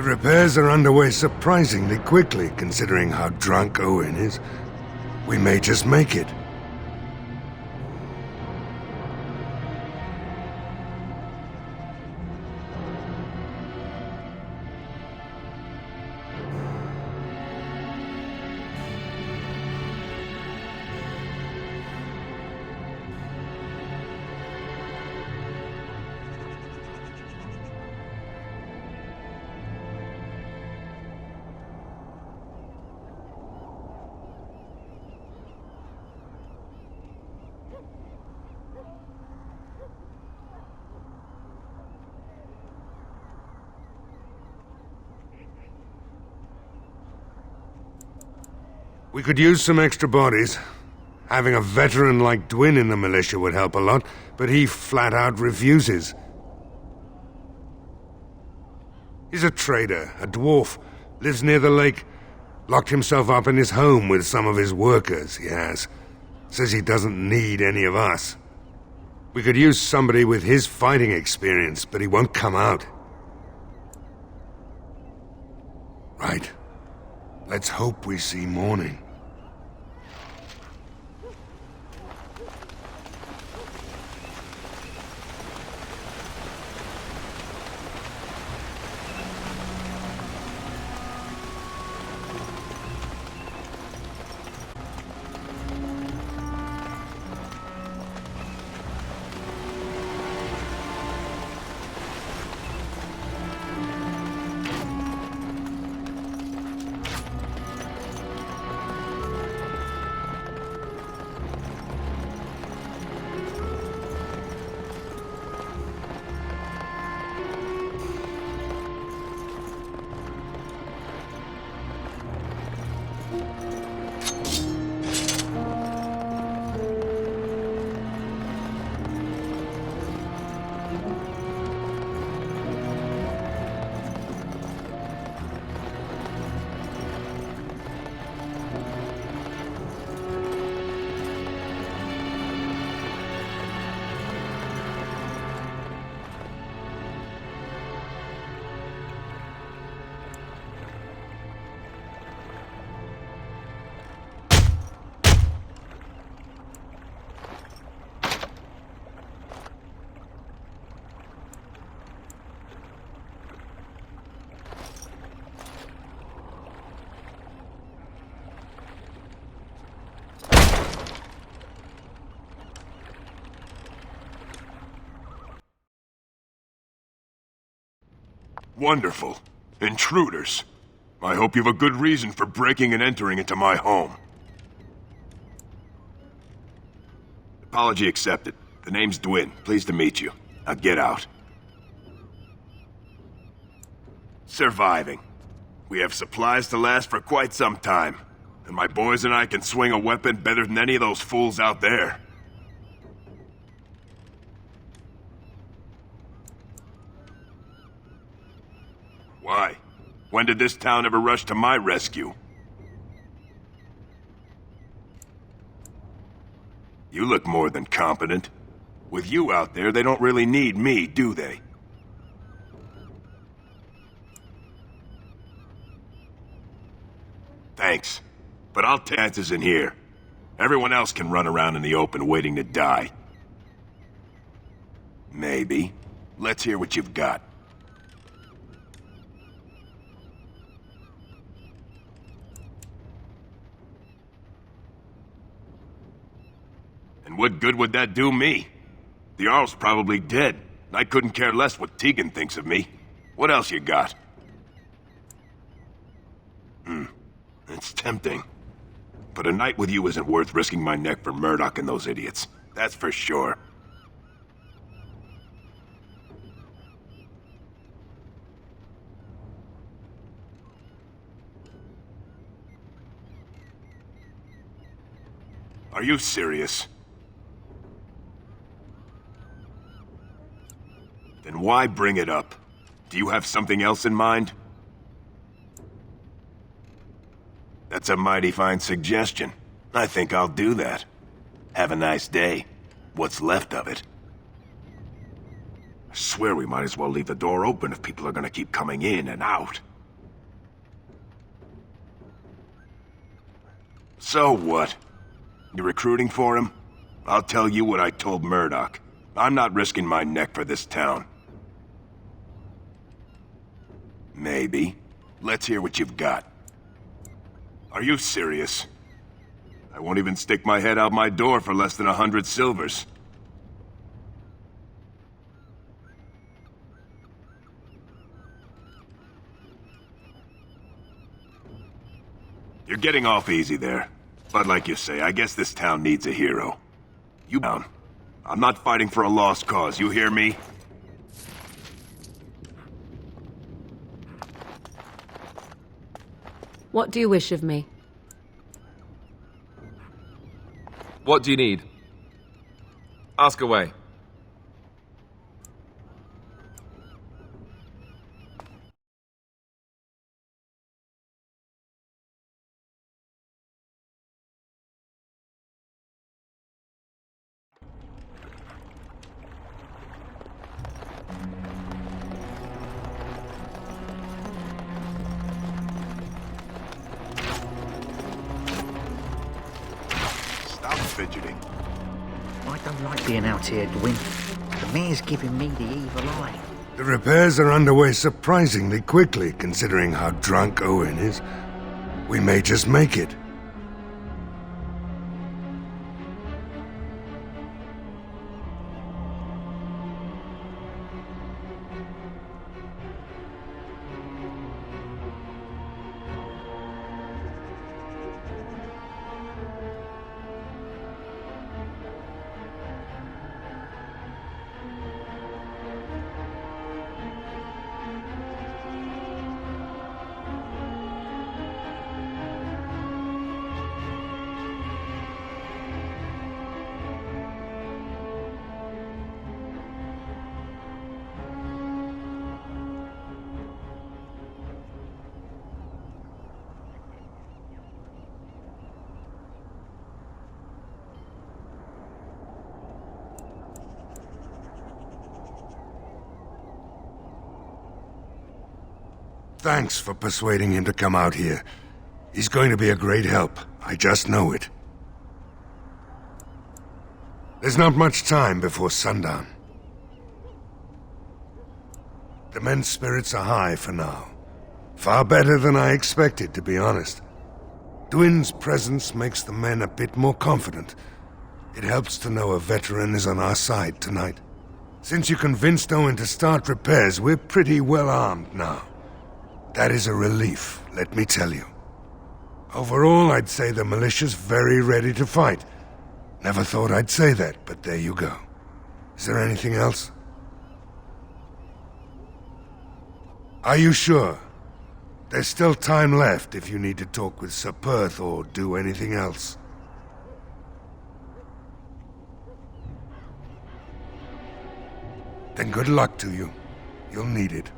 The repairs are underway surprisingly quickly, considering how drunk Owen is. We may just make it. We could use some extra bodies. Having a veteran like Dwyn in the militia would help a lot, but he flat out refuses. He's a trader, a dwarf, lives near the lake, locked himself up in his home with some of his workers, he has. Says he doesn't need any of us. We could use somebody with his fighting experience, but he won't come out. Right. Let's hope we see morning. Wonderful. Intruders. I hope you have a good reason for breaking and entering into my home. Apology accepted. The name's Dwyn. Pleased to meet you. Now get out. Surviving. We have supplies to last for quite some time. And my boys and I can swing a weapon better than any of those fools out there. Why? When did this town ever rush to my rescue? You look more than competent. With you out there, they don't really need me, do they? Thanks. But I'll take chances in here. Everyone else can run around in the open waiting to die. Maybe. Let's hear what you've got. And what good would that do me? The Jarl's probably dead. I couldn't care less what Tegan thinks of me. What else you got? It's tempting. But a night with you isn't worth risking my neck for Murdoch and those idiots. That's for sure. Are you serious? Then why bring it up? Do you have something else in mind? That's a mighty fine suggestion. I think I'll do that. Have a nice day. What's left of it. I swear we might as well leave the door open if people are gonna keep coming in and out. So what? You recruiting for him? I'll tell you what I told Murdoch. I'm not risking my neck for this town. Maybe. Let's hear what you've got. Are you serious? I won't even stick my head out my door for less than 100 silvers. You're getting off easy there. But like you say, I guess this town needs a hero. You down. I'm not fighting for a lost cause, you hear me? What do you wish of me? What do you need? Ask away. Stop fidgeting. I don't like being out here, Gwyn. The mayor's giving me the evil eye. The repairs are underway surprisingly quickly, considering how drunk Owen is. We may just make it. Thanks for persuading him to come out here. He's going to be a great help. I just know it. There's not much time before sundown. The men's spirits are high for now. Far better than I expected, to be honest. Dwin's presence makes the men a bit more confident. It helps to know a veteran is on our side tonight. Since you convinced Owen to start repairs, we're pretty well armed now. That is a relief, let me tell you. Overall, I'd say the militia's very ready to fight. Never thought I'd say that, but there you go. Is there anything else? Are you sure? There's still time left if you need to talk with Sir Perth or do anything else. Then good luck to you. You'll need it.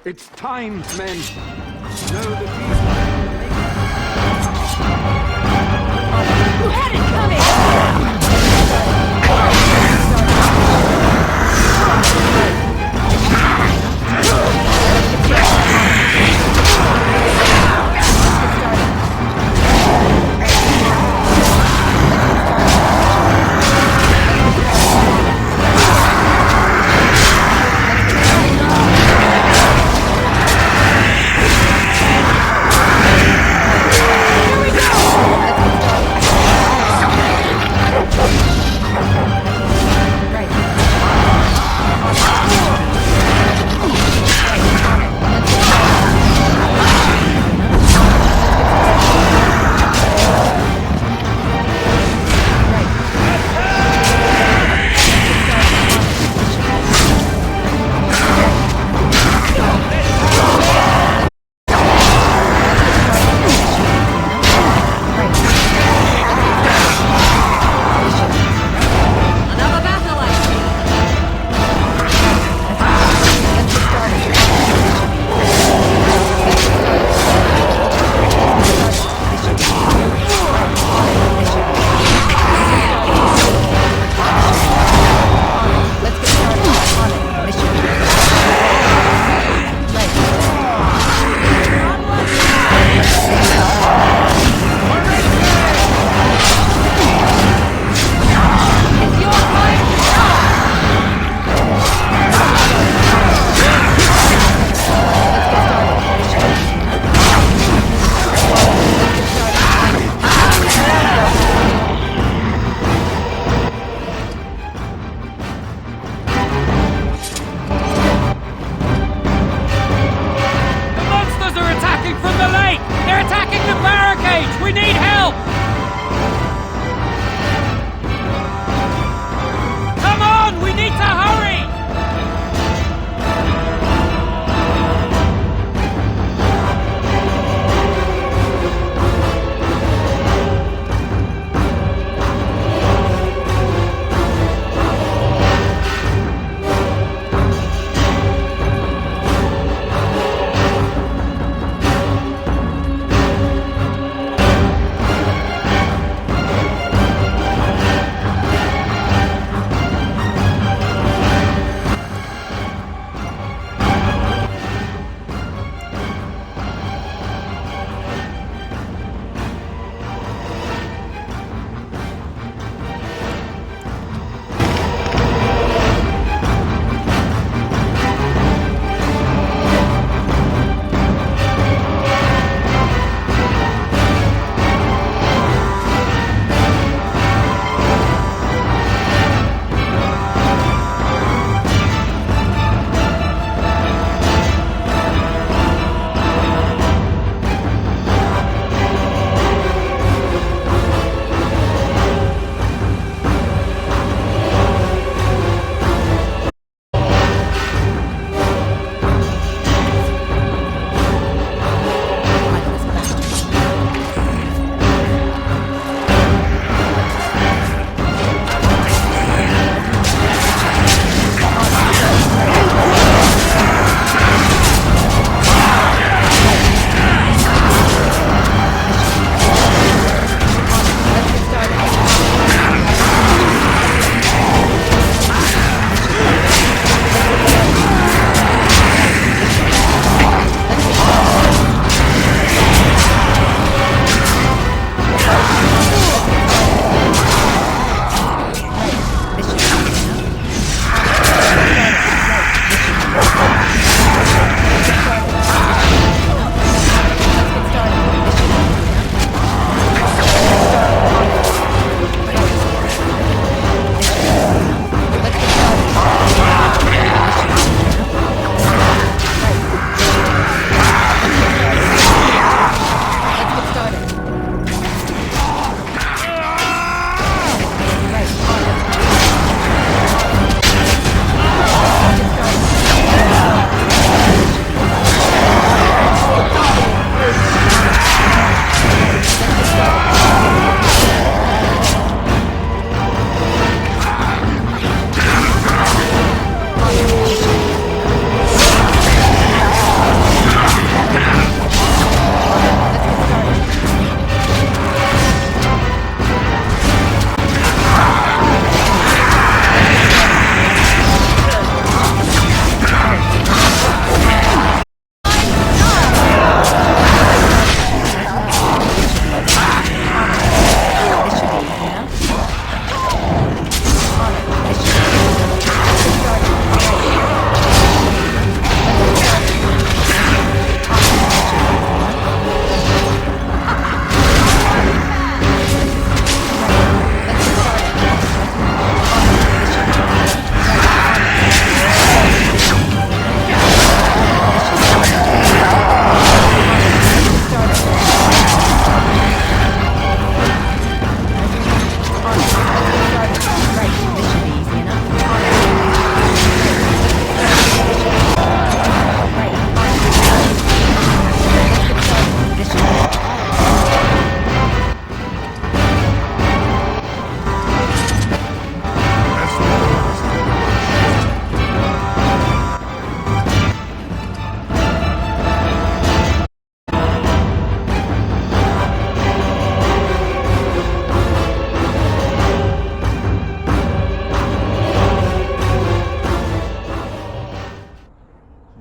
It's time, men. Know that Who had it coming?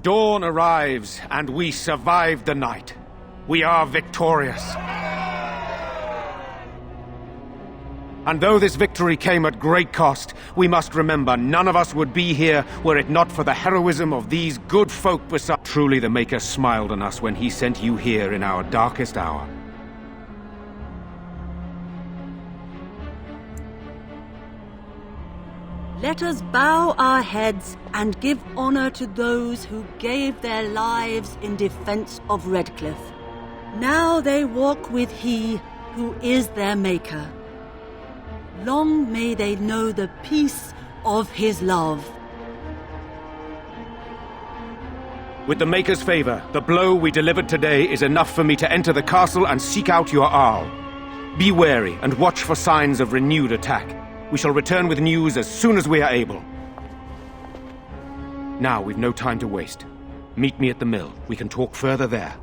dawn arrives, and we survive the night. We are victorious. And though this victory came at great cost, we must remember none of us would be here were it not for the heroism of these good folk beside. Truly the Maker smiled on us when he sent you here in our darkest hour. Let us bow our heads and give honor to those who gave their lives in defense of Redcliffe. Now they walk with He who is their Maker. Long may they know the peace of His love. With the Maker's favor, the blow we delivered today is enough for me to enter the castle and seek out your Arl. Be wary and watch for signs of renewed attack. We shall return with news as soon as we are able. Now we've no time to waste. Meet me at the mill. We can talk further there.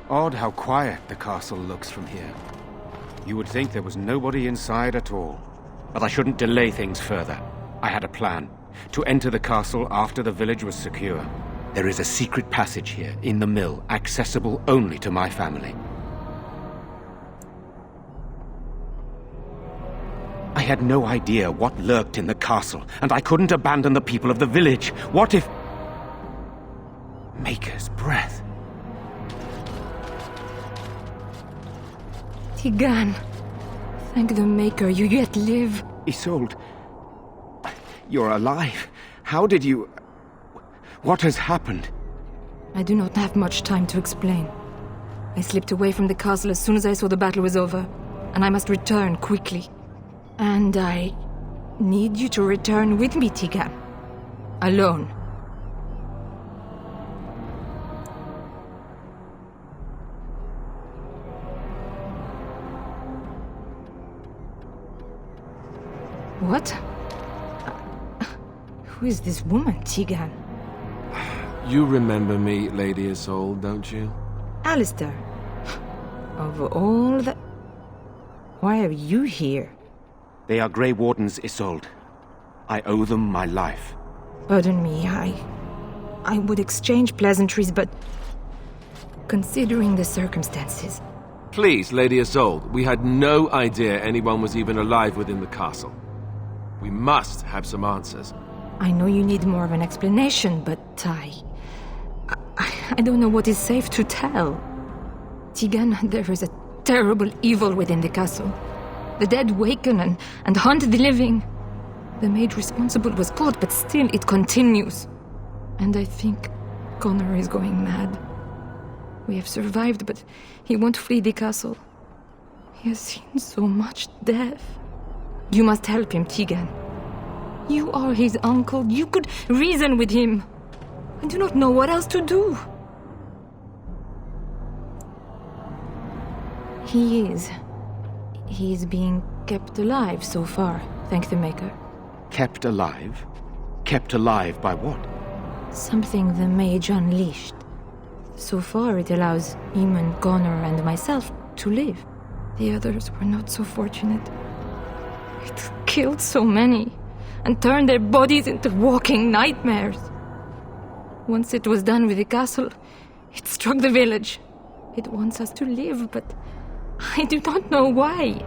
Odd how quiet the castle looks from here. You would think there was nobody inside at all. But I shouldn't delay things further. I had a plan. To enter the castle after the village was secure. There is a secret passage here, in the mill, accessible only to my family. had no idea what lurked in the castle, and I couldn't abandon the people of the village. What if... Maker's breath. Tigan, thank the Maker, you yet live. Isolde, you're alive. How did you... What has happened? I do not have much time to explain. I slipped away from the castle as soon as I saw the battle was over, and I must return quickly. And I need you to return with me, Tigan. Alone. What? Who is this woman, Tigan? You remember me, Lady Isolde, don't you? Alistair. Of all the... Why are you here? They are Grey Wardens, Isolde. I owe them my life. Pardon me, I would exchange pleasantries, but... Considering the circumstances... Please, Lady Isolde, we had no idea anyone was even alive within the castle. We must have some answers. I know you need more of an explanation, but I don't know what is safe to tell. Tigan, there is a terrible evil within the castle. The dead waken and haunt the living. The maid responsible was caught, but still it continues. And I think Connor is going mad. We have survived, but he won't flee the castle. He has seen so much death. You must help him, Tigan. You are his uncle. You could reason with him. I do not know what else to do. He is being kept alive so far, thank the Maker. Kept alive? Kept alive by what? Something the mage unleashed. So far it allows Eamon, Connor, and myself to live. The others were not so fortunate. It killed so many, and turned their bodies into walking nightmares. Once it was done with the castle, it struck the village. It wants us to live, but I do not know why.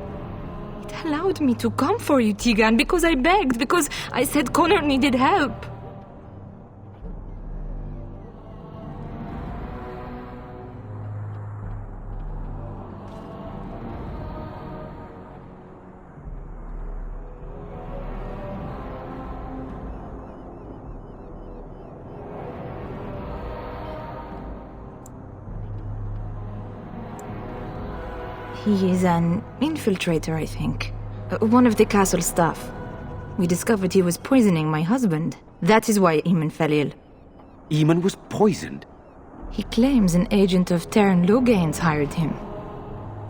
It allowed me to come for you, Tigan, because I begged, because I said Connor needed help. He is an infiltrator, I think. One of the castle staff. We discovered he was poisoning my husband. That is why Eamon fell ill. Eamon was poisoned? He claims an agent of Terran Logains hired him.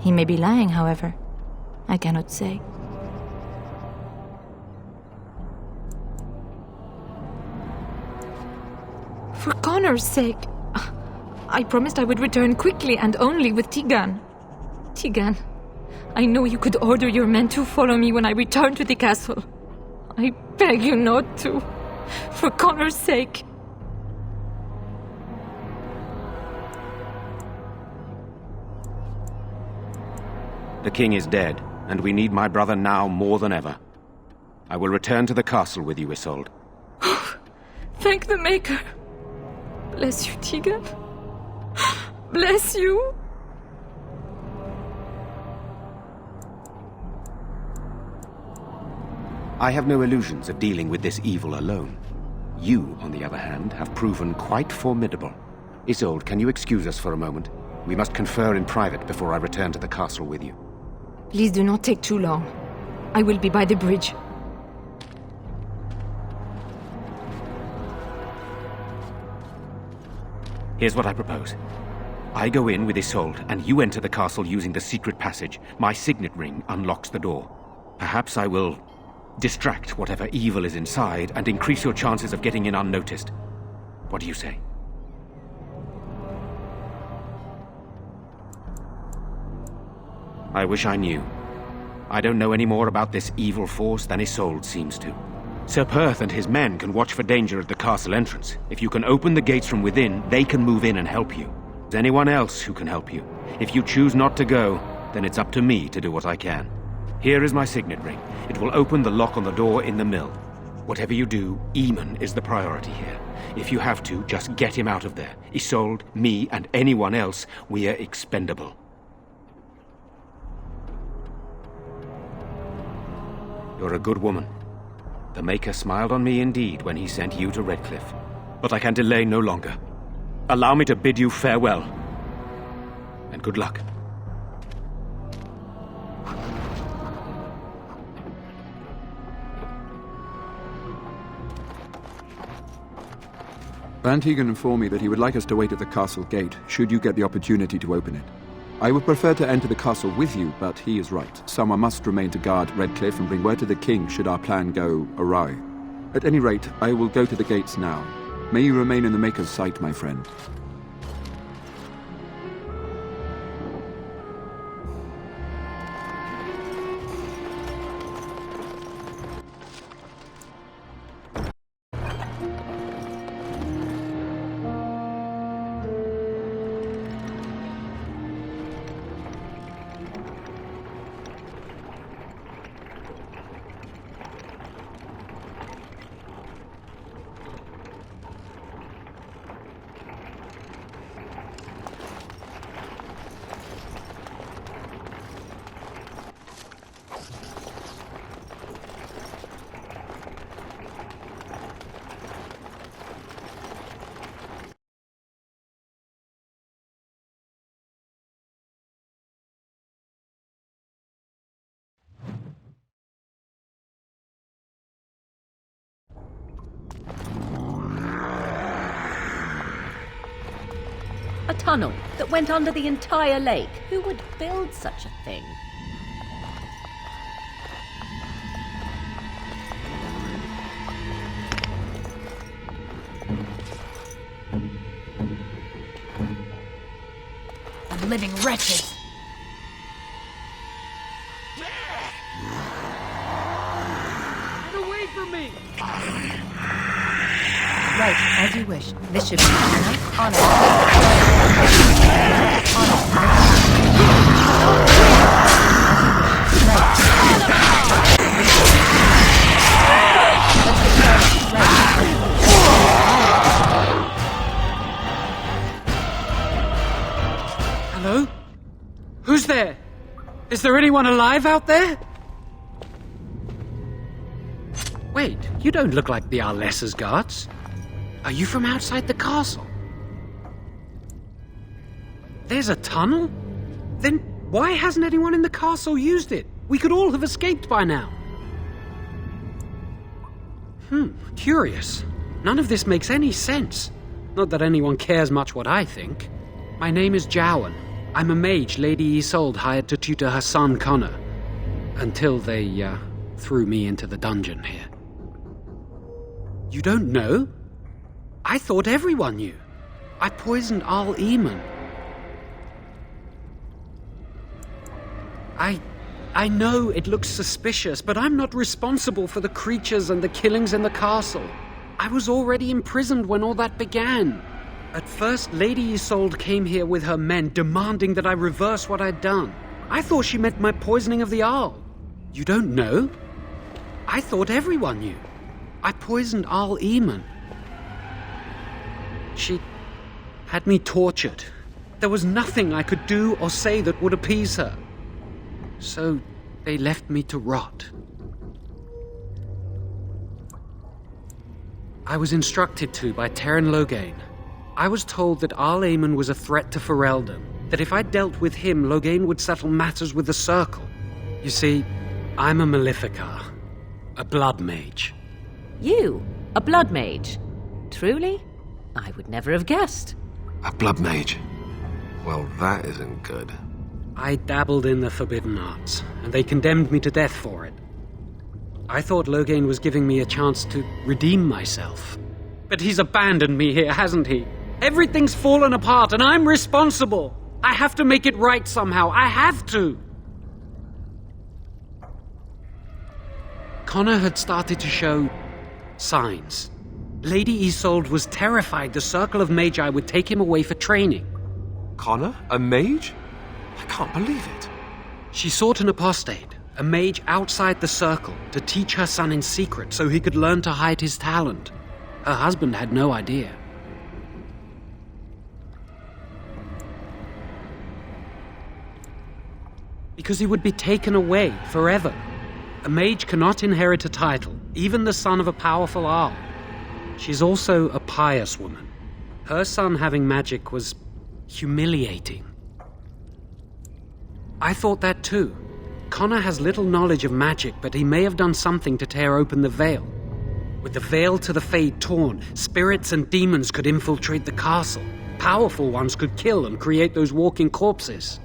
He may be lying, however. I cannot say. For Connor's sake, I promised I would return quickly and only with Tigan. Tigan, I know you could order your men to follow me when I return to the castle. I beg you not to. For Connor's sake. The king is dead, and we need my brother now more than ever. I will return to the castle with you, Isolde. Thank the Maker. Bless you, Tigan. Bless you. I have no illusions of dealing with this evil alone. You, on the other hand, have proven quite formidable. Isolde, can you excuse us for a moment? We must confer in private before I return to the castle with you. Please do not take too long. I will be by the bridge. Here's what I propose. I go in with Isolde, and you enter the castle using the secret passage. My signet ring unlocks the door. Perhaps I will distract whatever evil is inside and increase your chances of getting in unnoticed. What do you say? I wish I knew. I don't know any more about this evil force than Isolde seems to. Sir Perth and his men can watch for danger at the castle entrance. If you can open the gates from within, they can move in and help you. There's anyone else who can help you. If you choose not to go, then it's up to me to do what I can. Here is my signet ring. It will open the lock on the door in the mill. Whatever you do, Eamon is the priority here. If you have to, just get him out of there. Isolde, me, and anyone else, we are expendable. You're a good woman. The Maker smiled on me indeed when he sent you to Redcliffe. But I can delay no longer. Allow me to bid you farewell. And good luck. Van Tegan informed me that he would like us to wait at the castle gate, should you get the opportunity to open it. I would prefer to enter the castle with you, but he is right. Someone must remain to guard Redcliffe and bring word to the king should our plan go awry. At any rate, I will go to the gates now. May you remain in the Maker's sight, my friend. A tunnel that went under the entire lake. Who would build such a thing? Living wretches. Get away from me! Right, as you wish. This should be enough. On Hello? Who's there? Is there anyone alive out there? Wait, you don't look like the Arlessa's guards. Are you from outside the castle? There's a tunnel? Then why hasn't anyone in the castle used it? We could all have escaped by now. Curious. None of this makes any sense. Not that anyone cares much what I think. My name is Jowan. I'm a mage Lady Isolde hired to tutor her son Connor. Until they, threw me into the dungeon here. You don't know? I thought everyone knew. I poisoned Arl Eamon. I know it looks suspicious, but I'm not responsible for the creatures and the killings in the castle. I was already imprisoned when all that began. At first, Lady Isolde came here with her men, demanding that I reverse what I'd done. I thought she meant my poisoning of the Arl. You don't know? I thought everyone knew. I poisoned Arl Eamon. She had me tortured. There was nothing I could do or say that would appease her. So they left me to rot. I was instructed to by Teyrn Loghain. I was told that Arl Eamon was a threat to Ferelden, that if I dealt with him, Loghain would settle matters with the Circle. You see, I'm a Maleficar, a blood mage. You? A blood mage? Truly? I would never have guessed. A blood mage? Well, that isn't good. I dabbled in the forbidden arts, and they condemned me to death for it. I thought Loghain was giving me a chance to redeem myself. But he's abandoned me here, hasn't he? Everything's fallen apart, and I'm responsible. I have to make it right somehow. I have to. Connor had started to show signs. Lady Isolde was terrified the Circle of Magi would take him away for training. Connor? A mage? I can't believe it. She sought an apostate, A mage outside the circle to teach her son in secret so he could learn to hide his talent. Her husband had no idea. Because he would be taken away forever. A mage cannot inherit a title, even the son of a powerful Arl. She's also a pious woman. Her son having magic was humiliating. I thought that too. Connor has little knowledge of magic, but he may have done something to tear open the veil. With the veil to the Fade torn, spirits and demons could infiltrate the castle. Powerful ones could kill and create those walking corpses.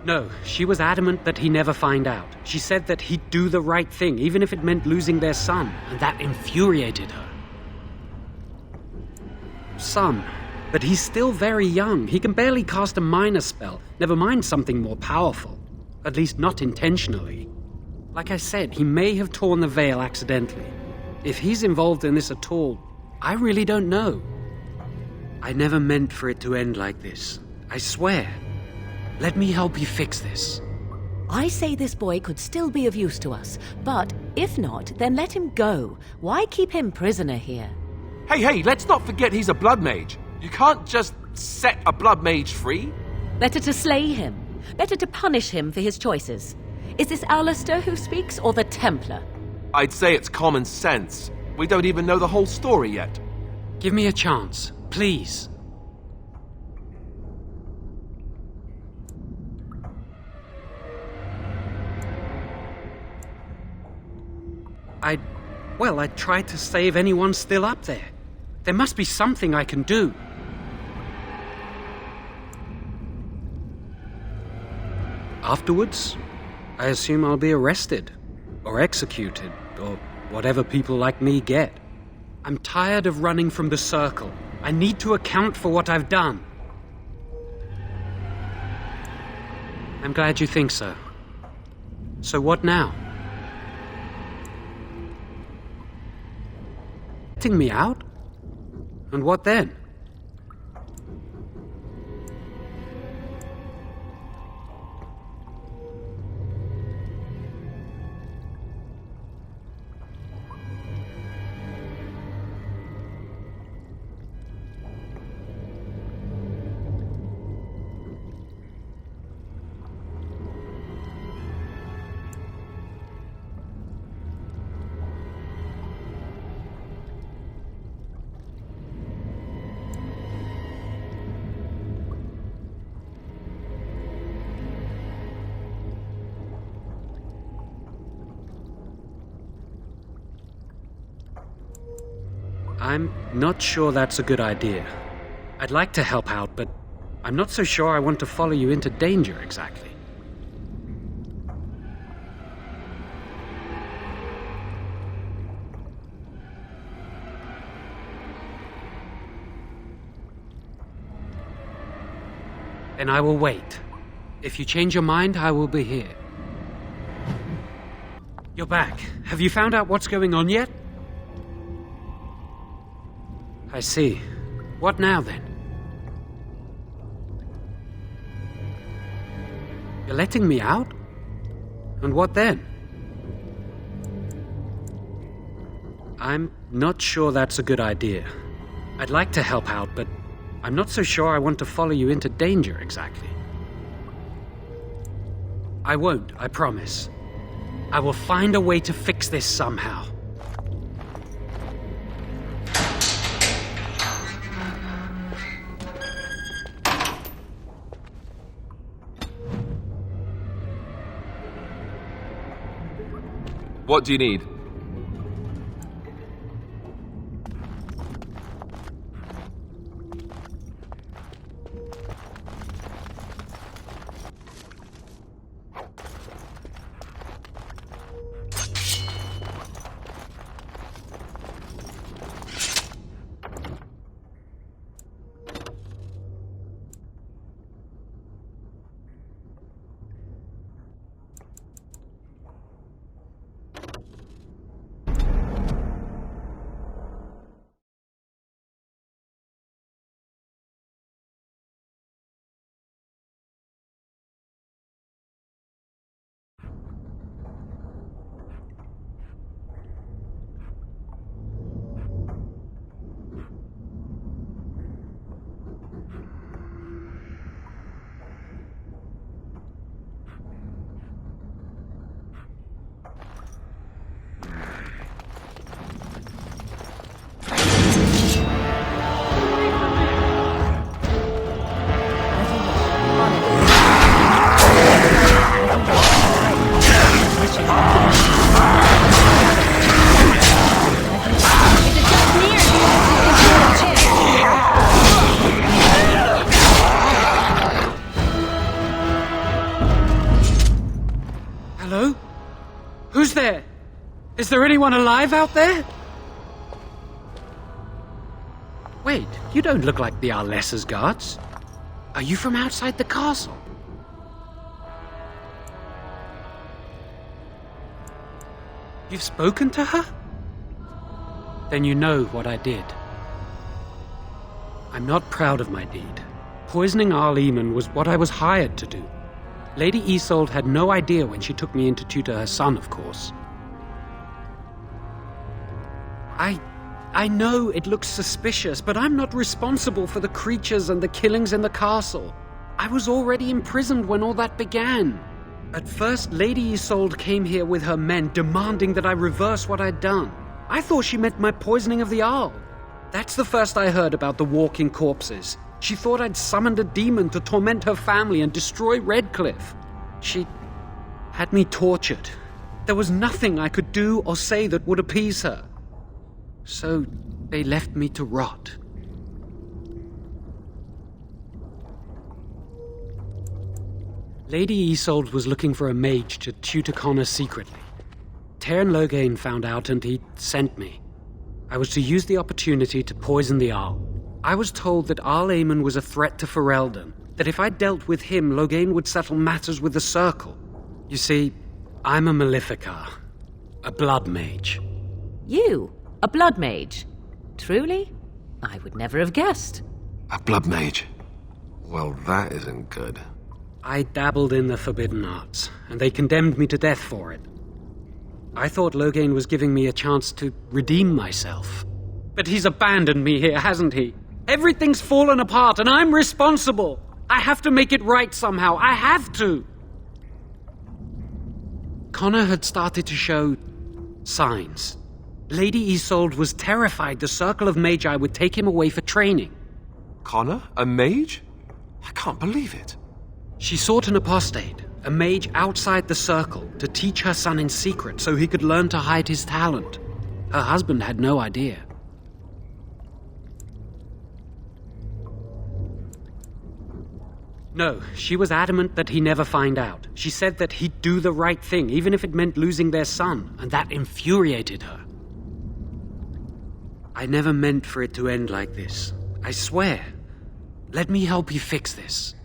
No, she was adamant that he never find out. She said that he'd do the right thing, even if it meant losing their son, and that infuriated her. Son, but he's still very young. He can barely cast a minor spell, never mind something more powerful. At least not intentionally. Like I said, he may have torn the veil accidentally. If he's involved in this at all, I really don't know. I never meant for it to end like this. I swear. Let me help you fix this. I say this boy could still be of use to us, but if not, then let him go. Why keep him prisoner here? Hey, let's not forget he's a blood mage. You can't just set a blood mage free. Better to slay him. Better to punish him for his choices. Is this Alistair who speaks, or the Templar? I'd say it's common sense. We don't even know the whole story yet. Give me a chance, please. I tried to save anyone still up there. There must be something I can do. Afterwards, I assume I'll be arrested, or executed, or whatever people like me get. I'm tired of running from the circle. I need to account for what I've done. I'm glad you think so. So what now? Letting me out? And what then? I'm not sure that's a good idea. I'd like to help out, but I'm not so sure I want to follow you into danger exactly. Then I will wait. If you change your mind, I will be here. You're back. Have you found out what's going on yet? I see. What now, then? You're letting me out? And what then? I'm not sure that's a good idea. I'd like to help out, but I'm not so sure I want to follow you into danger exactly. I won't, I promise. I will find a way to fix this somehow. What do you need? Hello? Who's there? Is there anyone alive out there? Wait, you don't look like the Arlessa's guards. Are you from outside the castle? You've spoken to her? Then you know what I did. I'm not proud of my deed. Poisoning Arl Eamon was what I was hired to do. Lady Isolde had no idea when she took me in to tutor her son, of course. I know it looks suspicious, but I'm not responsible for the creatures and the killings in the castle. I was already imprisoned when all that began. At first, Lady Isolde came here with her men, demanding that I reverse what I'd done. I thought she meant my poisoning of the Arl. That's the first I heard about the walking corpses. She thought I'd summoned a demon to torment her family and destroy Redcliffe. She had me tortured. There was nothing I could do or say that would appease her. So they left me to rot. Lady Isolde was looking for a mage to tutor Connor secretly. Tairn Loghain found out and he sent me. I was to use the opportunity to poison the Arl. I was told that Arl Eamon was a threat to Ferelden, that if I dealt with him, Loghain would settle matters with the Circle. You see, I'm a Maleficar, a blood mage. You? A blood mage? Truly? I would never have guessed. A blood mage? Well, that isn't good. I dabbled in the forbidden arts, and they condemned me to death for it. I thought Loghain was giving me a chance to redeem myself. But he's abandoned me here, hasn't he? Everything's fallen apart, and I'm responsible. I have to make it right somehow. I have to. Connor had started to show signs. Lady Isolde was terrified the Circle of Magi would take him away for training. Connor? A mage? I can't believe it. She sought an apostate, a mage outside the Circle, to teach her son in secret so he could learn to hide his talent. Her husband had no idea. No, she was adamant that he never find out. She said that he'd do the right thing, even if it meant losing their son, and that infuriated her. I never meant for it to end like this. I swear. Let me help you fix this.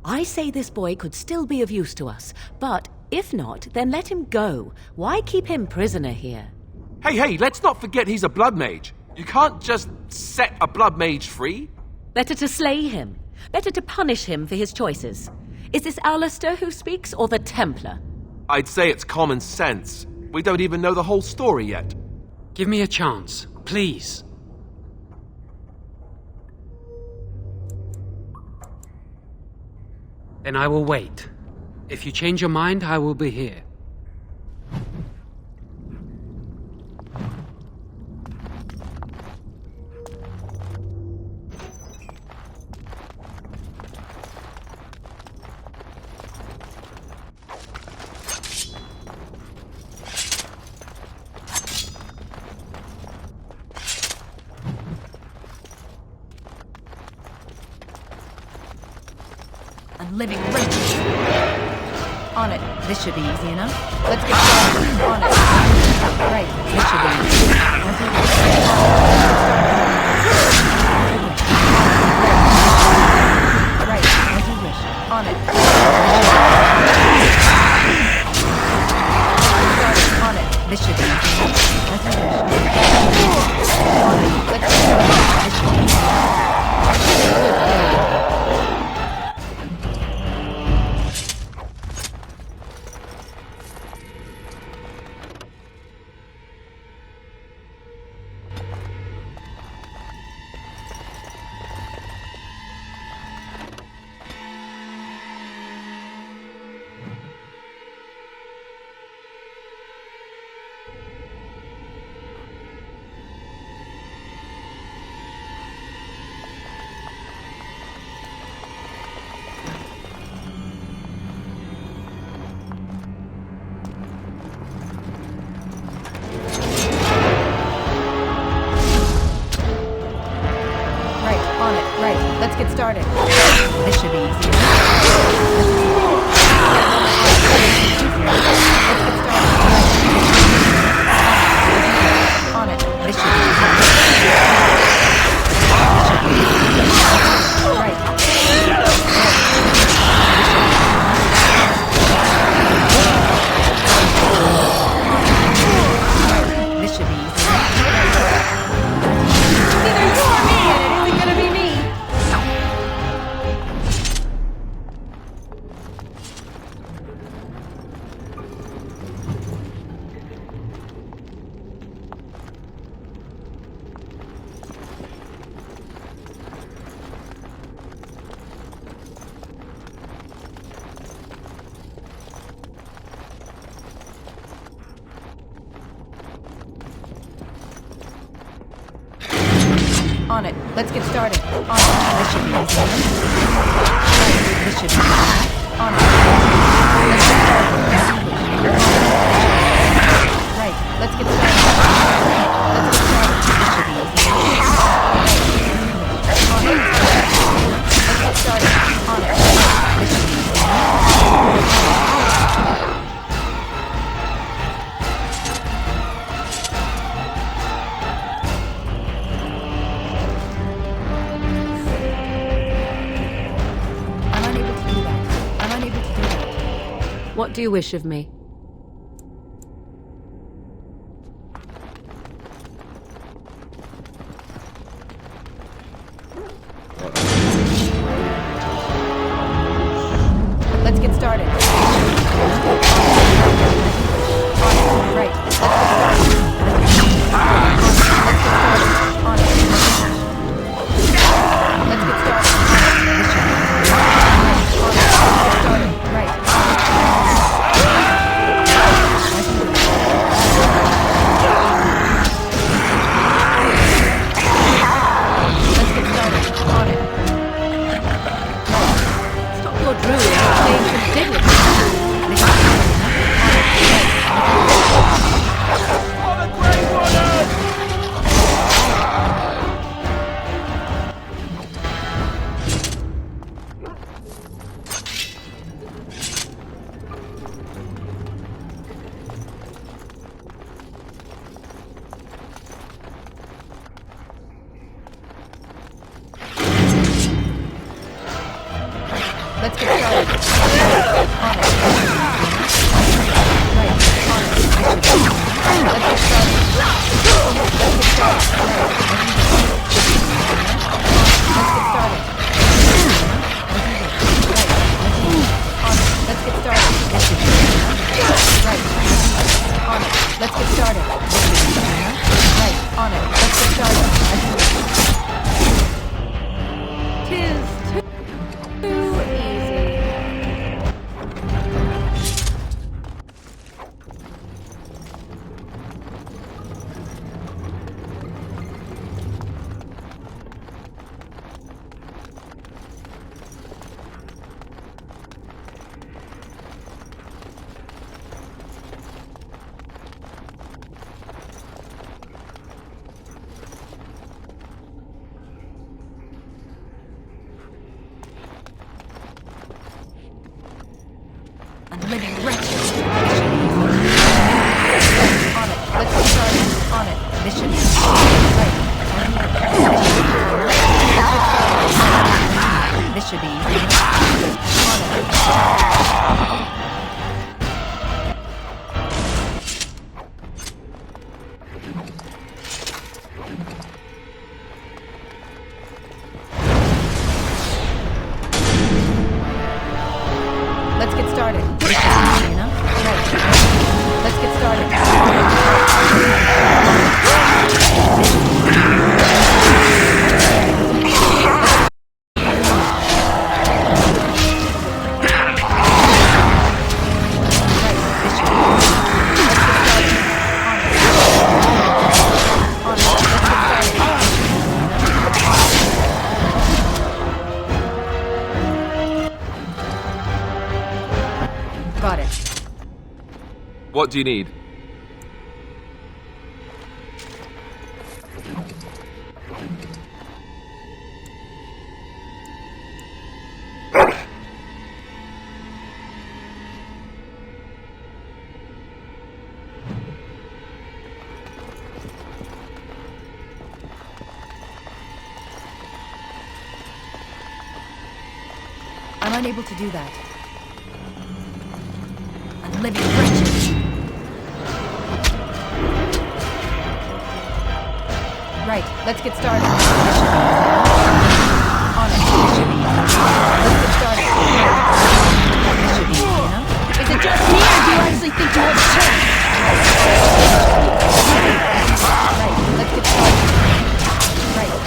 I say this boy could still be of use to us, but if not, then let him go. Why keep him prisoner here? Hey, let's not forget he's a blood mage. You can't just set a blood mage free. Better to slay him. Better to punish him for his choices. Is this Alistair who speaks, or the Templar? I'd say it's common sense. We don't even know the whole story yet. Give me a chance, please. Then I will wait. If you change your mind, I will be here. living roaches. On it. This should be easy enough. Let's get started. On it. Right. This should be easy. Right. As you wish. On it. On it. This should be easy enough. As you wish. On it. Let's get started. This should be easy. Let's get started. This should be easy. On it. This should be easy. Right. This should be easy. Either you or me, and it isn't gonna be me. On it. Let's get started. On it. This should be easy. This should be easy. On it. Let's get started. Right. Let's get started. Let's get started. This should be easy. On it. Let's get started. On it. This should be easy. What do you wish of me? Let's get started. Right. Let's get started. On it. Let's get started. Right. What do you need? I'm unable to do that. I'm living wretched. Right, let's get started. This should be easy enough. Let's get started. This should be easy enough. Is it just me, or do you actually think you have a chance? Right, let's get started. Right, let's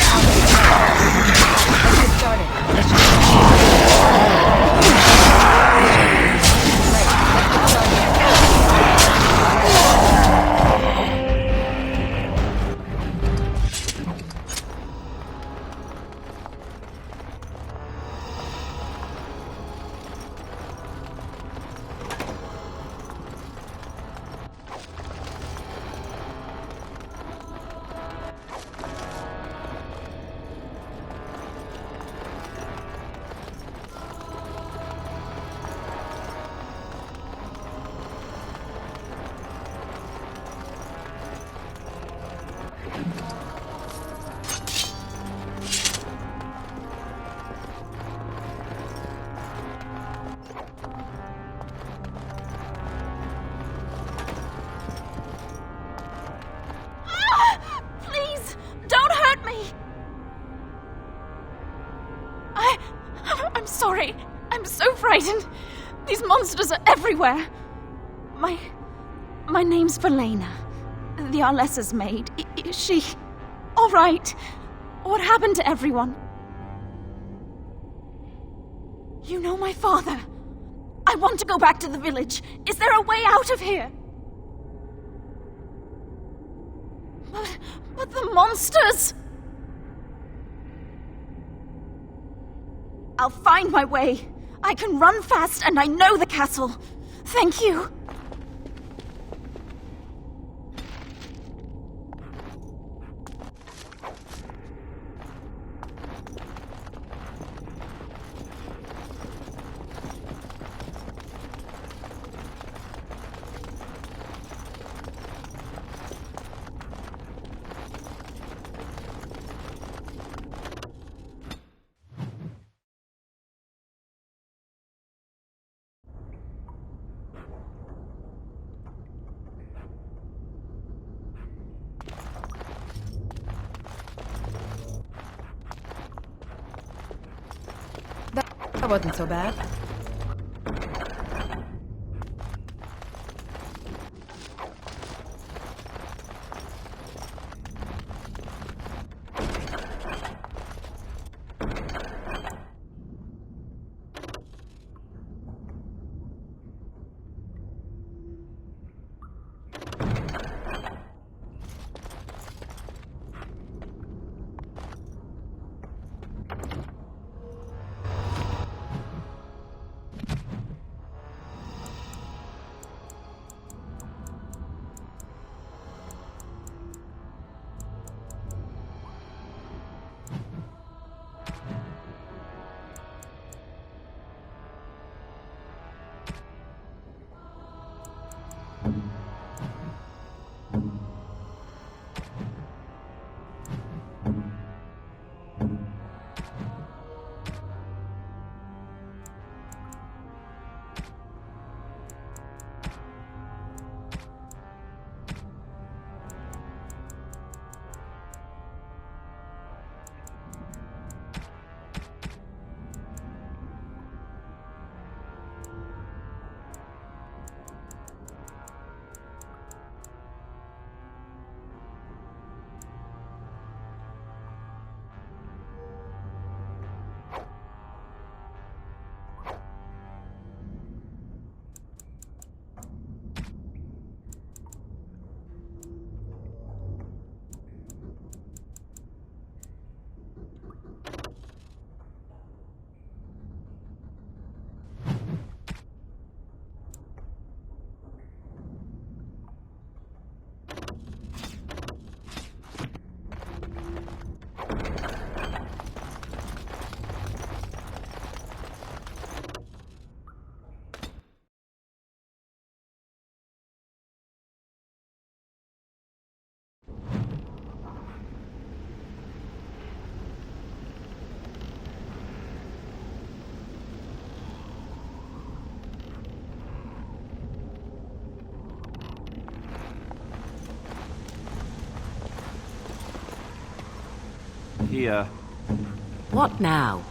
get started. This should be I'm sorry. I'm so frightened. These monsters are everywhere. My name's Valena. The Arlessa's maid. Is she all right? What happened to everyone? You know my father. I want to go back to the village. Is there a way out of here? But the monsters! I'll find my way. I can run fast and I know the castle. Thank you. That wasn't so bad. Here. What now?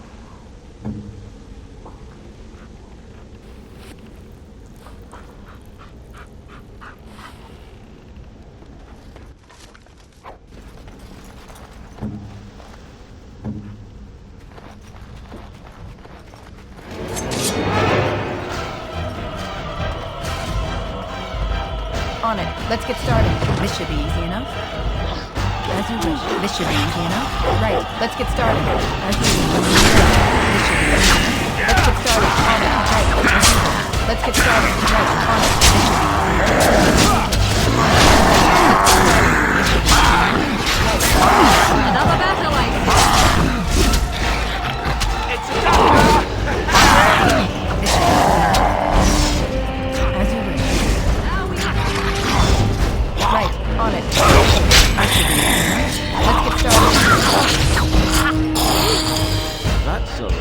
On it. Let's get started. This should be easy enough. As you wish. This should be easy enough. Right. Let's get started. As you wish. This should be easy enough. Let's get started. On it. Right. As you wish. Let's get started. Right. On it. This should be easy enough. Another battle light. It's a dog! This should be easy enough. As you wish. Right, on it. I should be easy enough. Let's get started. That's sort of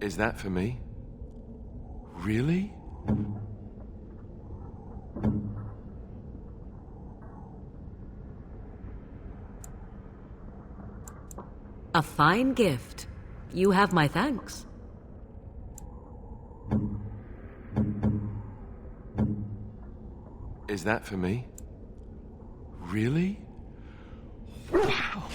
Is that for me? Really? A fine gift. You have my thanks. Is that for me? Really? Wow.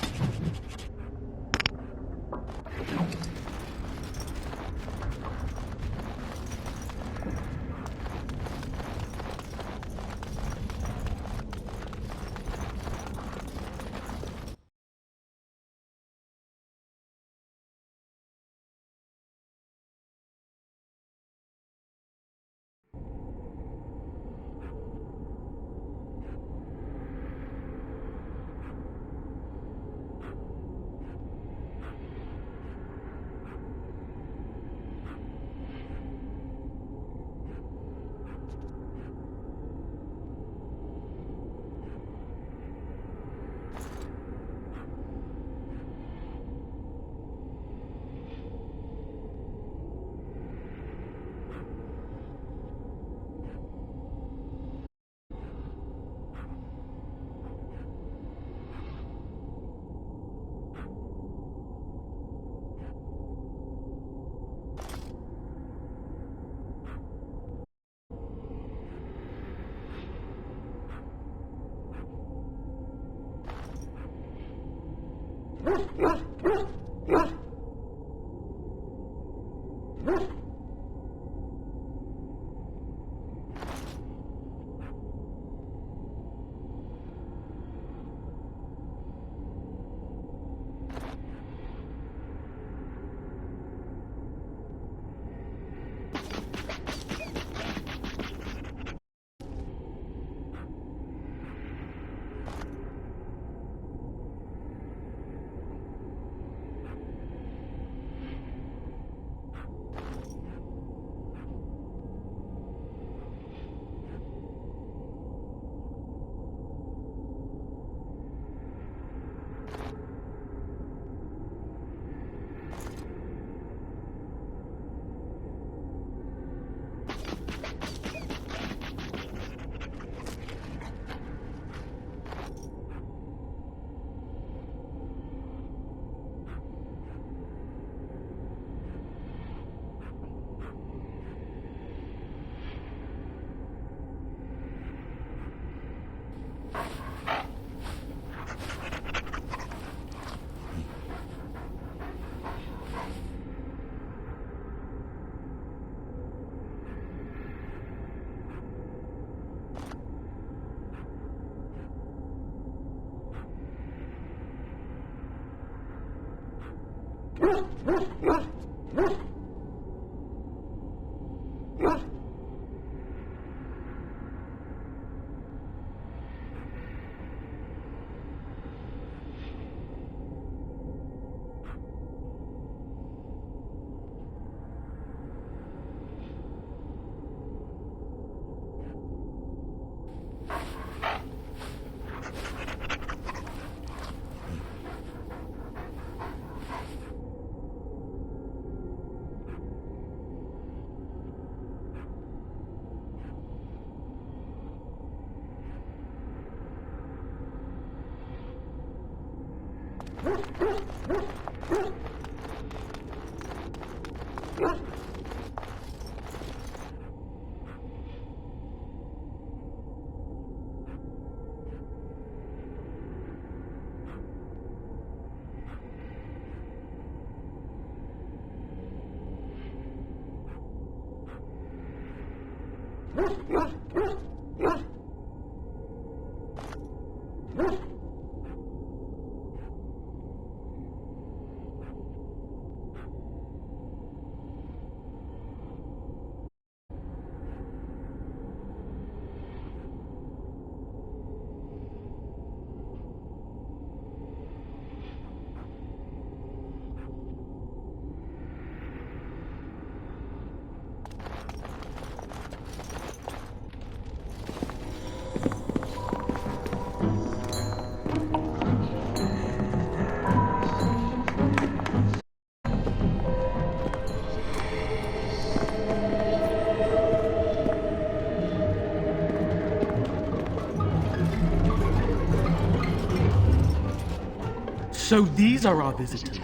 So these are our visitors.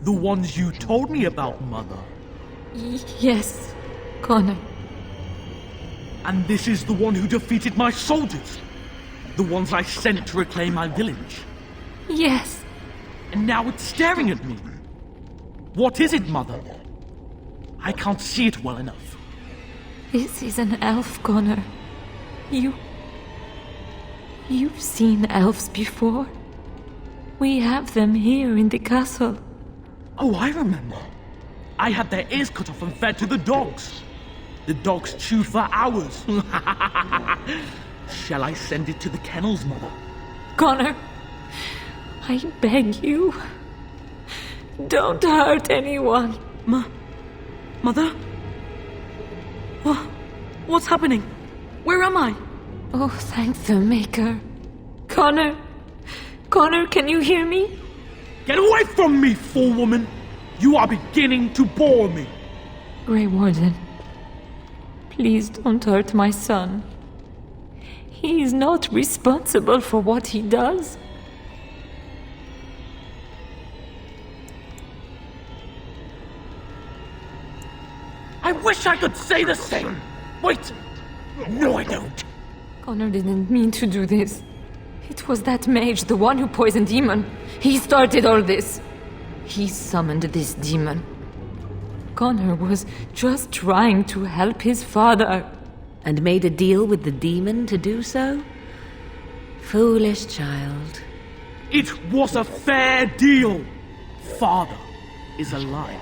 The ones you told me about, Mother. Yes, Connor. And this is the one who defeated my soldiers. The ones I sent to reclaim my village. Yes. And now it's staring at me. What is it, Mother? I can't see it well enough. This is an elf, Connor. You've seen elves before. We have them here in the castle. Oh, I remember. I had their ears cut off and fed to the dogs. The dogs chewed for hours. Shall I send it to the kennels, Mother? Connor, I beg you. Don't hurt anyone. Mother? What's happening? Where am I? Oh, thank the Maker. Connor, can you hear me? Get away from me, fool woman! You are beginning to bore me. Grey Warden, please don't hurt my son. He is not responsible for what he does. I wish I could say the same. Wait! No, I don't. Connor didn't mean to do this. It was that mage, the one who poisoned Demon. He started all this. He summoned this demon. Connor was just trying to help his father. And made a deal with the demon to do so? Foolish child. It was a fair deal. Father is alive,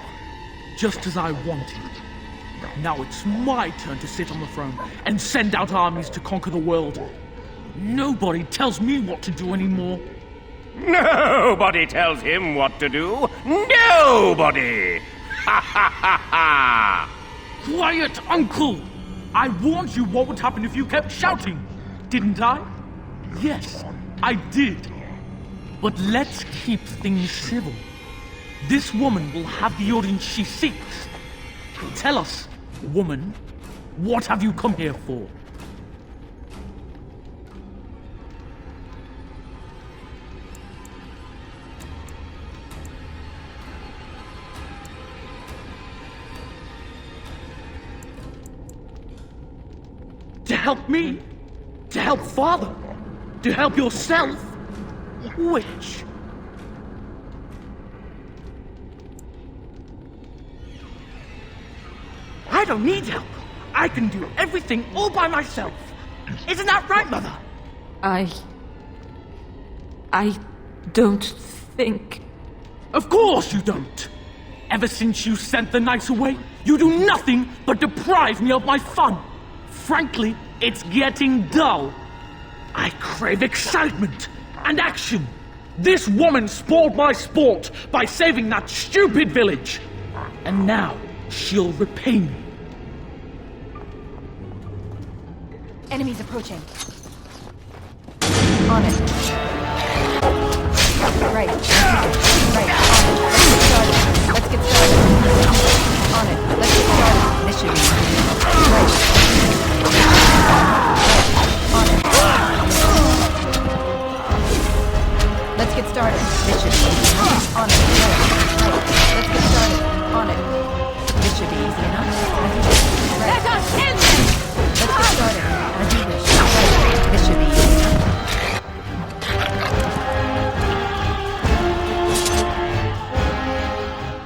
just as I wanted. Now it's my turn to sit on the throne and send out armies to conquer the world. Nobody tells me what to do anymore. Nobody tells him what to do. Nobody! Ha ha ha ha! Quiet, Uncle! I warned you what would happen if you kept shouting, didn't I? Yes, I did. But let's keep things civil. This woman will have the audience she seeks. Tell us, woman, what have you come here for? To help me? To help Father? To help yourself? Which? I don't need help. I can do everything all by myself. Isn't that right, Mother? I don't think... Of course you don't. Ever since you sent the knights away, you do nothing but deprive me of my fun. Frankly, it's getting dull. I crave excitement and action. This woman spoiled my sport by saving that stupid village. And now she'll repay me. Enemies approaching. On it. Right. Right. Let's get started. On it. Let's get started. This should be easy. Right. On it. Let's get started. This should be easy enough. On it. Right. Let's get started. On it. This should be easy enough. Right. Let us end this! Let's get started. As you wish. Right. This should be easy enough.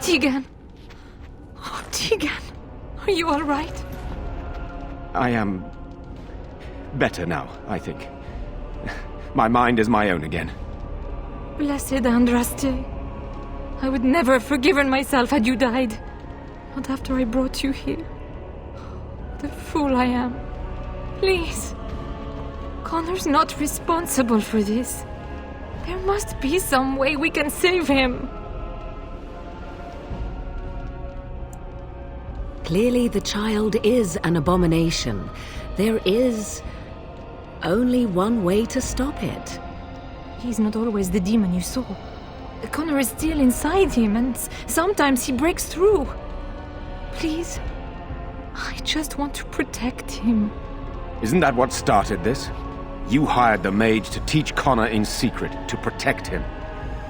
Tegan. Oh, Tegan. Are you all right? I am better now, I think. My mind is my own again. Blessed Andraste. I would never have forgiven myself had you died. Not after I brought you here. The fool I am. Please. Connor's not responsible for this. There must be some way we can save him. Clearly the child is an abomination. There is only one way to stop it. He's not always the demon you saw. Connor is still inside him, and sometimes he breaks through. Please, I just want to protect him. Isn't that what started this? You hired the mage to teach Connor in secret, to protect him.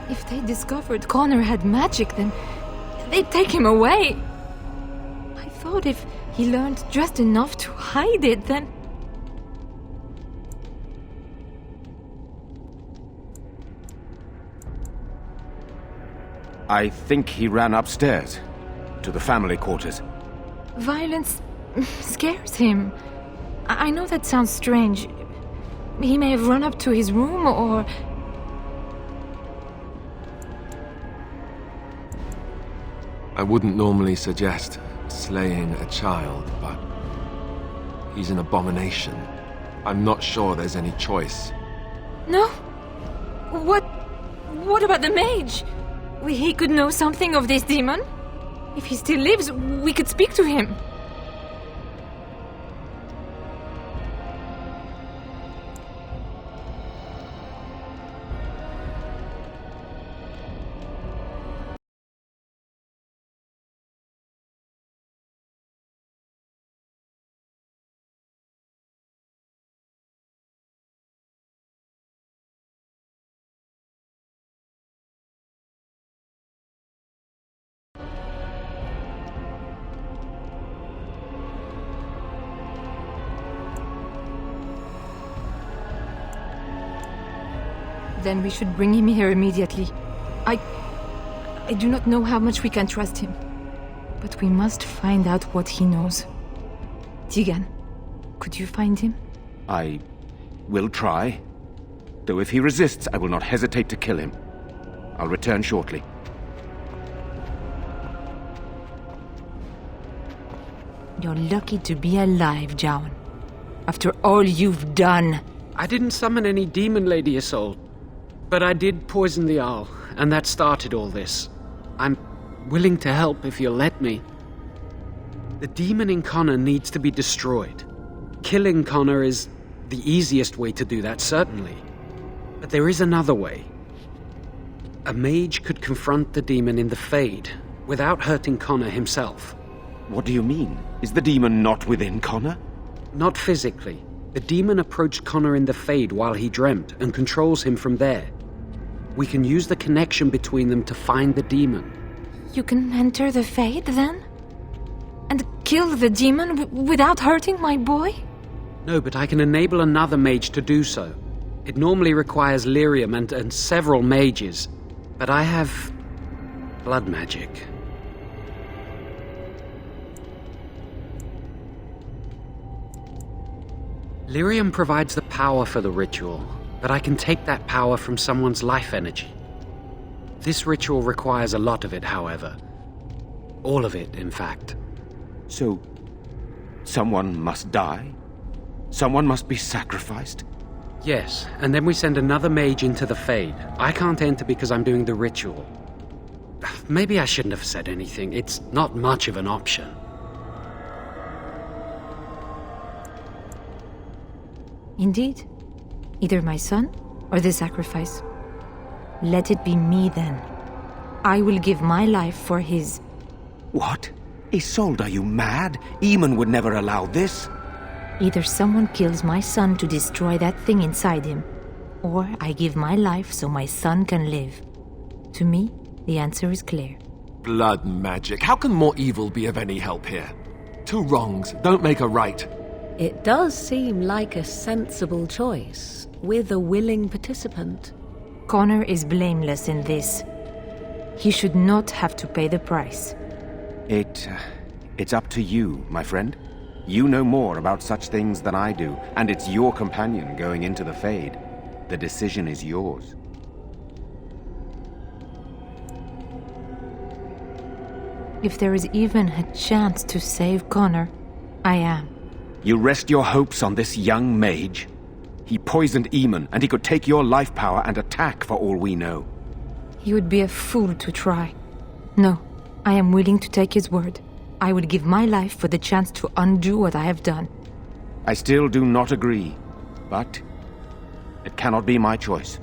If they discovered Connor had magic, then they'd take him away. I thought if he learned just enough to hide it, then... I think he ran upstairs, to the family quarters. Violence scares him. I know that sounds strange. He may have run up to his room, or... I wouldn't normally suggest slaying a child, but he's an abomination. I'm not sure there's any choice. No? What about the mage? He could know something of this demon? If he still lives, we could speak to him. Then we should bring him here immediately. I do not know how much we can trust him. But we must find out what he knows. Tegan, could you find him? I will try. Though if he resists, I will not hesitate to kill him. I'll return shortly. You're lucky to be alive, Jaun. After all you've done. I didn't summon any demon, Lady Isolde. But I did poison the Arl, and that started all this. I'm willing to help if you'll let me. The demon in Connor needs to be destroyed. Killing Connor is the easiest way to do that, certainly. But there is another way. A mage could confront the demon in the Fade, without hurting Connor himself. What do you mean? Is the demon not within Connor? Not physically. The demon approached Connor in the Fade while he dreamt, and controls him from there. We can use the connection between them to find the demon. You can enter the Fade, then? And kill the demon without hurting my boy? No, but I can enable another mage to do so. It normally requires lyrium and several mages. But I have... blood magic. Lyrium provides the power for the ritual, but I can take that power from someone's life energy. This ritual requires a lot of it, however. All of it, in fact. So, someone must die? Someone must be sacrificed? Yes, and then we send another mage into the Fade. I can't enter because I'm doing the ritual. Maybe I shouldn't have said anything. It's not much of an option. Indeed. Either my son, or the sacrifice. Let it be me, then. I will give my life for his. What? Isolde, are you mad? Eamon would never allow this. Either someone kills my son to destroy that thing inside him, or I give my life so my son can live. To me, the answer is clear. Blood magic. How can more evil be of any help here? Two wrongs don't make a right. It does seem like a sensible choice, with a willing participant. Connor is blameless in this. He should not have to pay the price. It's up to you, my friend. You know more about such things than I do, and it's your companion going into the Fade. The decision is yours. If there is even a chance to save Connor, I am. You rest your hopes on this young mage? He poisoned Eamon, and he could take your life power and attack for all we know. He would be a fool to try. No, I am willing to take his word. I would give my life for the chance to undo what I have done. I still do not agree, but it cannot be my choice.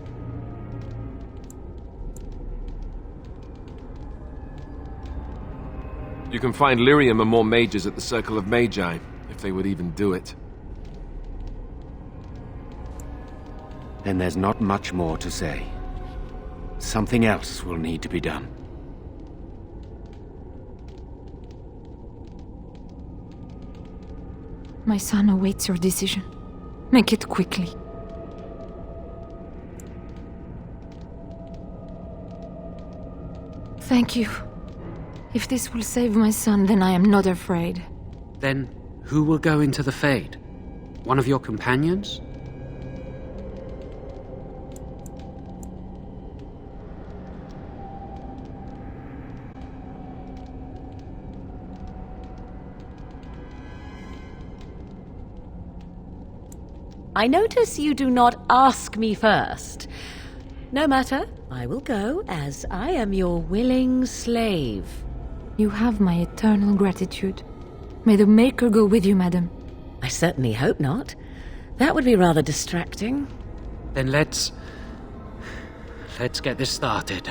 You can find lyrium and more mages at the Circle of Magi, if they would even do it. Then there's not much more to say. something else will need to be done. My son awaits your decision. Make it quickly. Thank you. If this will save my son, then I am not afraid. Then who will go into the Fade? One of your companions? I notice you do not ask me first. No matter, I will go, as I am your willing slave. You have my eternal gratitude. May the Maker go with you, madam. I certainly hope not. That would be rather distracting. Then let's get this started.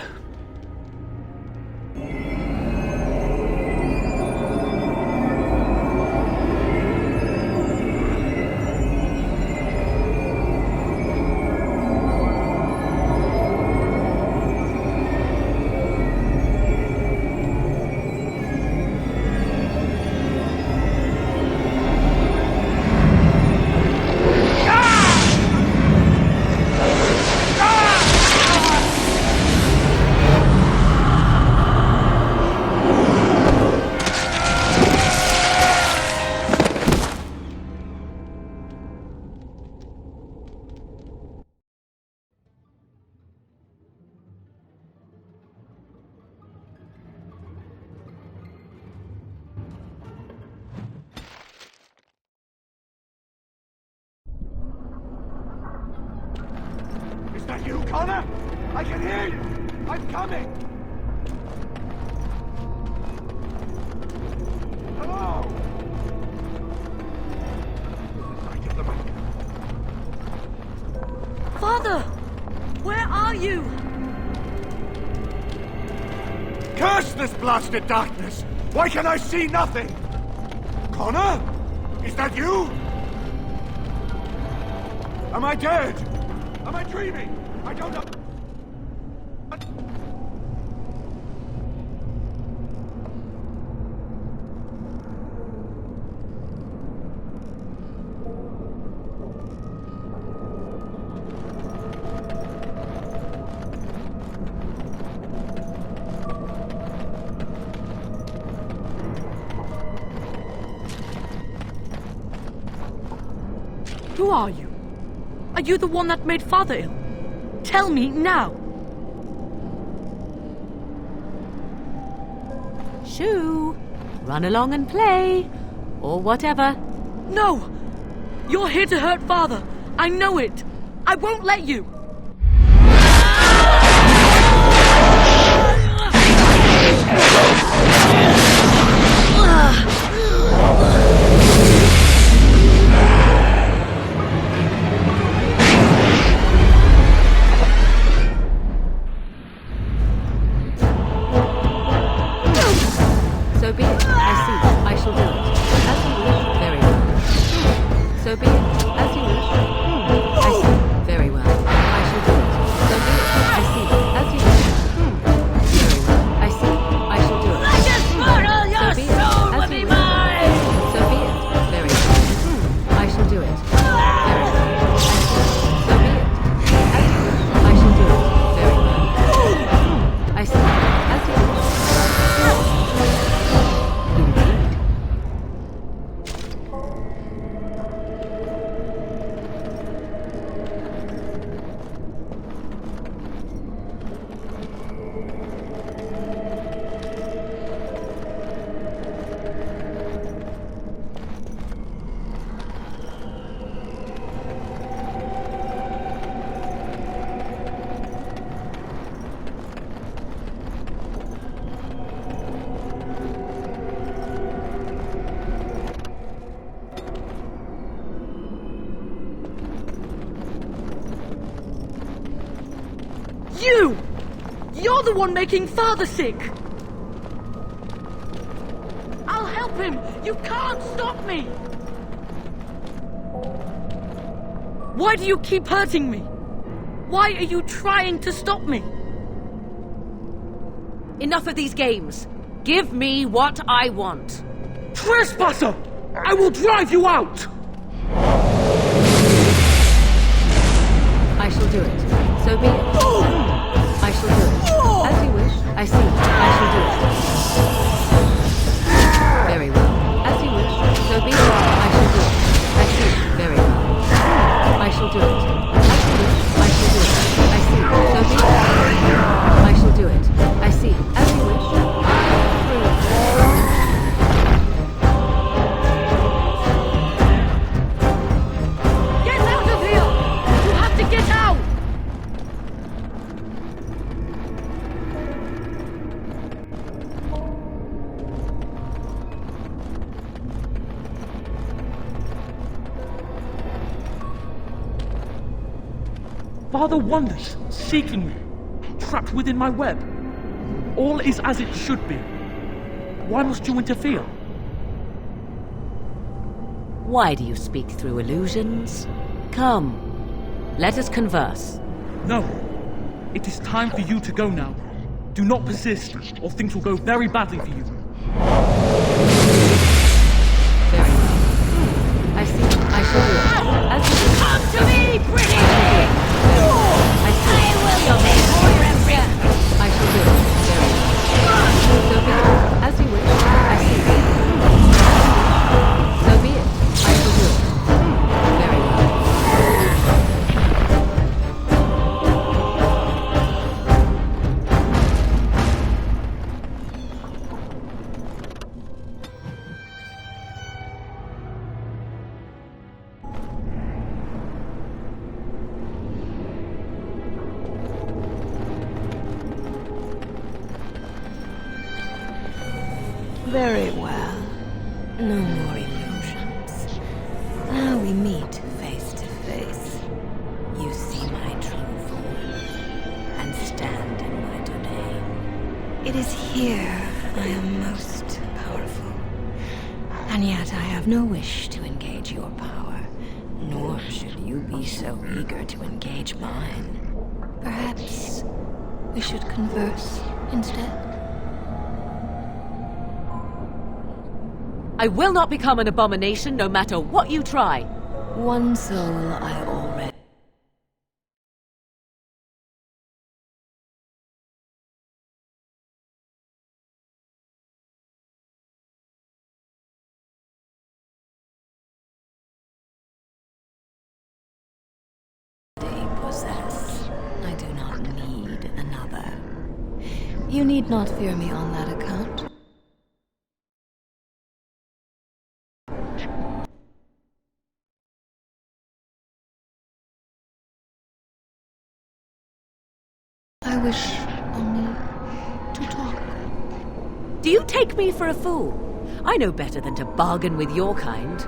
Is that you, Connor? I can hear you! I'm coming! Hello? Father! Where are you? Curse this blasted darkness! Why can I see nothing? Connor? Is that you? Am I dead? Am I dreaming? I don't know. Who are you? Are you the one that made Father ill? Tell me now! Shoo! Run along and play. Or whatever. No! You're here to hurt Father. I know it. I won't let you. So be it. I see. I shall do it. As you wish. Very well. So be it. As you wish. I see. Very well. I shall do it. So be it. I see. As you wish. Very well. I see. I shall do it. I just bought all your So be it. soul As will you be wish. mine! So be it. Very well. I shall do it. Very well. I see. So be it. As you wish. I shall do it. Very well. I see. As you wish. You! You're the one making Father sick! I'll help him! You can't stop me! Why do you keep hurting me? Why are you trying to stop me? Enough of these games. Give me what I want. Trespasser! I will drive you out! I shall do it. So be it. I shall do it. As you wish. I see. I shall do it. Very well. As you wish. So be it. I shall do it. I see. Very well. I shall do it. As you wish. I shall do it. I see. So be it. I shall do it. I see. As you wish. Get out of here! You have to get out! Father wanders, seeking me, trapped within my web. All is as it should be. Why must you interfere? Why do you speak through illusions? Come, let us converse. No. It is time for you to go now. Do not persist, or things will go very badly for you. Very well. I see. I shall do it. As you wish. Come to me, pretty! I see. I will obey for your emperor. I shall do it. Very well. So be it. As you wish. I see. So be it. I shall do it. Very well. Very well. No more illusions. Now we meet face to face. You see my true form and stand in my domain. It is here I am most powerful. And yet I have no wish to engage your power, nor should you be so eager to engage mine. Perhaps we should converse instead. I will not become an abomination no matter what you try. One soul I already... possess. I do not need another. You need not fear me on that account. I wish only to talk. Do you take me for a fool? I know better than to bargain with your kind.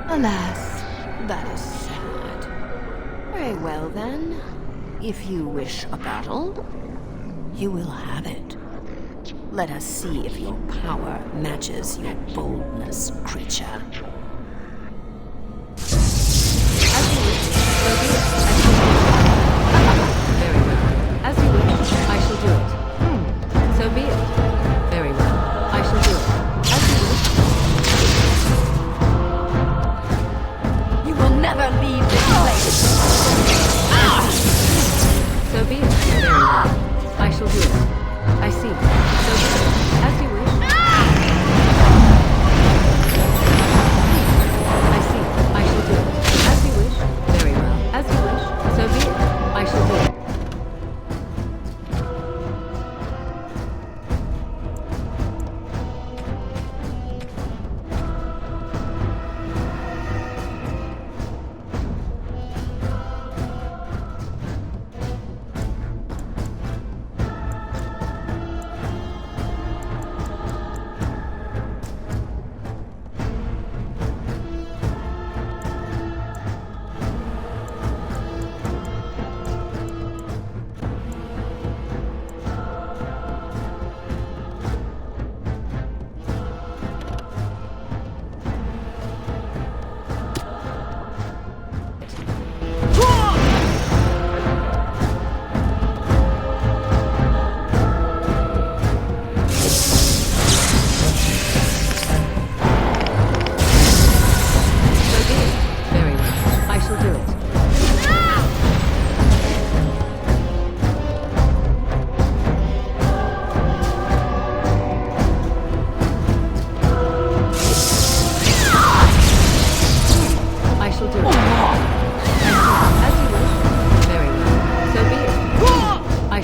Alas, that is sad. Very well then. If you wish a battle, you will have it. Let us see if your power matches your boldness, creature. Very well. As you wish, I shall do it. So be it. Very well. I shall do it. As you wish. You will never leave this place. So be it. Very well. I shall do it. I see. So be it. As you wish. I see. I shall do it. As you wish. Very well. As you wish. So be it. I shall do it.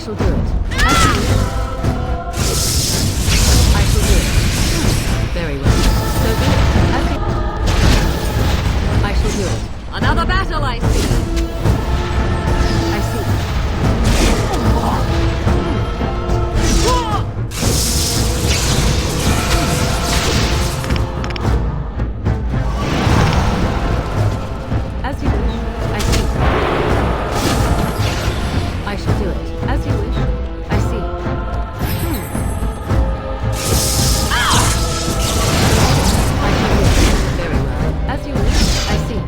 shall do it. As you wish. I shall do it. Very well. So be it. As you... I shall do it. Another battle, I see. I see. As you wish. I see. I shall do it. As you wish. I see. I shall do it. Very well. As you wish. I see. As you wish. I see.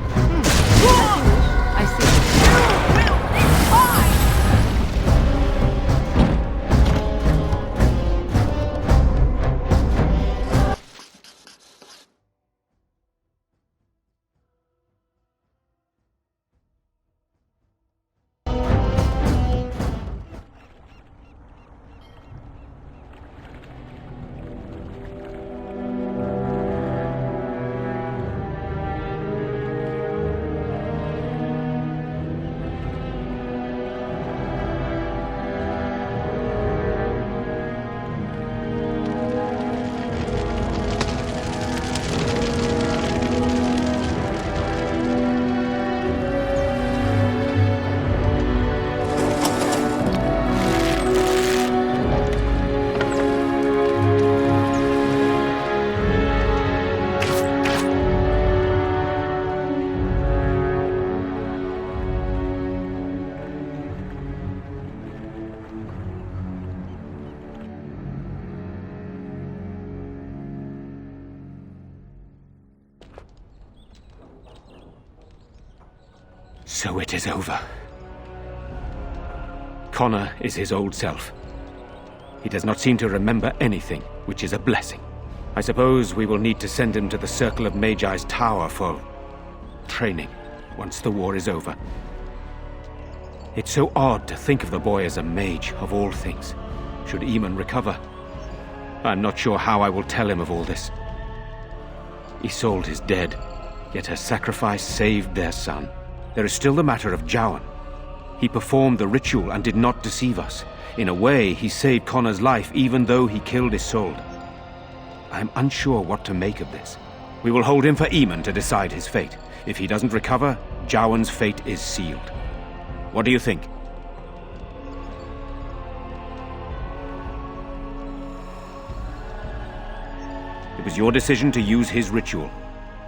So it is over. Connor is his old self. He does not seem to remember anything, which is a blessing. I suppose we will need to send him to the Circle of Magi's tower for training once the war is over. It's so odd to think of the boy as a mage, of all things. Should Eamon recover, I'm not sure how I will tell him of all this. Isolde is dead, yet her sacrifice saved their son. There is still the matter of Jowan. He performed the ritual and did not deceive us. In a way, he saved Connor's life even though he killed Isolde. I am unsure what to make of this. We will hold him for Eamon to decide his fate. If he doesn't recover, Jowan's fate is sealed. What do you think? It was your decision to use his ritual.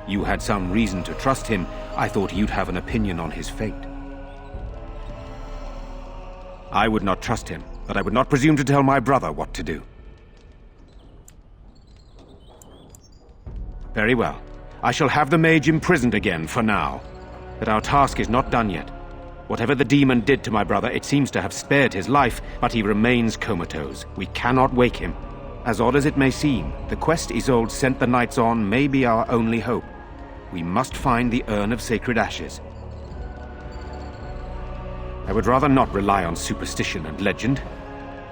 You had some reason to trust him. I thought you'd have an opinion on his fate. I would not trust him, but I would not presume to tell my brother what to do. Very well. I shall have the mage imprisoned again for now. But our task is not done yet. Whatever the demon did to my brother, it seems to have spared his life, but he remains comatose. We cannot wake him. As odd as it may seem, the quest Isolde sent the knights on may be our only hope. We must find the Urn of Sacred Ashes. I would rather not rely on superstition and legend,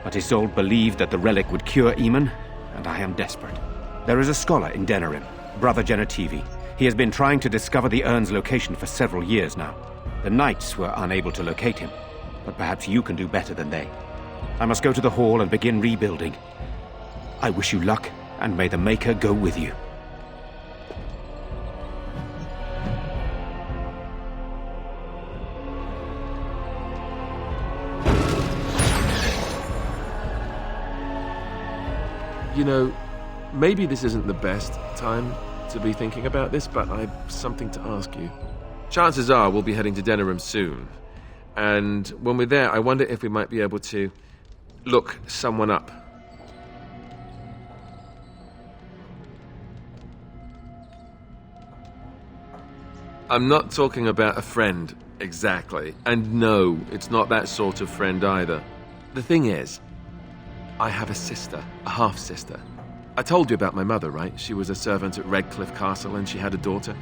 but Isolde believed that the relic would cure Eamon, and I am desperate. There is a scholar in Denerim, Brother Genetivi. He has been trying to discover the urn's location for several years now. The knights were unable to locate him, but perhaps you can do better than they. I must go to the hall and begin rebuilding. I wish you luck, and may the Maker go with you. You know, maybe this isn't the best time to be thinking about this, but I've something to ask you. Chances are we'll be heading to Denerim soon. And when we're there, I wonder if we might be able to look someone up. I'm not talking about a friend, exactly. And no, it's not that sort of friend either. The thing is, I have a sister, a half-sister. I told you about my mother, right? She was a servant at Redcliffe Castle and she had a daughter.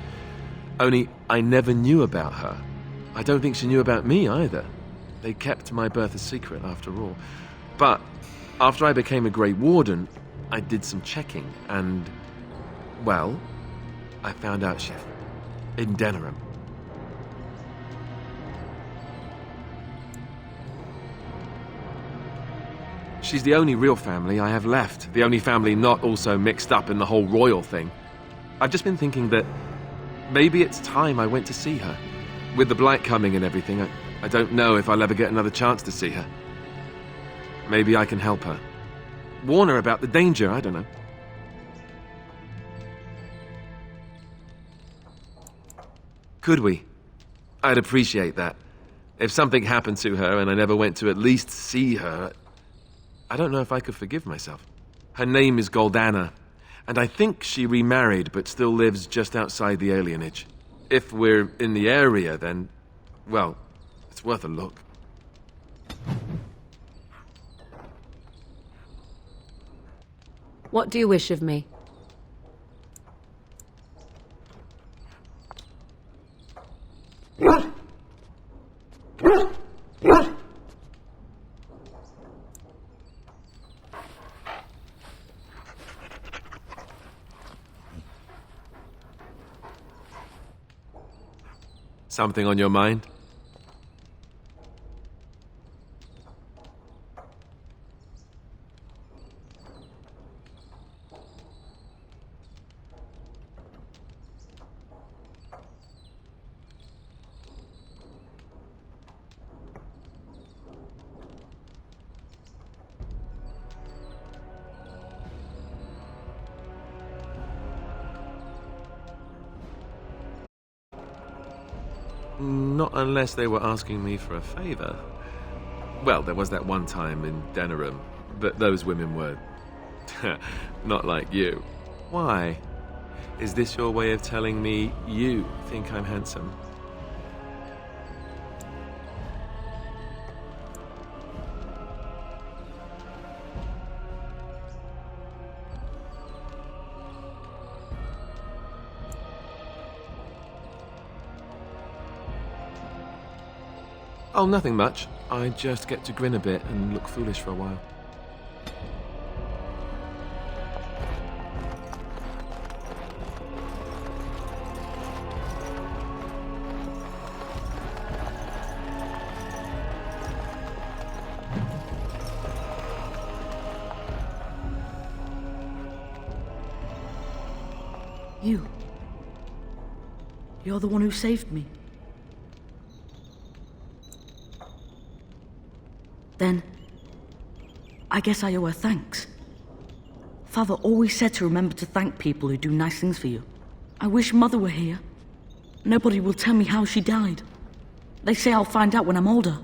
Only, I never knew about her. I don't think she knew about me either. They kept my birth a secret, after all. But after I became a Grey Warden, I did some checking and, well, I found out she's in Denerim. She's the only real family I have left. The only family not also mixed up in the whole royal thing. I've just been thinking that maybe it's time I went to see her. With the blight coming and everything, I don't know if I'll ever get another chance to see her. Maybe I can help her. Warn her about the danger, I don't know. Could we? I'd appreciate that. If something happened to her and I never went to at least see her, I don't know if I could forgive myself. Her name is Goldana, and I think she remarried but still lives just outside the alienage. If we're in the area, then, well, it's worth a look. What do you wish of me? Something on your mind? Not unless they were asking me for a favor. Well, there was that one time in Denerim, but those women were not like you. Why? Is this your way of telling me you think I'm handsome? Oh, nothing much. I just get to grin a bit and look foolish for a while. You're the one who saved me. Then, I guess I owe her thanks. Father always said to remember to thank people who do nice things for you. I wish Mother were here. Nobody will tell me how she died. They say I'll find out when I'm older.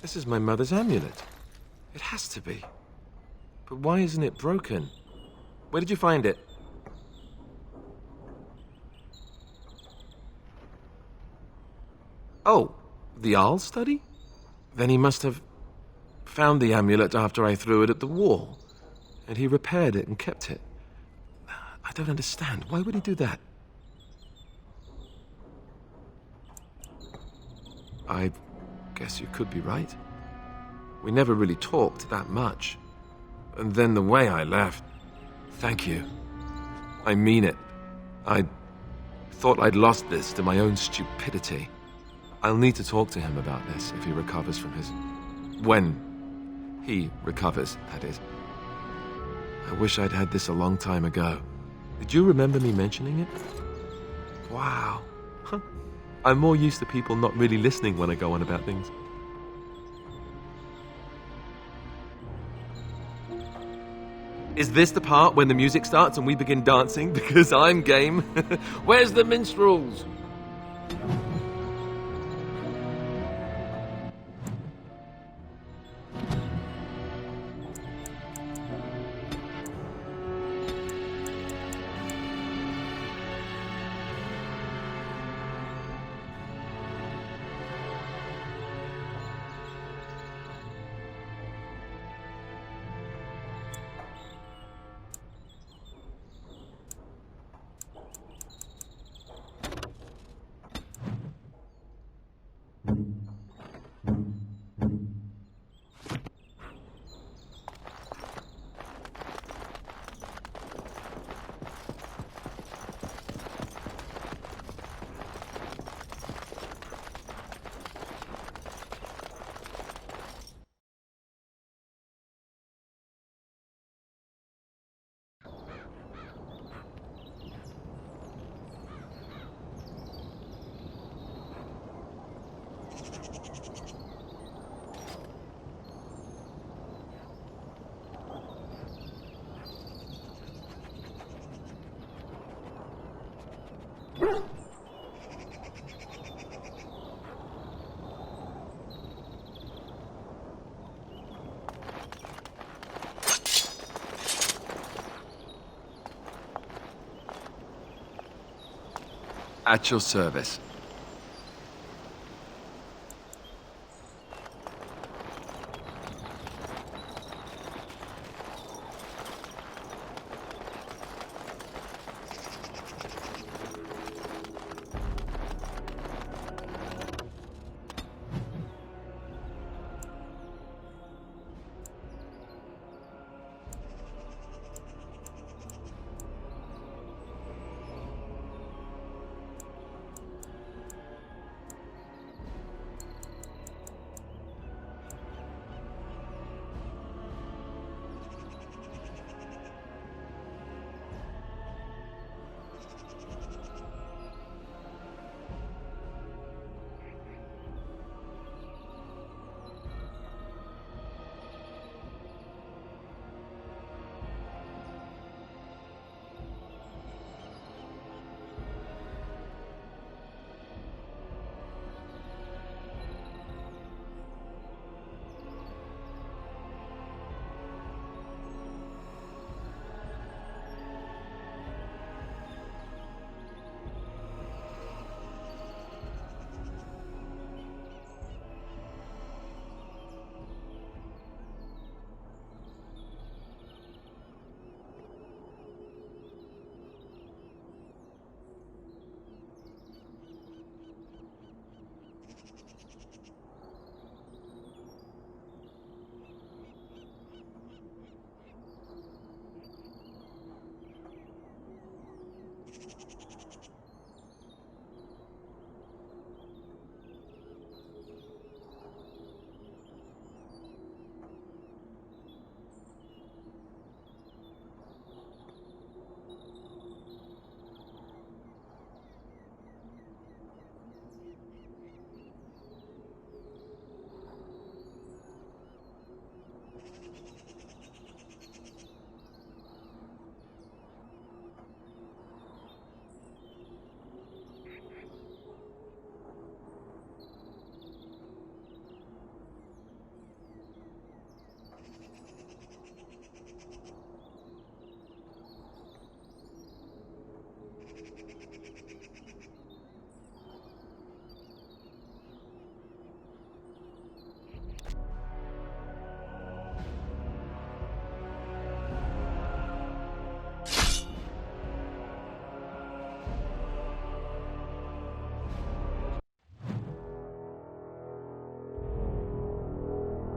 This is my mother's amulet. It has to be. But why isn't it broken? Where did you find it? Oh, the Arl study? Then he must have found the amulet after I threw it at the wall. And he repaired it and kept it. I don't understand. Why would he do that? I guess you could be right. We never really talked that much. And then the way I left... Thank you. I mean it. I thought I'd lost this to my own stupidity. I'll need to talk to him about this if he recovers from his... When he recovers, that is. I wish I'd had this a long time ago. Did you remember me mentioning it? Wow. Huh. I'm more used to people not really listening when I go on about things. Is this the part when the music starts and we begin dancing? Because I'm game. Where's the minstrels? At your service.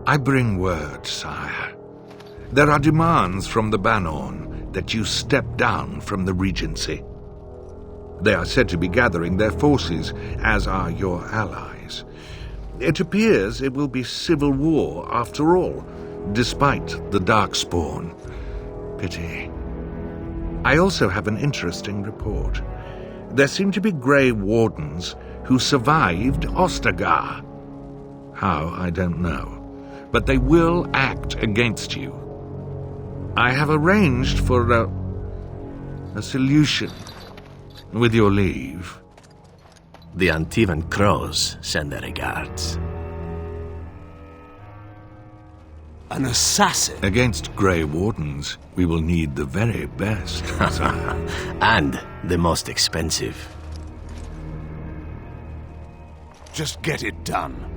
I bring word, sire. There are demands from the Bannorn that you step down from the Regency. They are said to be gathering their forces, as are your allies. It appears it will be civil war after all, despite the Darkspawn. Pity. I also have an interesting report. There seem to be Grey Wardens who survived Ostagar. How, I don't know. But they will act against you. I have arranged for a solution, with your leave. The Antivan Crows send their regards. An assassin? Against Grey Wardens, we will need the very best. And the most expensive. Just get it done.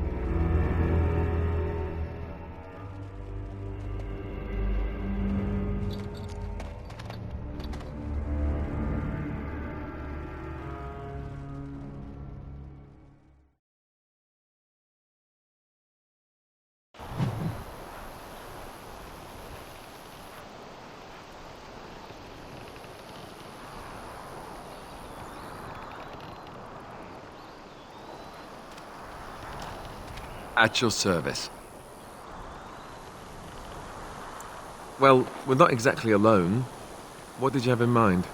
At your service. Well, we're not exactly alone. What did you have in mind?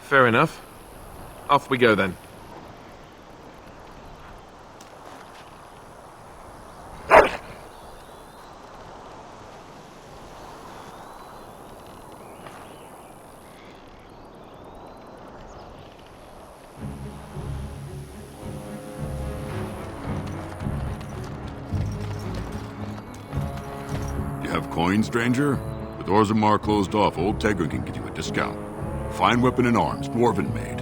Fair enough. Off we go then. Coin, stranger? With Orzammar closed off, old Tegrin can give you a discount. Fine weapon and arms, dwarven made.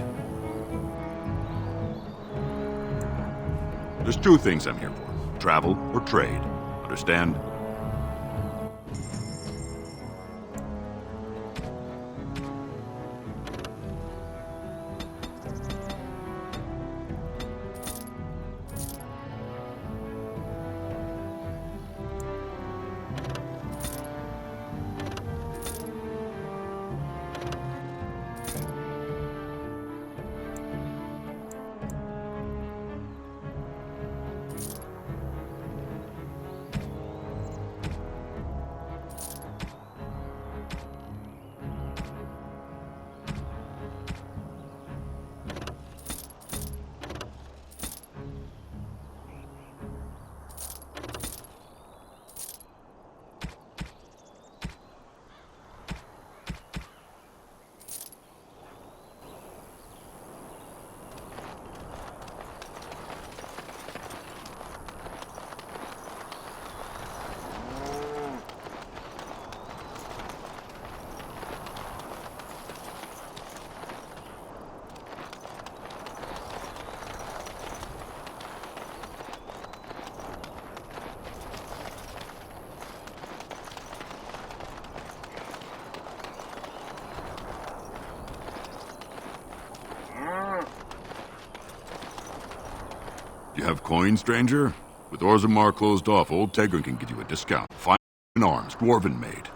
There's two things I'm here for. Travel or trade. Understand? You have coin, stranger? With Orzammar closed off, old Tegrin can give you a discount. Fine arms, dwarven made.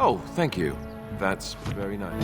Oh, thank you. That's very nice.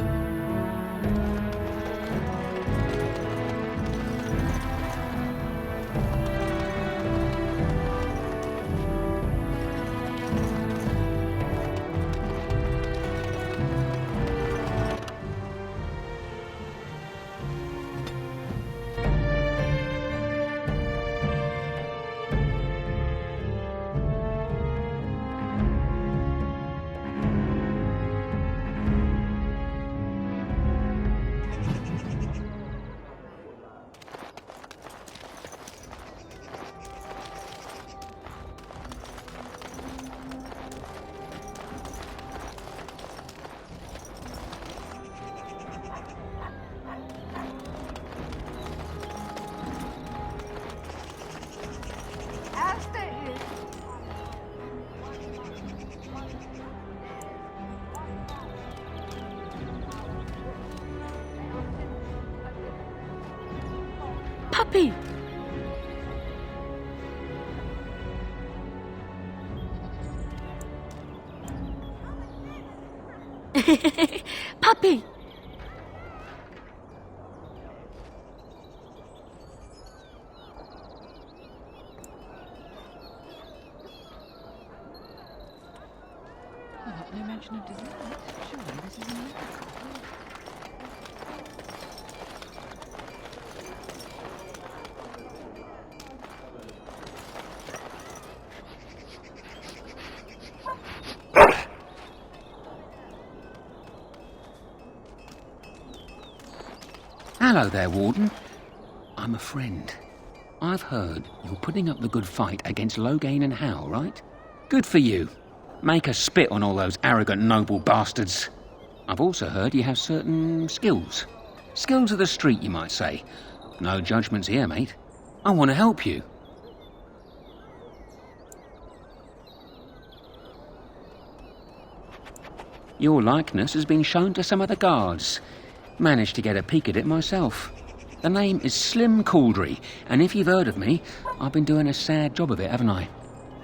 Puppy! Puppy! No mention of dessert. Surely this is a miracle. Hello there, Warden. I'm a friend. I've heard you're putting up the good fight against Loghain and Howe, right? Good for you. Make us spit on all those arrogant noble bastards. I've also heard you have certain skills. Skills of the street, you might say. No judgments here, mate. I want to help you. Your likeness has been shown to some of the guards. Managed to get a peek at it myself. The name is Slim Cauldry, and if you've heard of me, I've been doing a sad job of it, haven't I?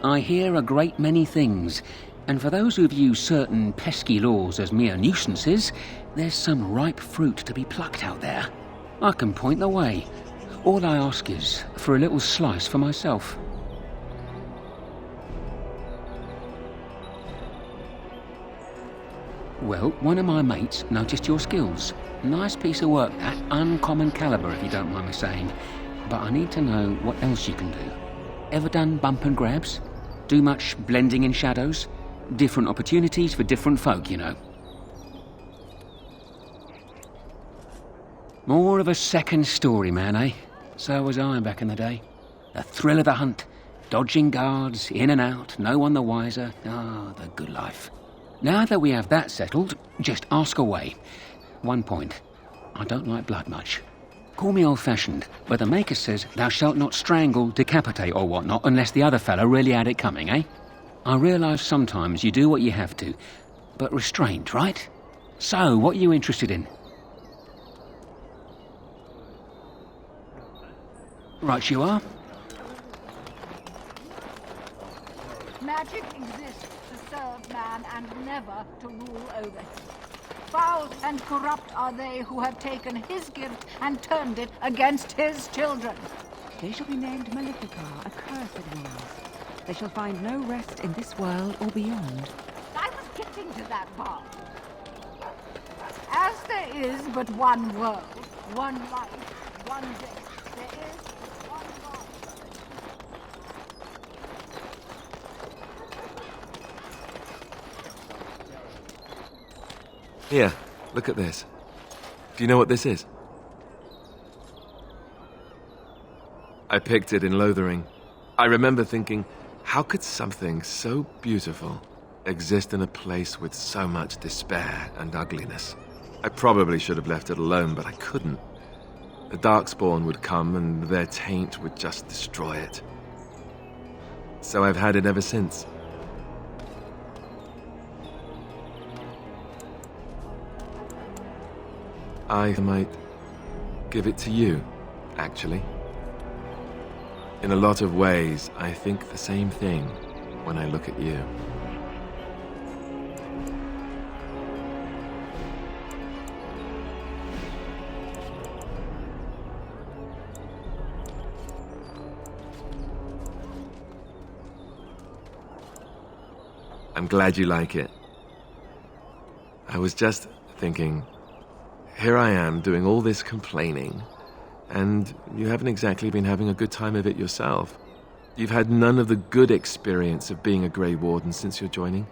I hear a great many things, and for those who view certain pesky laws as mere nuisances, there's some ripe fruit to be plucked out there. I can point the way. All I ask is for a little slice for myself. Well, one of my mates noticed your skills. Nice piece of work, that. Uncommon caliber, if you don't mind me saying. But I need to know what else you can do. Ever done bump and grabs? Do much blending in shadows? Different opportunities for different folk, you know. More of a second story man, eh? So was I back in the day. The thrill of the hunt. Dodging guards, in and out, no one the wiser. Ah, the good life. Now that we have that settled, just ask away. One point. I don't like blood much. Call me old-fashioned, but the Maker says thou shalt not strangle, decapitate or whatnot unless the other fella really had it coming, eh? I realise sometimes you do what you have to, but restrained, right? So, what are you interested in? Right you are. Magic exists to serve man and never to rule over him. Foul and corrupt are they who have taken his gift and turned it against his children. They shall be named Maleficar, accursed ones. They shall find no rest in this world or beyond. I was getting to that part. As there is but one world, one life, one death, there is one God. Here, look at this. Do you know what this is? I picked it in Lothering. I remember thinking, how could something so beautiful exist in a place with so much despair and ugliness? I probably should have left it alone, but I couldn't. The Darkspawn would come and their taint would just destroy it. So I've had it ever since. I might give it to you, actually. In a lot of ways, I think the same thing when I look at you. I'm glad you like it. I was just thinking, here I am doing all this complaining, and you haven't exactly been having a good time of it yourself. You've had none of the good experience of being a Grey Warden since your joining.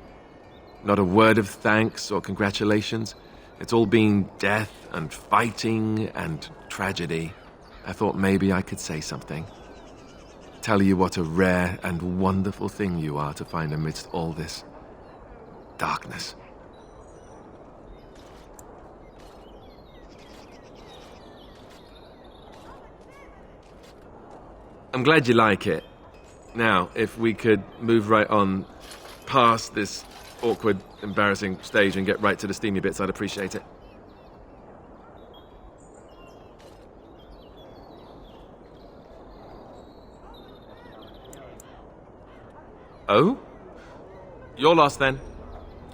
Not a word of thanks or congratulations. It's all been death and fighting and tragedy. I thought maybe I could say something. Tell you what a rare and wonderful thing you are to find amidst all this darkness. I'm glad you like it. Now, if we could move right on past this awkward, embarrassing stage and get right to the steamy bits, I'd appreciate it. Oh? You're lost then.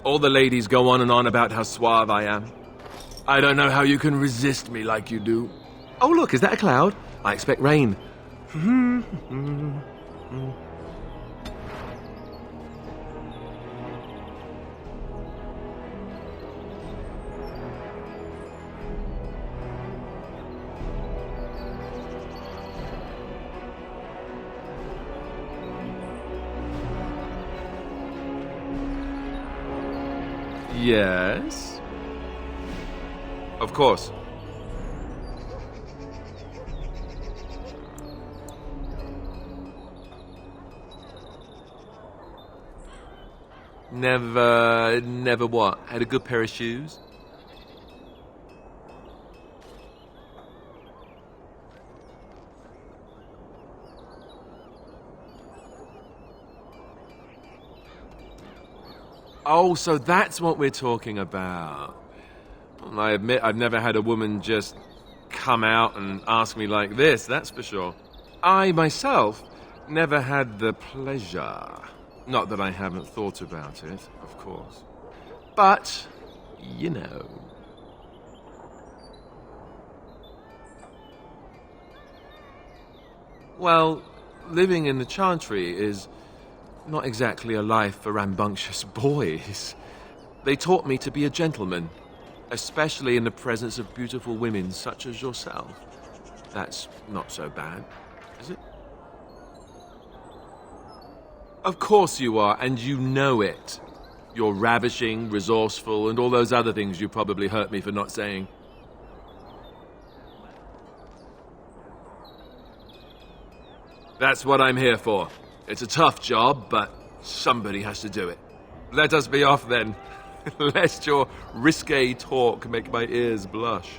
All the ladies go on and on about how suave I am. I don't know how you can resist me like you do. Oh, look, is that a cloud? I expect rain. Yes? Of course. Never what? Had a good pair of shoes? Oh, so that's what we're talking about. Well, I admit I've never had a woman just come out and ask me like this, that's for sure. I, myself, never had the pleasure. Not that I haven't thought about it, of course. But, you know. Well, living in the Chantry is not exactly a life for rambunctious boys. They taught me to be a gentleman, especially in the presence of beautiful women such as yourself. That's not so bad, is it? Of course you are, and you know it. You're ravishing, resourceful, and all those other things you probably hurt me for not saying. That's what I'm here for. It's a tough job, but somebody has to do it. Let us be off then, lest your risque talk make my ears blush.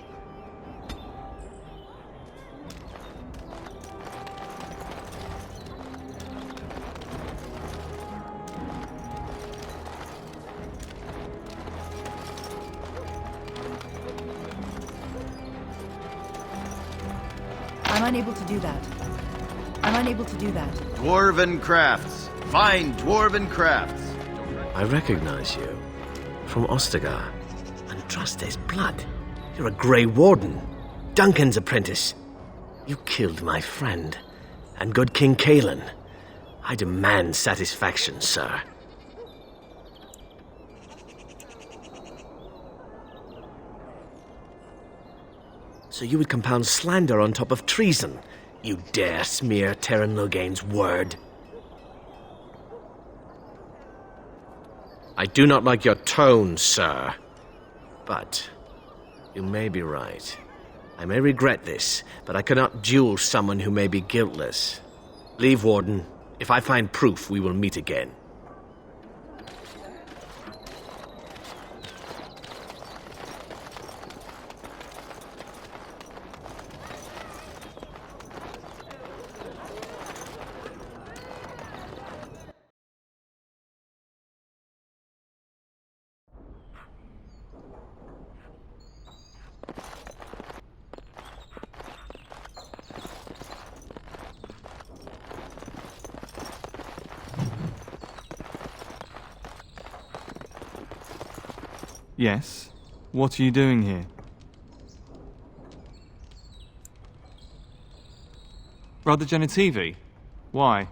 I'm unable to do that. I'm unable to do that. Dwarven crafts. Fine dwarven crafts. I recognize you. From Ostagar. Andraste's blood. You're a Grey Warden. Duncan's apprentice. You killed my friend. And good King Cailan. I demand satisfaction, sir. So you would compound slander on top of treason? You dare smear Teyrn Loghain's word? I do not like your tone, sir. But you may be right. I may regret this, but I cannot duel someone who may be guiltless. Leave, Warden. If I find proof, we will meet again. Yes? What are you doing here? Brother Genitivi? Why?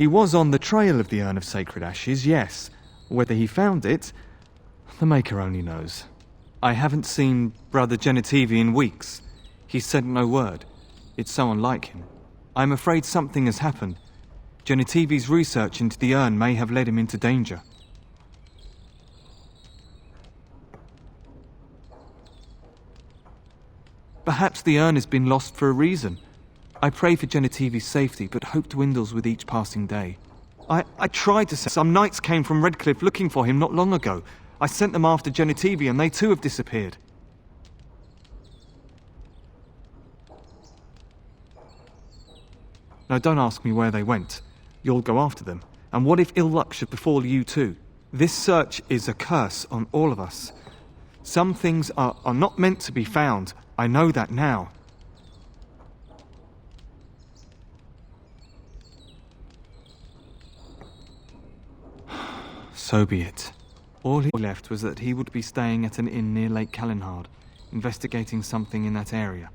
He was on the trail of the Urn of Sacred Ashes, yes. Whether he found it, the Maker only knows. I haven't seen Brother Genitivi in weeks. He sent no word. It's so unlike him. I'm afraid something has happened. Genitivi's research into the urn may have led him into danger. Perhaps the urn has been lost for a reason. I pray for Genitivi's safety, but hope dwindles with each passing day. I tried to send... Some knights came from Redcliffe looking for him not long ago. I sent them after Genitivi and they too have disappeared. Now don't ask me where they went. You'll go after them. And what if ill luck should befall you too? This search is a curse on all of us. Some things are not meant to be found. I know that now. So be it. All he left was that he would be staying at an inn near Lake Calenhard, investigating something in that area.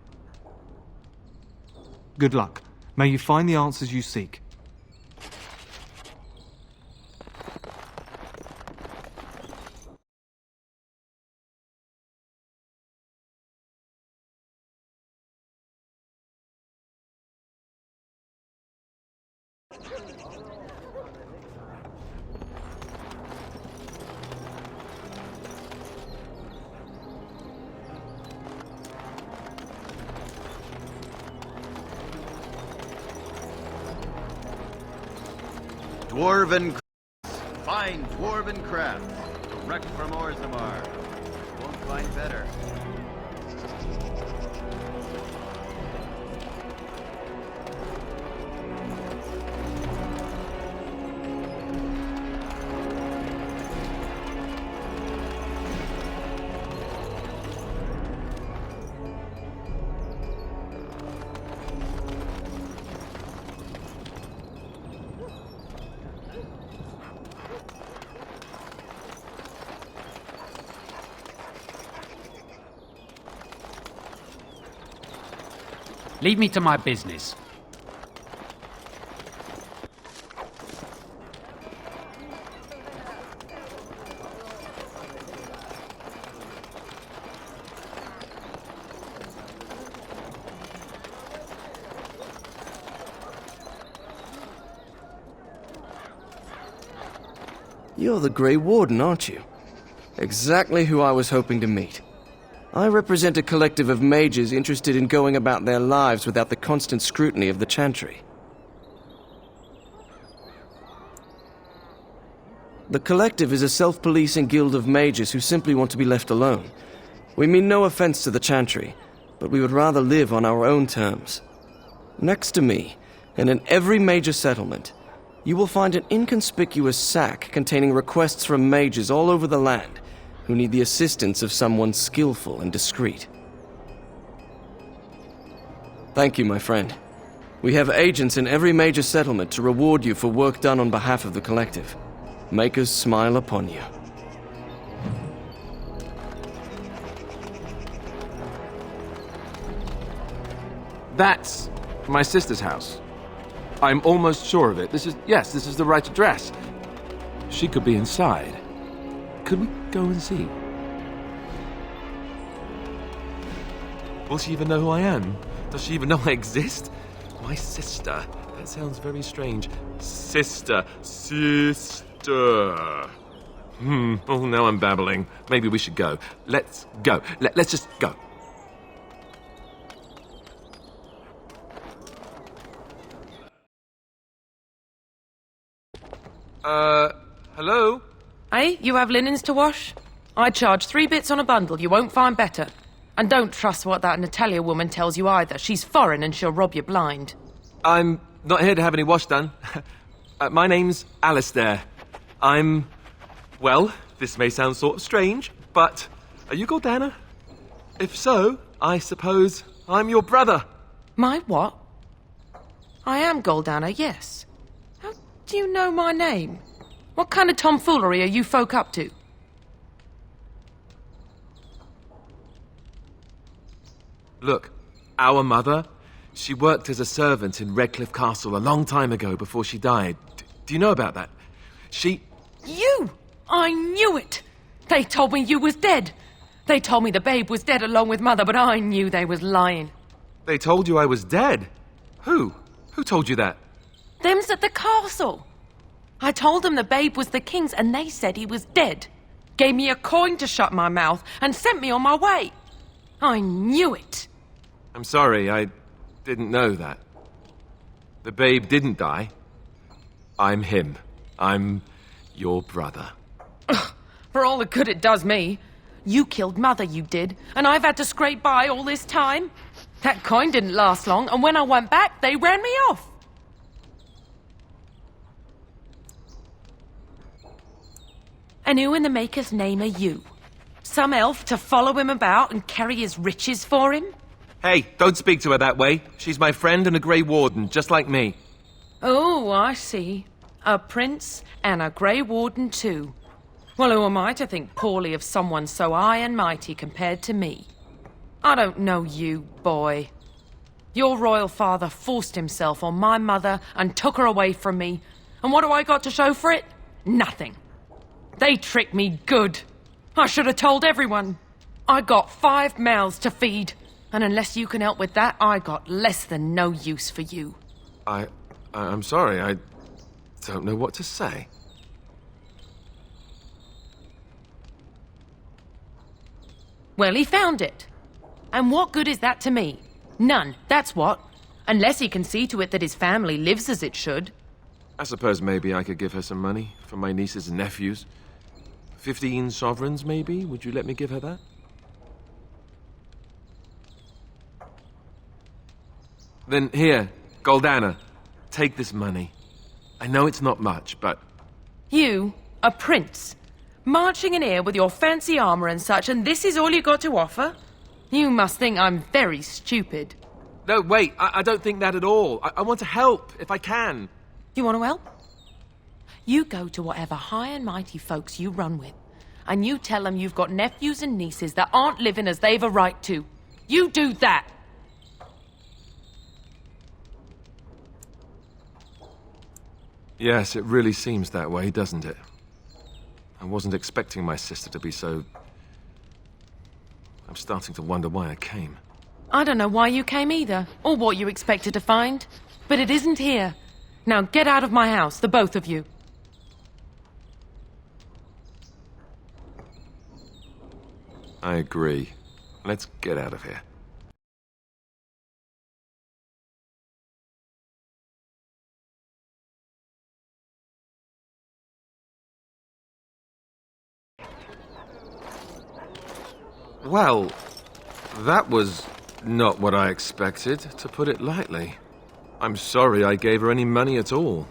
Good luck. May you find the answers you seek. Dwarven crafts. Fine dwarven crafts. Direct from Orzammar. Won't find better. Leave me to my business. You're the Grey Warden, aren't you? Exactly who I was hoping to meet. I represent a collective of mages interested in going about their lives without the constant scrutiny of the Chantry. The collective is a self-policing guild of mages who simply want to be left alone. We mean no offense to the Chantry, but we would rather live on our own terms. Next to me, and in every major settlement, you will find an inconspicuous sack containing requests from mages all over the land who need the assistance of someone skillful and discreet. Thank you, my friend. We have agents in every major settlement to reward you for work done on behalf of the collective. Make us smile upon you. That's my sister's house. I'm almost sure of it. This is the right address. She could be inside. Could we go and see? Will she even know who I am? Does she even know I exist? My sister. That sounds very strange. Sister. Oh, now I'm babbling. Maybe we should go. Let's go. Let's just go. Hello? Hey, you have linens to wash? I charge 3 bits on a bundle, you won't find better. And don't trust what that Natalia woman tells you either. She's foreign and she'll rob you blind. I'm not here to have any wash done. My name's Alistair. Well, this may sound sort of strange, but are you Gordana? If so, I suppose I'm your brother. My what? I am Goldana, yes. How do you know my name? What kind of tomfoolery are you folk up to? Look, our mother, she worked as a servant in Redcliffe Castle a long time ago before she died. Do you know about that? She... You! I knew it! They told me you was dead. They told me the babe was dead along with Mother, but I knew they was lying. They told you I was dead? Who? Who told you that? Them's at the castle. I told them the babe was the king's and they said he was dead. Gave me a coin to shut my mouth and sent me on my way. I knew it. I'm sorry, I didn't know that. The babe didn't die. I'm him. I'm your brother. Ugh, for all the good it does me. You killed Mother, you did, and I've had to scrape by all this time. That coin didn't last long, and when I went back, they ran me off. And who in the Maker's name are you? Some elf to follow him about and carry his riches for him? Hey, don't speak to her that way. She's my friend and a Grey Warden, just like me. Oh, I see. A prince and a Grey Warden too. Well, who am I to think poorly of someone so high and mighty compared to me? I don't know you, boy. Your royal father forced himself on my mother and took her away from me. And what do I got to show for it? Nothing. They tricked me good. I should have told everyone. I got 5 mouths to feed. And unless you can help with that, I got less than no use for you. I'm sorry, I don't know what to say. Well, he found it. And what good is that to me? None, that's what. Unless he can see to it that his family lives as it should. I suppose maybe I could give her some money for my nieces and nephews. 15 sovereigns, maybe? Would you let me give her that? Then here, Goldana, take this money. I know it's not much, but... You, a prince, marching in here with your fancy armor and such, and this is all you got to offer? You must think I'm very stupid. No, wait, I don't think that at all. I want to help, if I can. You want to help? You go to whatever high and mighty folks you run with, and you tell them you've got nephews and nieces that aren't living as they've a right to. You do that. Yes, it really seems that way, doesn't it? I wasn't expecting my sister to be so... I'm starting to wonder why I came. I don't know why you came either, or what you expected to find. But it isn't here. Now get out of my house, the both of you. I agree. Let's get out of here. Well, that was not what I expected, to put it lightly. I'm sorry I gave her any money at all.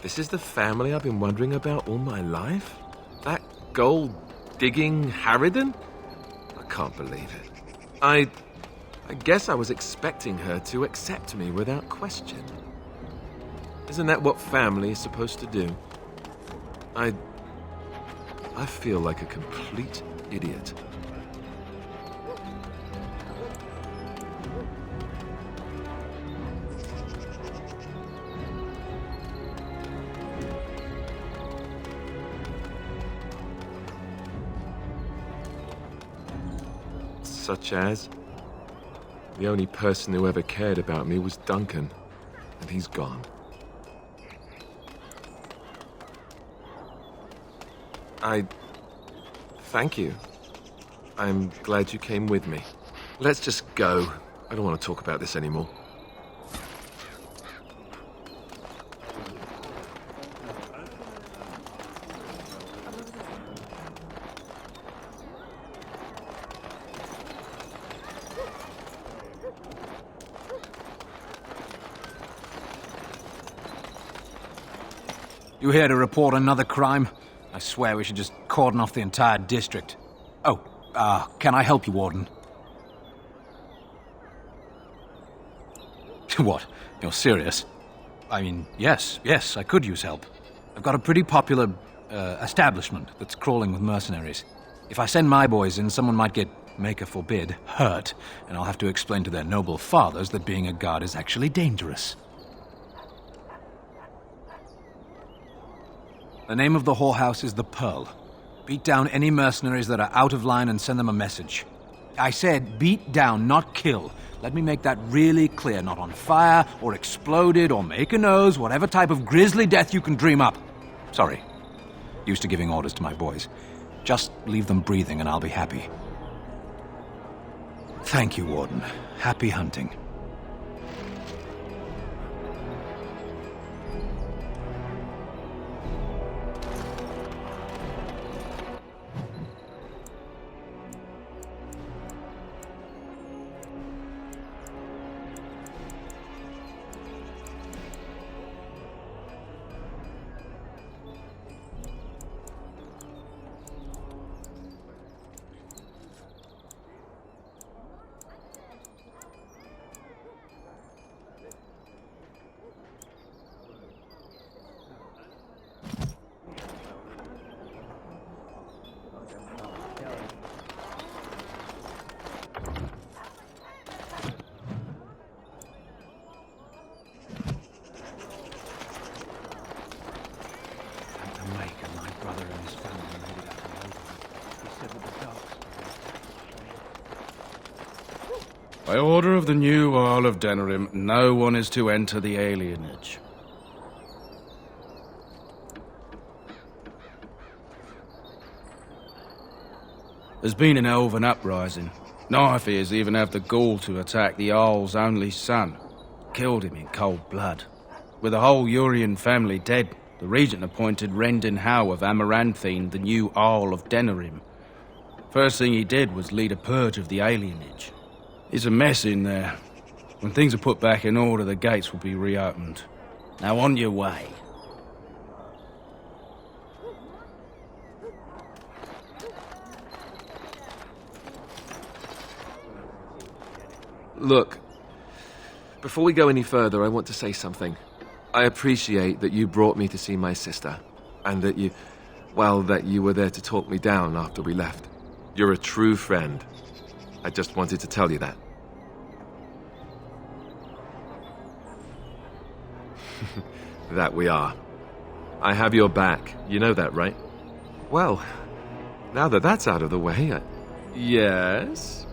This is the family I've been wondering about all my life? That gold-digging Harridan? I can't believe it. I guess I was expecting her to accept me without question. Isn't that what family is supposed to do? I feel like a complete idiot. Such as? The only person who ever cared about me was Duncan, and he's gone. Thank you. I'm glad you came with me. Let's just go. I don't want to talk about this anymore. You here to report another crime? I swear we should just cordon off the entire district. Oh, can I help you, Warden? What? You're serious? I mean, yes, I could use help. I've got a pretty popular, establishment that's crawling with mercenaries. If I send my boys in, someone might get, Maker forbid, hurt, and I'll have to explain to their noble fathers that being a guard is actually dangerous. The name of the whorehouse is the Pearl. Beat down any mercenaries that are out of line and send them a message. I said beat down, not kill. Let me make that really clear. Not on fire, or exploded, or make a nose, whatever type of grisly death you can dream up. Sorry. Used to giving orders to my boys. Just leave them breathing and I'll be happy. Thank you, Warden. Happy hunting. By order of the new Earl of Denerim, no one is to enter the alienage. There's been an elven uprising. Nightfears even have the gall to attack the Jarl's only son. Killed him in cold blood. With the whole Urian family dead, the regent appointed Rendon Howe of Amaranthine the new Jarl of Denerim. First thing he did was lead a purge of the alienage. It's a mess in there. When things are put back in order, the gates will be reopened. Now on your way. Look, before we go any further, I want to say something. I appreciate that you brought me to see my sister, and that you were there to talk me down after we left. You're a true friend. I just wanted to tell you that. That we are. I have your back. You know that, right? Well, now that that's out of the way, yes?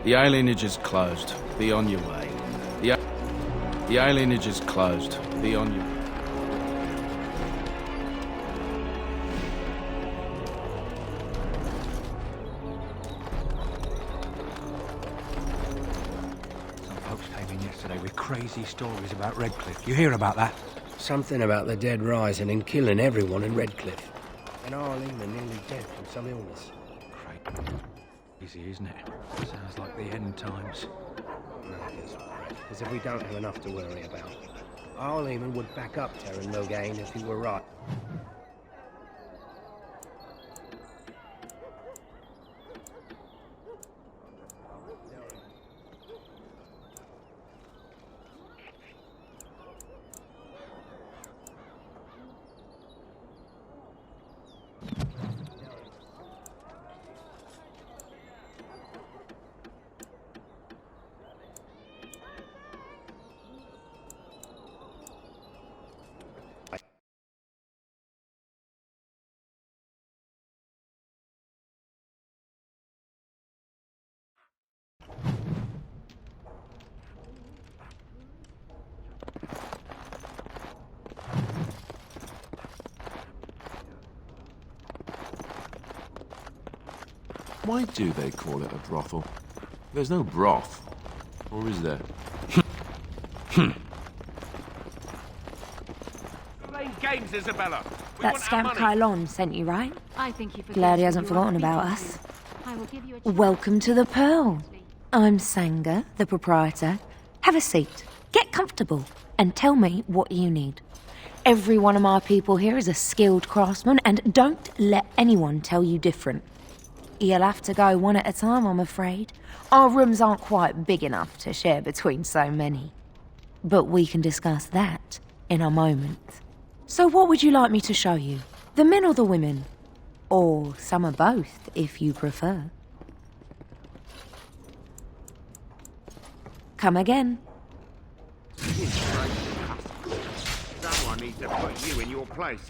The alienage is closed. Be on your way. The alienage is closed. Be on your way. With crazy stories about Redcliffe. You hear about that? Something about the dead rising and killing everyone in Redcliffe. And Arlene are nearly dead from some illness. Crazy, isn't it? Sounds like the end times. As if we don't have enough to worry about. Arlene would back up Terran Logain if he were right. Why do they call it a brothel? There's no broth. Or is there? Playing games, Isabella. That scamp Kylon sent you, right? I think he Glad he hasn't forgotten about us. Welcome to the Pearl. I'm Sanga, the proprietor. Have a seat, get comfortable, and tell me what you need. Every one of my people here is a skilled craftsman, and don't let anyone tell you different. You'll have to go one at a time, I'm afraid. Our rooms aren't quite big enough to share between so many. But we can discuss that in a moment. So what would you like me to show you? The men or the women? Or some of both, if you prefer. Come again. Someone needs to put you in your place.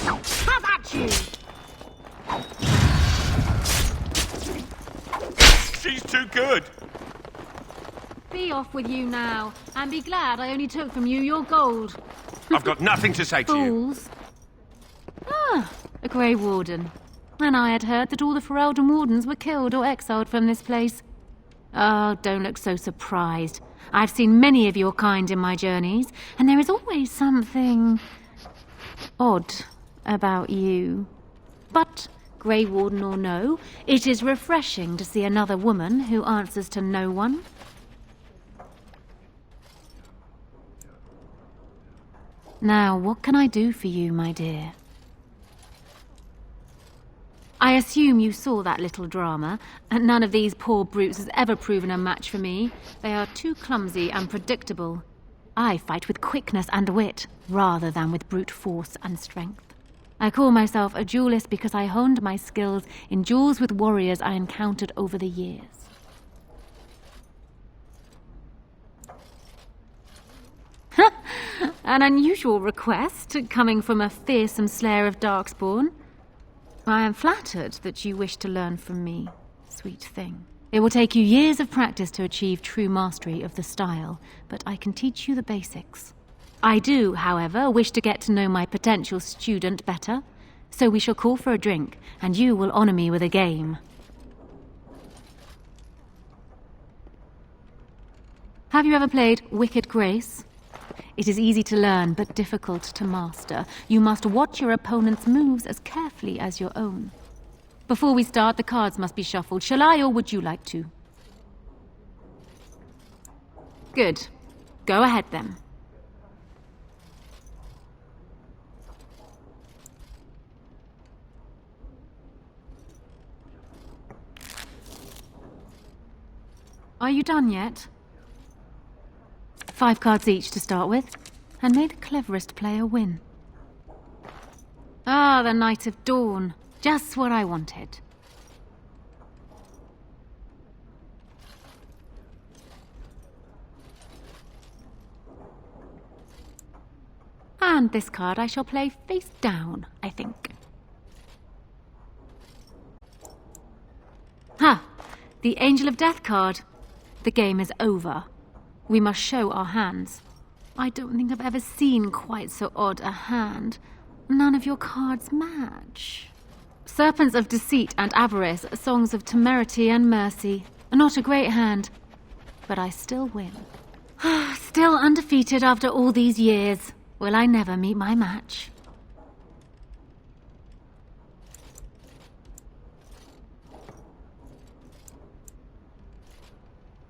Have at you! She's too good! Be off with you now, and be glad I only took from you your gold. I've got nothing to say to you. Fools. Ah, a Grey Warden. And I had heard that all the Ferelden Wardens were killed or exiled from this place. Oh, don't look so surprised. I've seen many of your kind in my journeys, and there is always something odd about you. But, Grey Warden or no, it is refreshing to see another woman who answers to no one. Now, what can I do for you, my dear? I assume you saw that little drama, and none of these poor brutes has ever proven a match for me. They are too clumsy and predictable. I fight with quickness and wit, rather than with brute force and strength. I call myself a duelist because I honed my skills in duels with warriors I encountered over the years. An unusual request, coming from a fearsome slayer of Darkspawn. I am flattered that you wish to learn from me, sweet thing. It will take you years of practice to achieve true mastery of the style, but I can teach you the basics. I do, however, wish to get to know my potential student better, so we shall call for a drink, and you will honor me with a game. Have you ever played Wicked Grace? It is easy to learn, but difficult to master. You must watch your opponent's moves as carefully as your own. Before we start, the cards must be shuffled. Shall I, or would you like to? Good. Go ahead, then. Are you done yet? 5 cards each to start with, and may the cleverest player win. Ah, the Knight of Dawn. Just what I wanted. And this card I shall play face down, I think. Ha! The Angel of Death card. The game is over. We must show our hands. I don't think I've ever seen quite so odd a hand. None of your cards match. Serpents of Deceit and Avarice, Songs of Temerity and Mercy. Not a great hand, but I still win. Still undefeated after all these years. Will I never meet my match?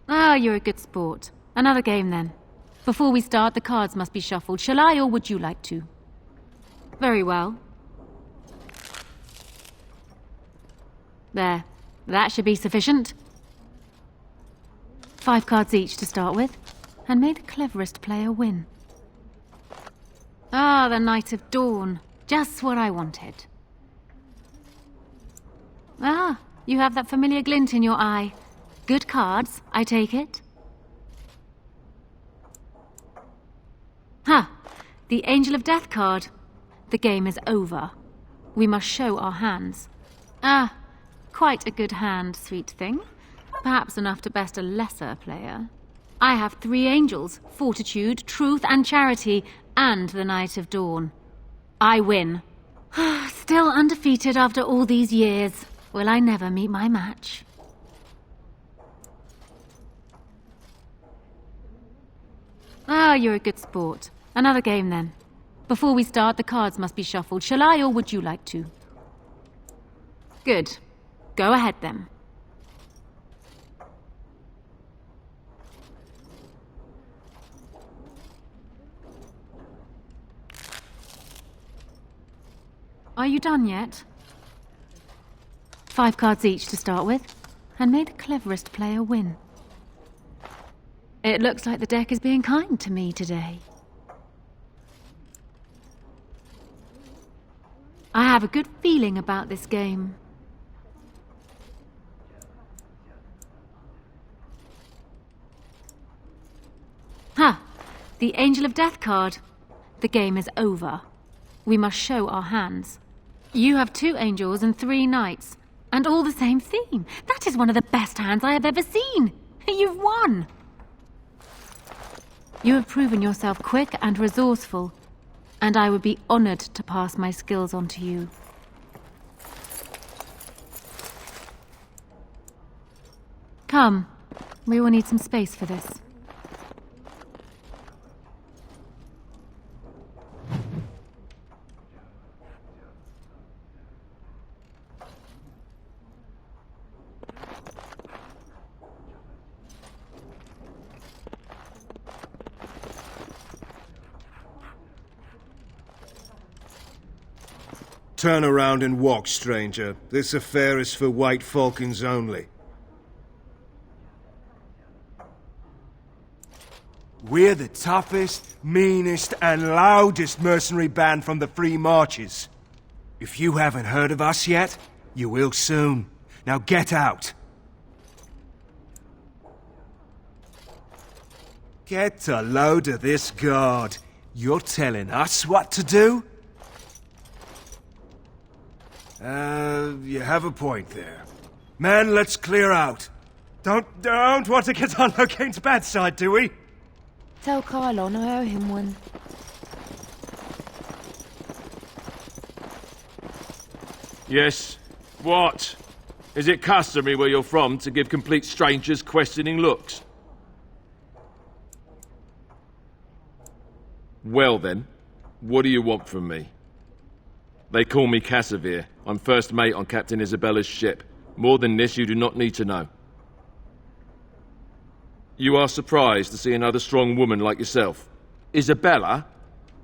Ah, you're a good sport. Another game, then. Before we start, the cards must be shuffled. Shall I, or would you like to? Very well. There. That should be sufficient. 5 cards each to start with, and may the cleverest player win. Ah, the Knight of Dawn. Just what I wanted. Ah, you have that familiar glint in your eye. Good cards, I take it. Ha! The Angel of Death card. The game is over. We must show our hands. Ah, quite a good hand, sweet thing. Perhaps enough to best a lesser player. I have 3 angels, Fortitude, Truth and Charity, and the Knight of Dawn. I win. Still undefeated after all these years. Will I never meet my match? Ah, you're a good sport. Another game, then. Before we start, the cards must be shuffled. Shall I, or would you like to? Good. Go ahead, then. Are you done yet? 5 cards each to start with, and may the cleverest player win. It looks like the deck is being kind to me today. I have a good feeling about this game. The Angel of Death card. The game is over. We must show our hands. You have 2 angels and 3 knights, and all the same theme. That is one of the best hands I have ever seen. You've won. You have proven yourself quick and resourceful, and I would be honored to pass my skills on to you. Come, we will need some space for this. Turn around and walk, stranger. This affair is for White Falcons only. We're the toughest, meanest, and loudest mercenary band from the Free Marches. If you haven't heard of us yet, you will soon. Now get out. Get a load of this guard. You're telling us what to do? You have a point there. Man, let's clear out. Don't want to get on Locane's bad side, do we? Tell Kylon I owe him one. Yes. What? Is it customary where you're from to give complete strangers questioning looks? Well then, what do you want from me? They call me Cassavir. I'm first mate on Captain Isabella's ship. More than this, you do not need to know. You are surprised to see another strong woman like yourself. Isabella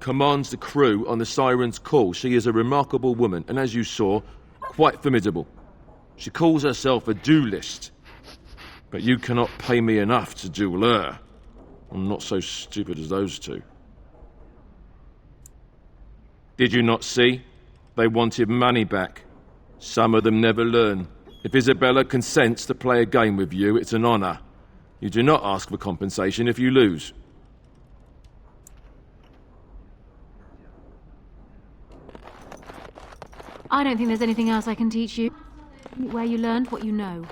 commands the crew on the Siren's Call. She is a remarkable woman, and as you saw, quite formidable. She calls herself a duelist. But you cannot pay me enough to duel her. I'm not so stupid as those two. Did you not see? They wanted money back. Some of them never learn. If Isabella consents to play a game with you, it's an honor. You do not ask for compensation if you lose. I don't think there's anything else I can teach you. Where you learned what you know.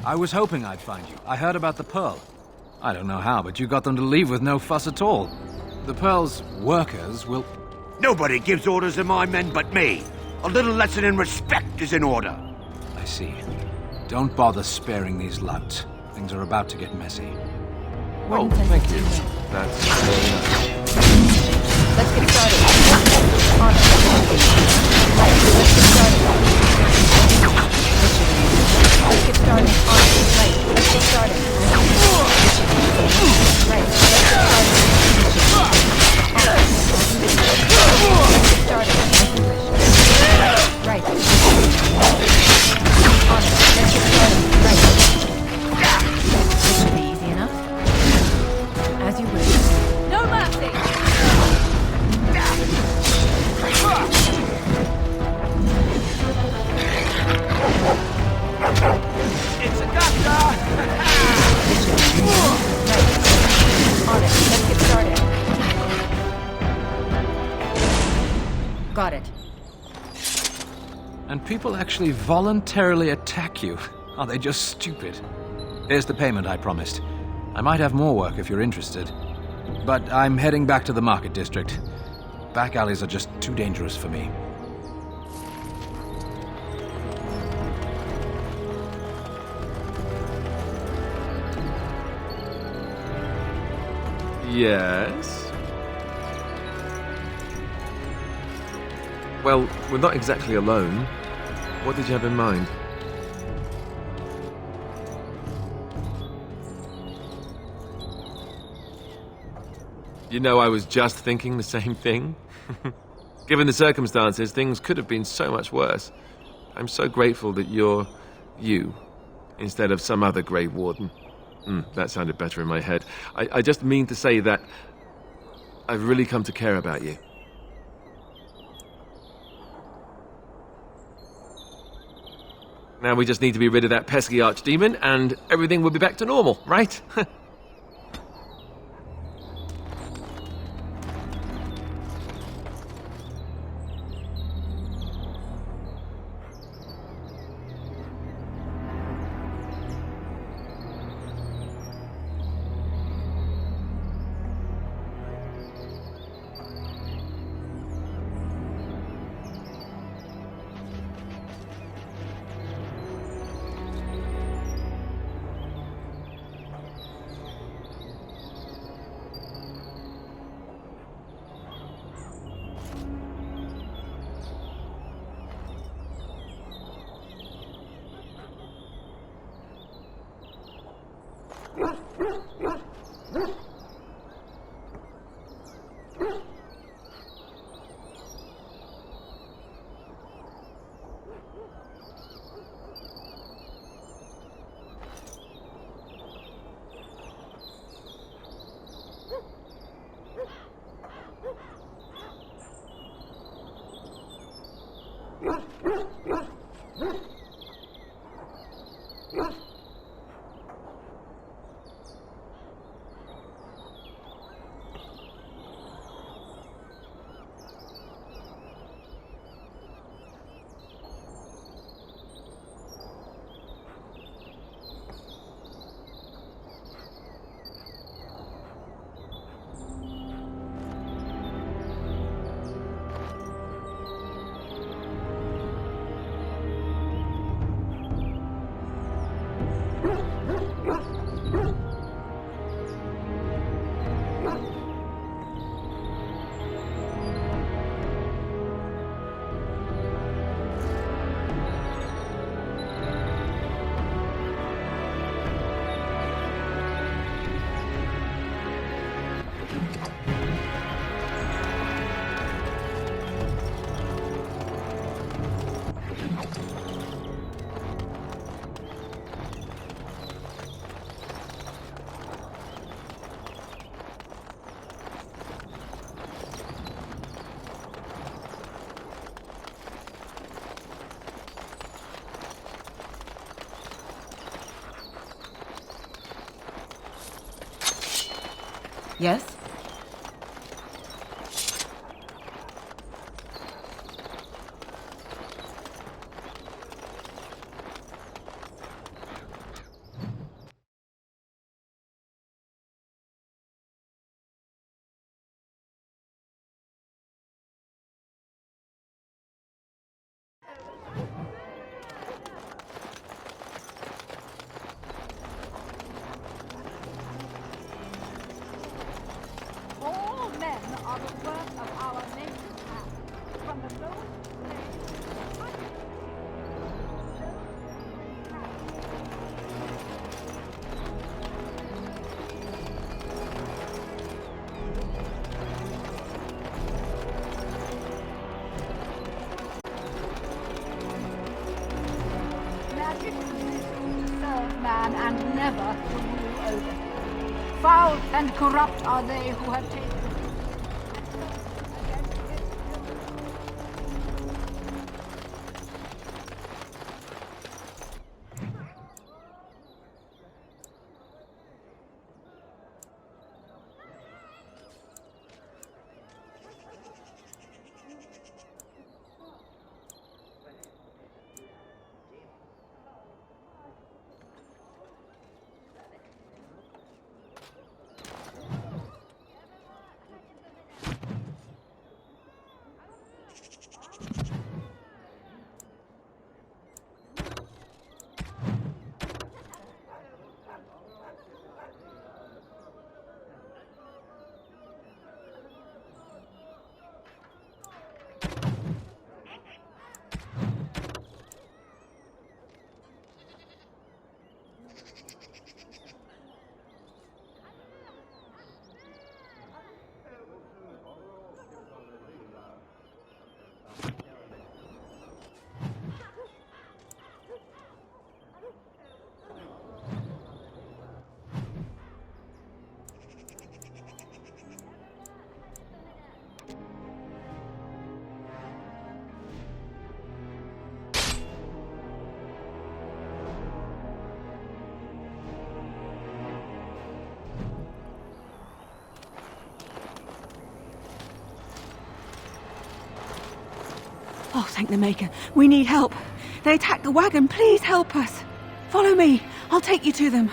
I was hoping I'd find you. I heard about the Pearl. I don't know how, but you got them to leave with no fuss at all. The Pearl's workers will... Nobody gives orders to my men but me. A little lesson in respect is in order. I see. Don't bother sparing these louts. Things are about to get messy. Oh, thank you. That's very nice. Let's get started. On. Right, let's get started. Let's get started. On. Right, let's get started. Right, let's get started. Let's get started. Right. On. Let's get started. Right. This should be easy enough. As you wish. No mercy! It's a gotcha! On it. Let's get started. Got it. And people actually voluntarily attack you. Are they just stupid? Here's the payment I promised. I might have more work if you're interested. But I'm heading back to the market district. Back alleys are just too dangerous for me. Yes? Well, we're not exactly alone. What did you have in mind? You know, I was just thinking the same thing. Given the circumstances, things could have been so much worse. I'm so grateful that you're you, instead of some other Grey Warden. That sounded better in my head. I just mean to say that I've really come to care about you. Now we just need to be rid of that pesky archdemon, and everything will be back to normal, right? Yes? All men are the work of our nature's hand, from the lowest magic exists to serve man and never to rule over him. Foul and corrupt are they who have taken Oh, thank the Maker. We need help. They attacked the wagon. Please help us. Follow me. I'll take you to them.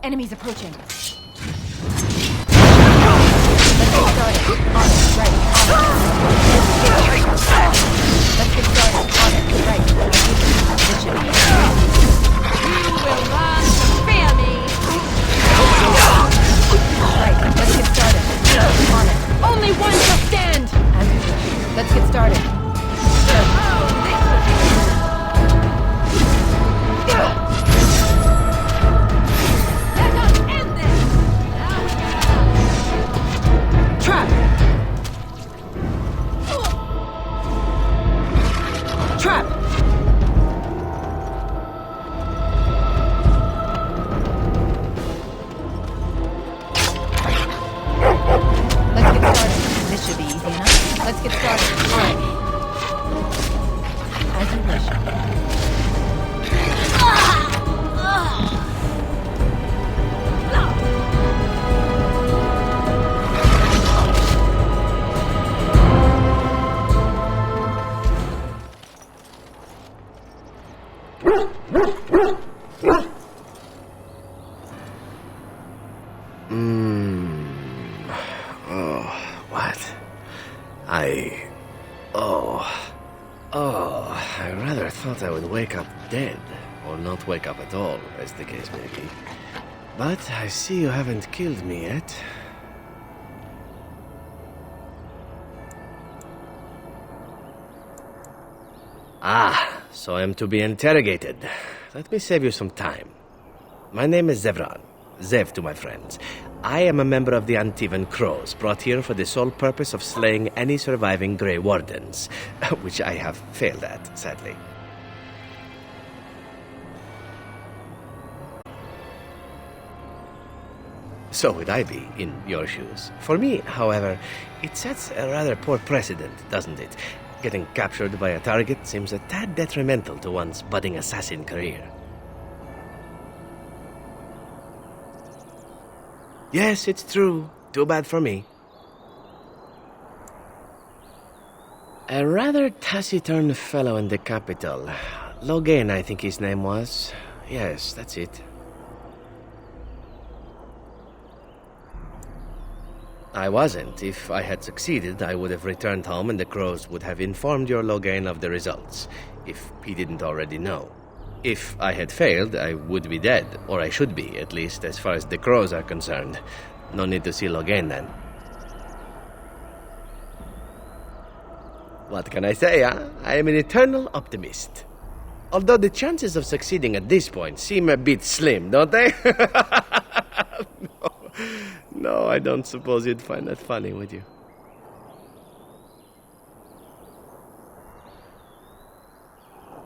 Enemies approaching. Let's get started. On it. Right. On it. Let's get started. On it. Right. This should be easy. You will run to fear me. Right. Let's get started. On it. Only one shall stand. As you wish. Let's get started. Trap! Trap! Let's get started. This should be easy enough. Let's get started. All right. As you wish. Oh, what? I rather thought I would wake up dead, or not wake up at all, as the case may be. But I see you haven't killed me yet. Ah, so I'm to be interrogated. Let me save you some time. My name is Zevran. Zev to my friends. I am a member of the Antivan Crows, brought here for the sole purpose of slaying any surviving Grey Wardens, which I have failed at, sadly. So would I be in your shoes. For me, however, it sets a rather poor precedent, doesn't it? Getting captured by a target seems a tad detrimental to one's budding assassin career. Yes, it's true. Too bad for me. A rather taciturn fellow in the capital. Logain, I think his name was. Yes, that's it. I wasn't. If I had succeeded, I would have returned home and the Crows would have informed your Logain of the results, if he didn't already know. If I had failed, I would be dead, or I should be, at least as far as the Crows are concerned. No need to see Logain then. What can I say, huh? I am an eternal optimist. Although the chances of succeeding at this point seem a bit slim, don't they? No, I don't suppose you'd find that funny, would you?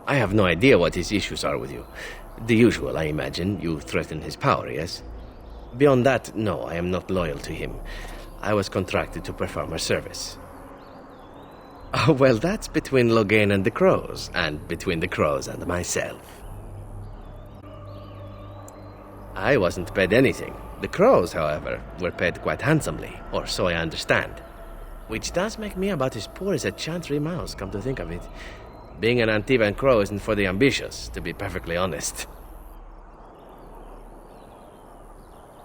I have no idea what his issues are with you. The usual, I imagine. You threaten his power, yes? Beyond that, no, I am not loyal to him. I was contracted to perform a service. Oh, well, that's between Logain and the Crows, and between the Crows and myself. I wasn't paid anything. The Crows, however, were paid quite handsomely, or so I understand. Which does make me about as poor as a chantry mouse, come to think of it. Being an Antivan Crow isn't for the ambitious, to be perfectly honest.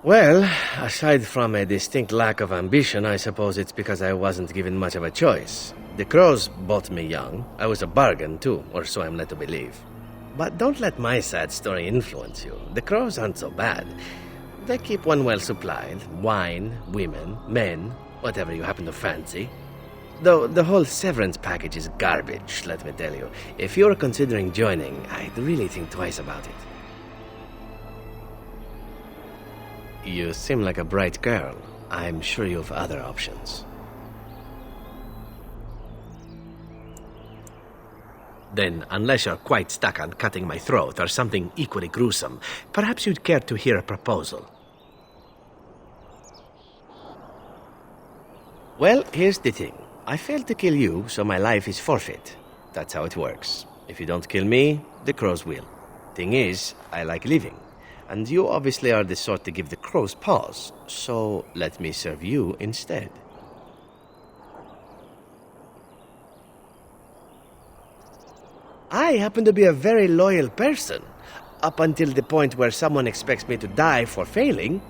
Well, aside from a distinct lack of ambition, I suppose it's because I wasn't given much of a choice. The Crows bought me young. I was a bargain, too, or so I'm led to believe. But don't let my sad story influence you. The Crows aren't so bad. They keep one well supplied. Wine, women, men, whatever you happen to fancy. Though the whole severance package is garbage, let me tell you. If you're considering joining, I'd really think twice about it. You seem like a bright girl. I'm sure you've other options. Then, unless you're quite stuck on cutting my throat or something equally gruesome, perhaps you'd care to hear a proposal. Well, here's the thing. I failed to kill you, so my life is forfeit. That's how it works. If you don't kill me, the crows will. Thing is, I like living. And you obviously are the sort to give the crows pause, so let me serve you instead. I happen to be a very loyal person, up until the point where someone expects me to die for failing.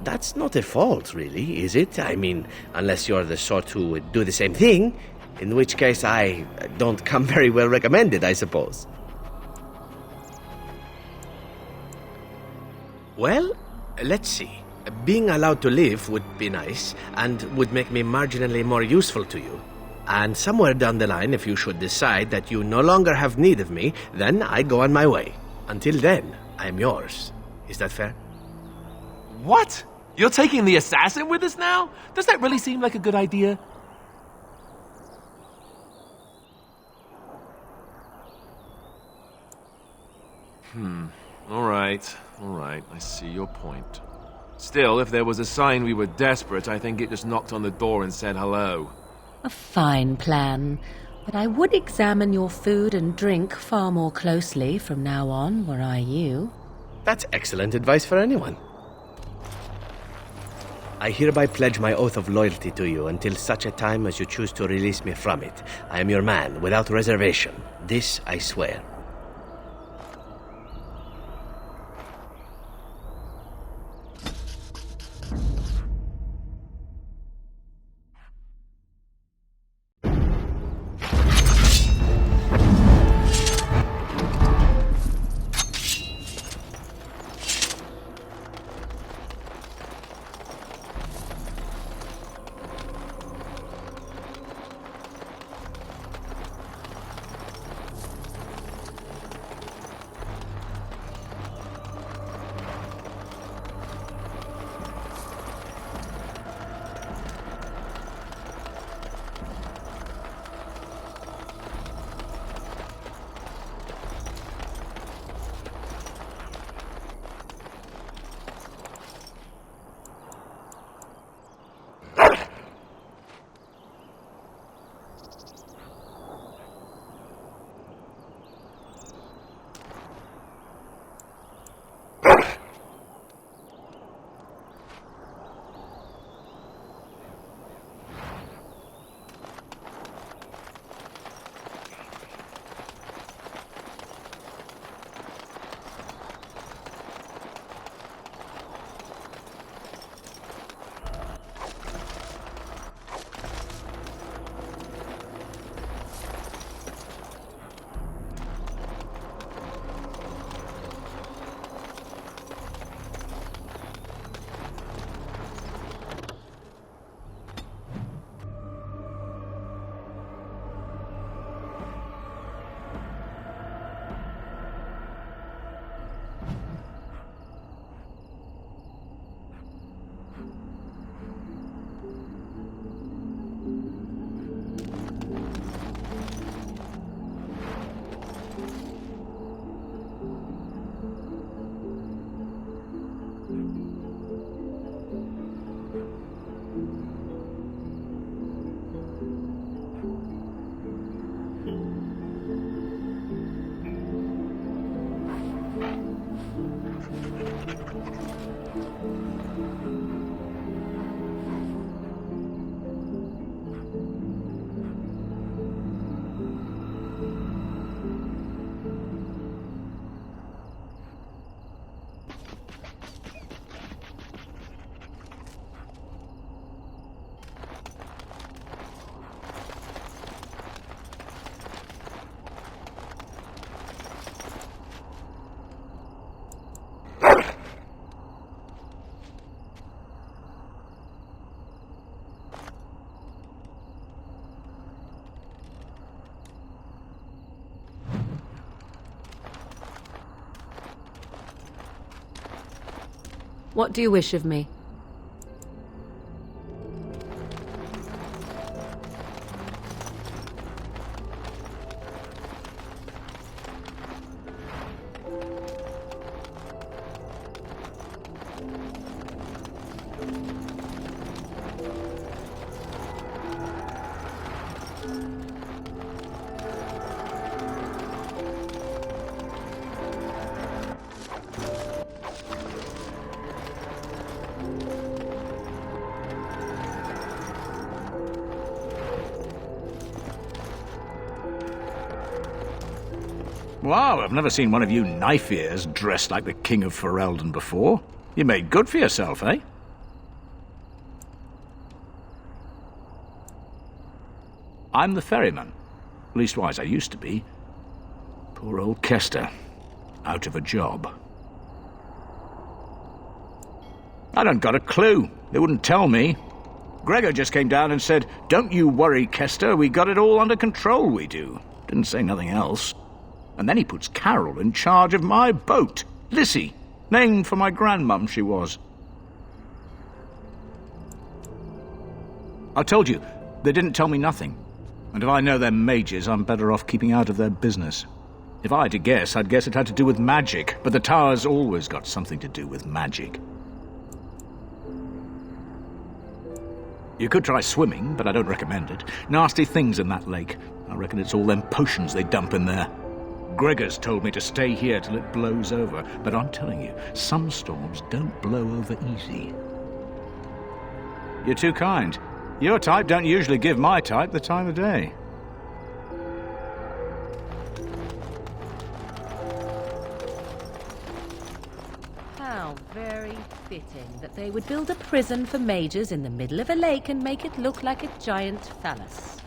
That's not a fault, really, is it? I mean, unless you're the sort who would do the same thing, in which case I don't come very well recommended, I suppose. Well, let's see. Being allowed to live would be nice, and would make me marginally more useful to you. And somewhere down the line, if you should decide that you no longer have need of me, then I go on my way. Until then, I'm yours. Is that fair? What? You're taking the assassin with us now? Does that really seem like a good idea? All right, I see your point. Still, if there was a sign we were desperate, I think it just knocked on the door and said hello. A fine plan, but I would examine your food and drink far more closely from now on, were I you. That's excellent advice for anyone. I hereby pledge my oath of loyalty to you until such a time as you choose to release me from it. I am your man, without reservation. This I swear. What do you wish of me? Wow, I've never seen one of you knife-ears dressed like the King of Ferelden before. You made good for yourself, eh? I'm the ferryman. Leastwise, I used to be. Poor old Kester. Out of a job. I don't got a clue. They wouldn't tell me. Gregor just came down and said, "Don't you worry, Kester, we got it all under control, we do." Didn't say nothing else. And then he puts Carol in charge of my boat. Lissy, named for my grandmum she was. I told you, they didn't tell me nothing. And if I know they're mages, I'm better off keeping out of their business. If I had to guess, I'd guess it had to do with magic, but the tower's always got something to do with magic. You could try swimming, but I don't recommend it. Nasty things in that lake. I reckon it's all them potions they dump in there. Gregor's told me to stay here till it blows over, but I'm telling you, some storms don't blow over easy. You're too kind. Your type don't usually give my type the time of day. How very fitting that they would build a prison for mages in the middle of a lake and make it look like a giant phallus.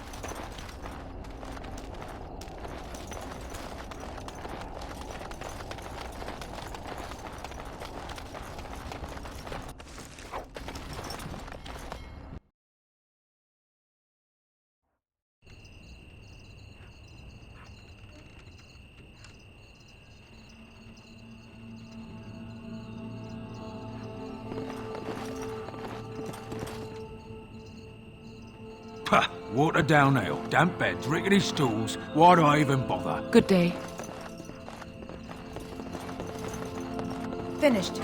Pah! Watered down ale, damp beds, rickety stools. Why do I even bother? Good day. Finished.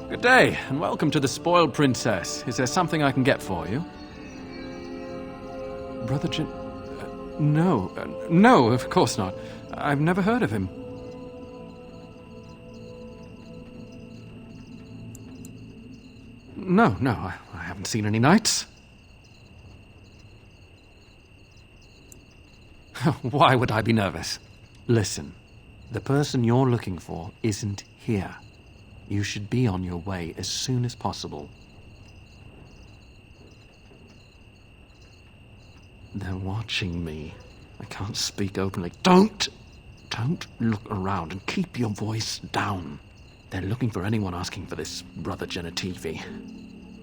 Good day, and welcome to the Spoiled Princess. Is there something I can get for you? Brother no, of course not. I've never heard of him. No, I haven't seen any knights. Why would I be nervous? Listen, the person you're looking for isn't here. You should be on your way as soon as possible. They're watching me. I can't speak openly. Don't look around and keep your voice down. They're looking for anyone asking for this Brother Genetivi.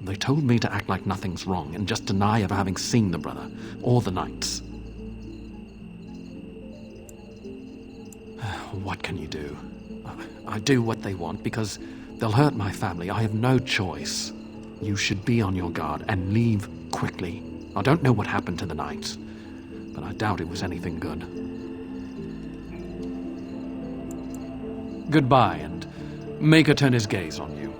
They told me to act like nothing's wrong and just deny ever having seen the brother or the knights. What can you do? I do what they want because they'll hurt my family. I have no choice. You should be on your guard and leave quickly. I don't know what happened to the knights, but I doubt it was anything good. Goodbye, and Maker turn his gaze on you.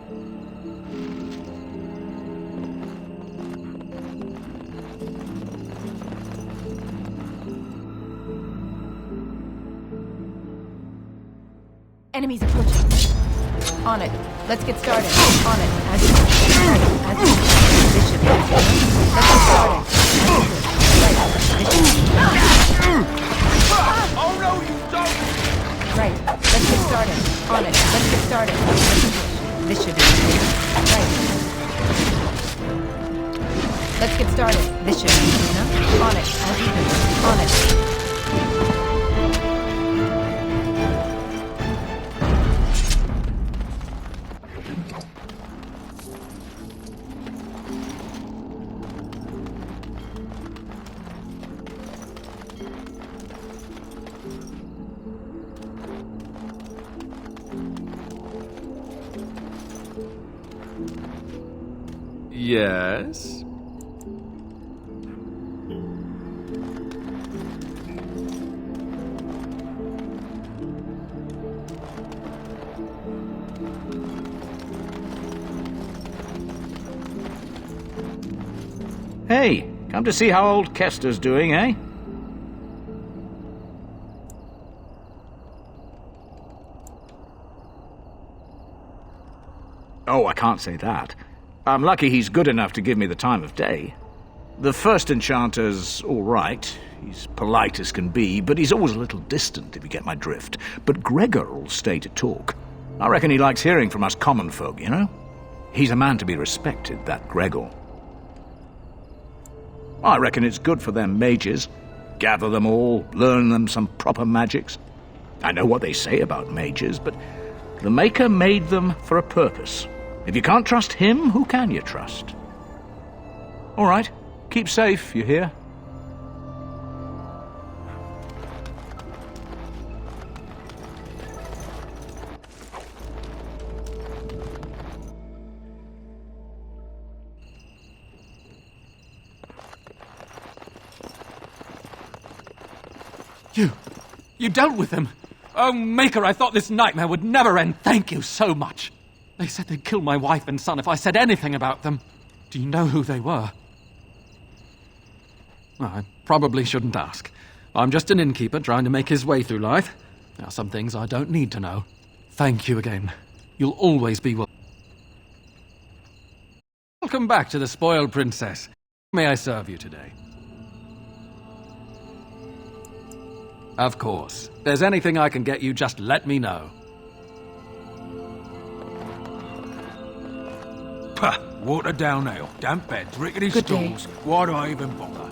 Enemies approaching. On it. Let's get started. On it. As you wish. Right. As you wish. This should be easy enough. Let's get started. As you wish. Right. This should be Oh no, you don't! Right. Let's get started. On it. Let's get started. As you wish. This should be easy. Right. Let's get started. This should be easy enough. On it. As you wish. On it. Yes? Hey, come to see how old Kester's doing, eh? Oh, I can't say that. I'm lucky he's good enough to give me the time of day. The first enchanter's all right. He's polite as can be, but he's always a little distant, if you get my drift. But Gregor'll stay to talk. I reckon he likes hearing from us common folk, you know? He's a man to be respected, that Gregor. I reckon it's good for them mages. Gather them all, learn them some proper magics. I know what they say about mages, but the Maker made them for a purpose. If you can't trust him, who can you trust? All right, keep safe, you hear? You dealt with them. Oh, Maker, I thought this nightmare would never end. Thank you so much. They said they'd kill my wife and son if I said anything about them. Do you know who they were? Well, I probably shouldn't ask. I'm just an innkeeper trying to make his way through life. There are some things I don't need to know. Thank you again. You'll always be welcome. Welcome back to the Spoiled Princess. May I serve you today? Of course. If there's anything I can get you, just let me know. Pah! Watered down ale, damp beds, rickety Good day. stools. Why do I even bother?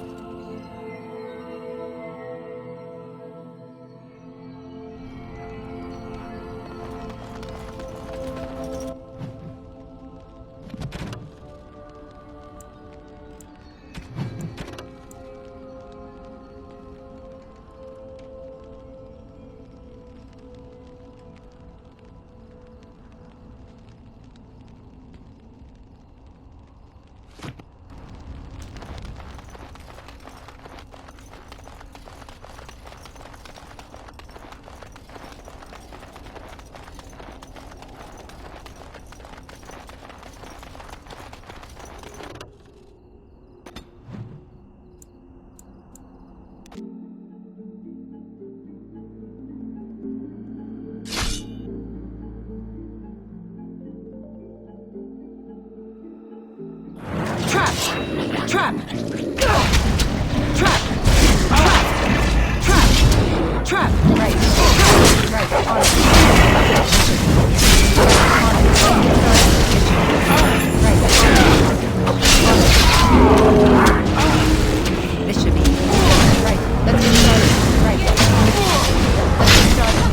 Trap! Trap! Right. This should be right. Let's get started. Right. Let's get started.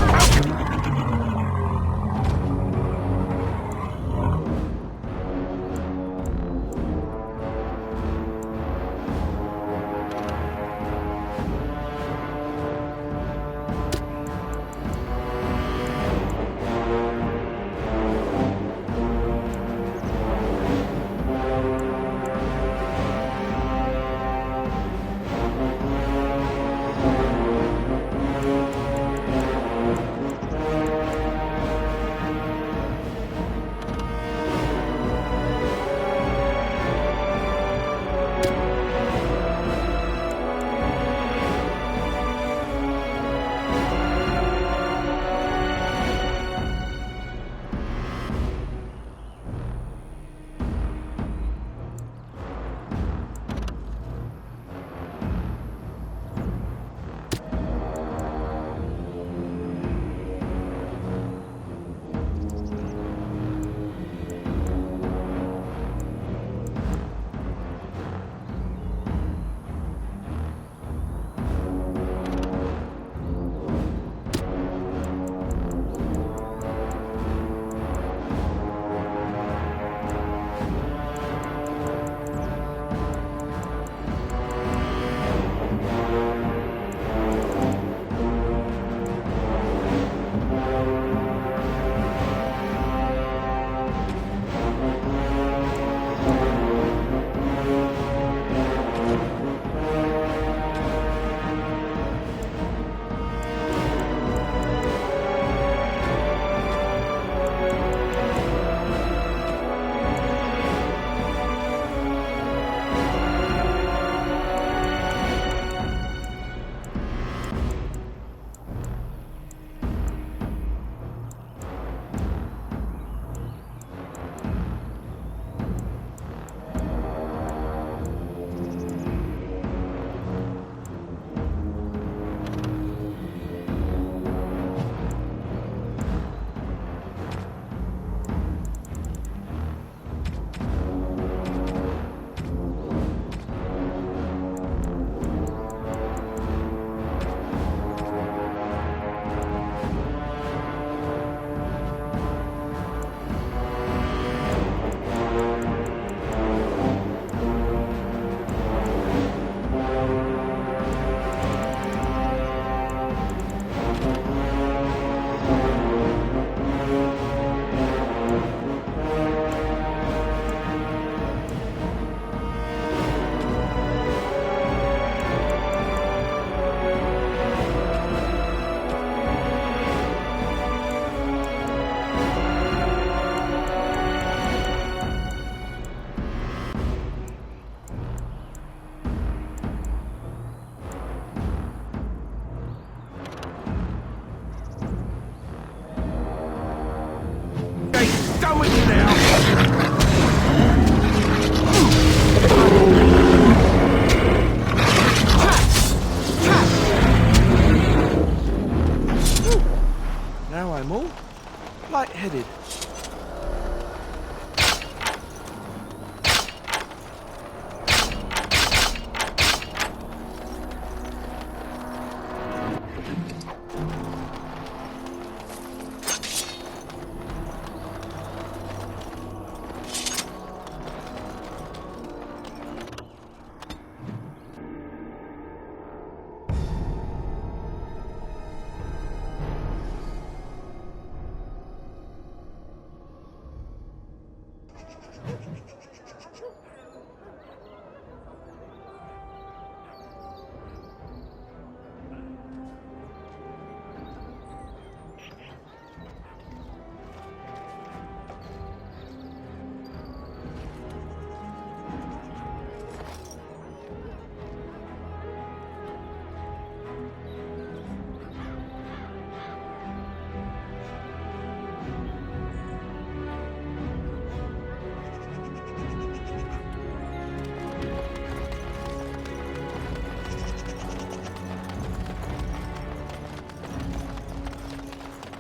headed?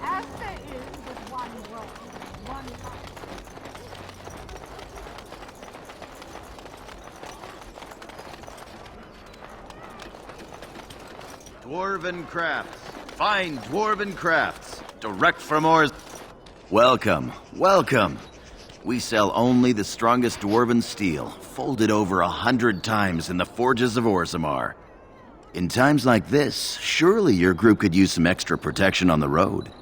As there is but one world, one life. Dwarven crafts. Fine dwarven crafts. Direct from Ors. Welcome, welcome. We sell only the strongest dwarven steel, folded over 100 times in the forges of Orzammar. In times like this, surely your group could use some extra protection on the road.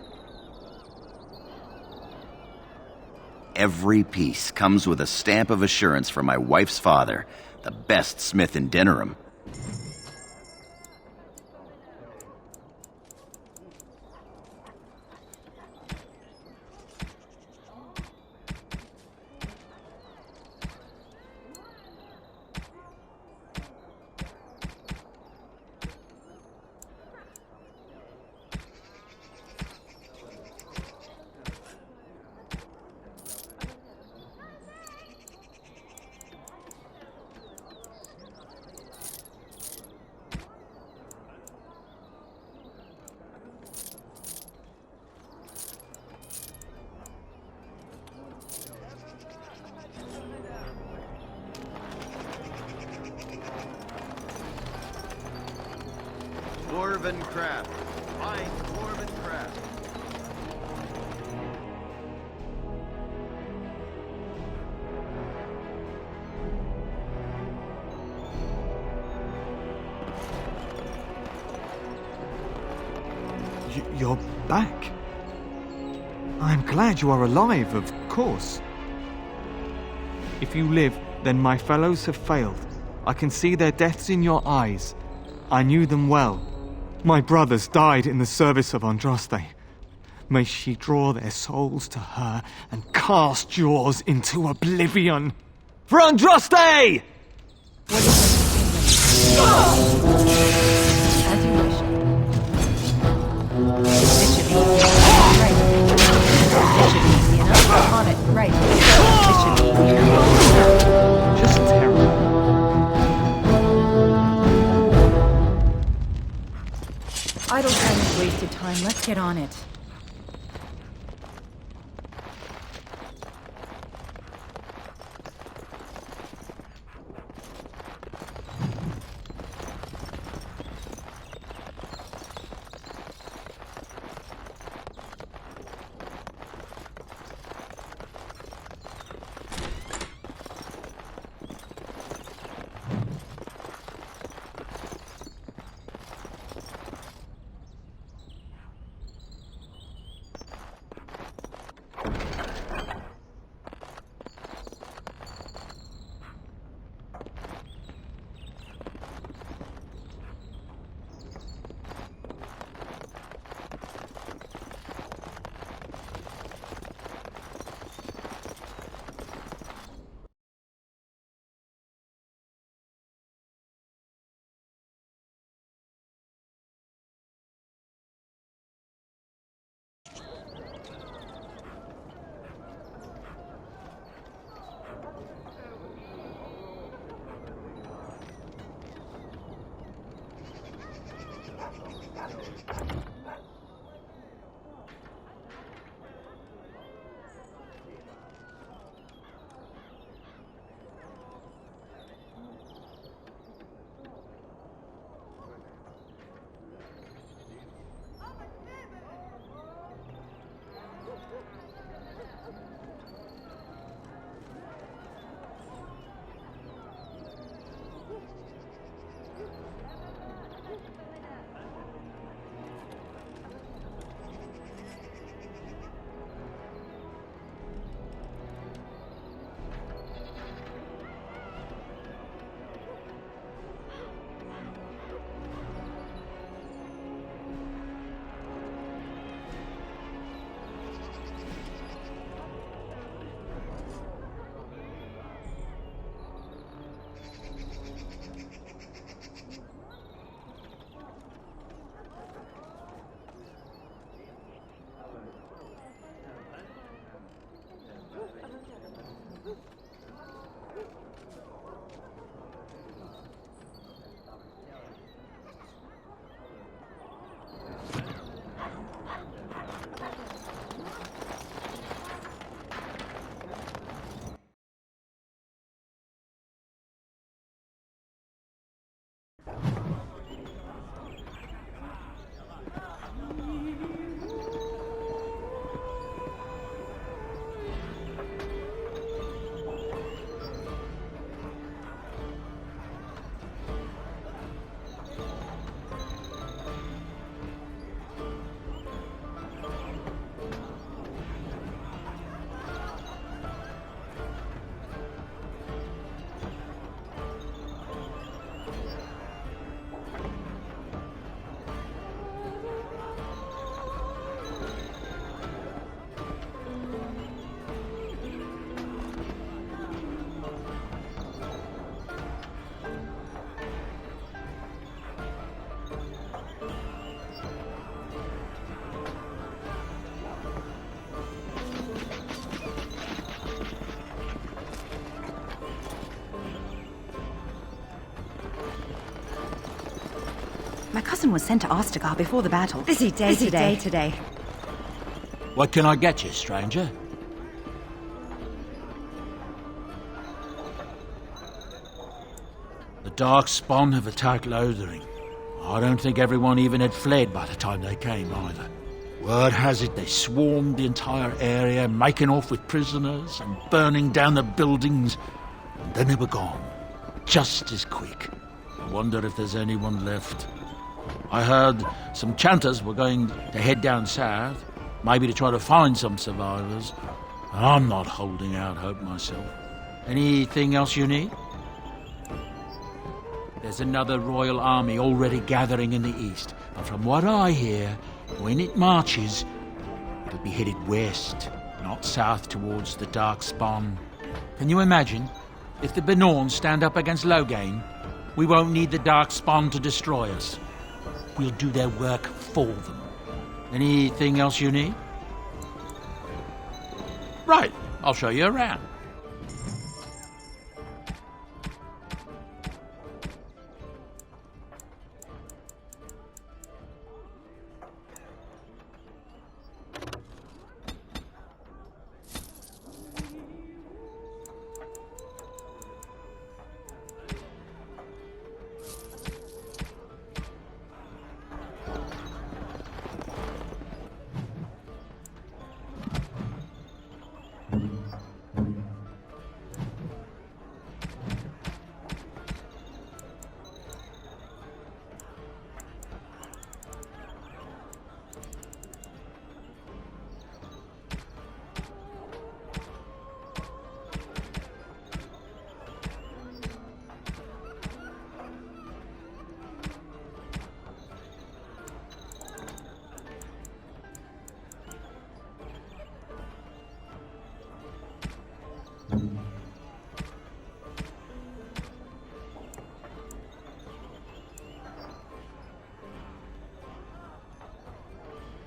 Every piece comes with a stamp of assurance from my wife's father, the best smith in Denerim. Dwarven craft. Fine dwarven craft. You're back. I'm glad you are alive, of course. If you live, then my fellows have failed. I can see their deaths in your eyes. I knew them well. My brothers died in the service of Andraste. May she draw their souls to her and cast yours into oblivion. For Andraste! As you wish. This should be easy enough. Right. This should be easy enough. On it. Right. This should be easy enough. Just terrible. Idle time is wasted time. Let's get on it. My cousin was sent to Ostagar before the battle. Busy day today. What can I get you, stranger? The Darkspawn have attacked Lothering. I don't think everyone even had fled by the time they came, either. Word has it they swarmed the entire area, making off with prisoners and burning down the buildings. And then they were gone. Just as quick. I wonder if there's anyone left. I heard some chanters were going to head down south, maybe to try to find some survivors. I'm not holding out hope myself. Anything else you need? There's another royal army already gathering in the east, but from what I hear, when it marches, it'll be headed west, not south towards the Darkspawn. Can you imagine? If the Benorn stand up against Loghain, we won't need the Darkspawn to destroy us. We'll do their work for them. Anything else you need? Right, I'll show you around.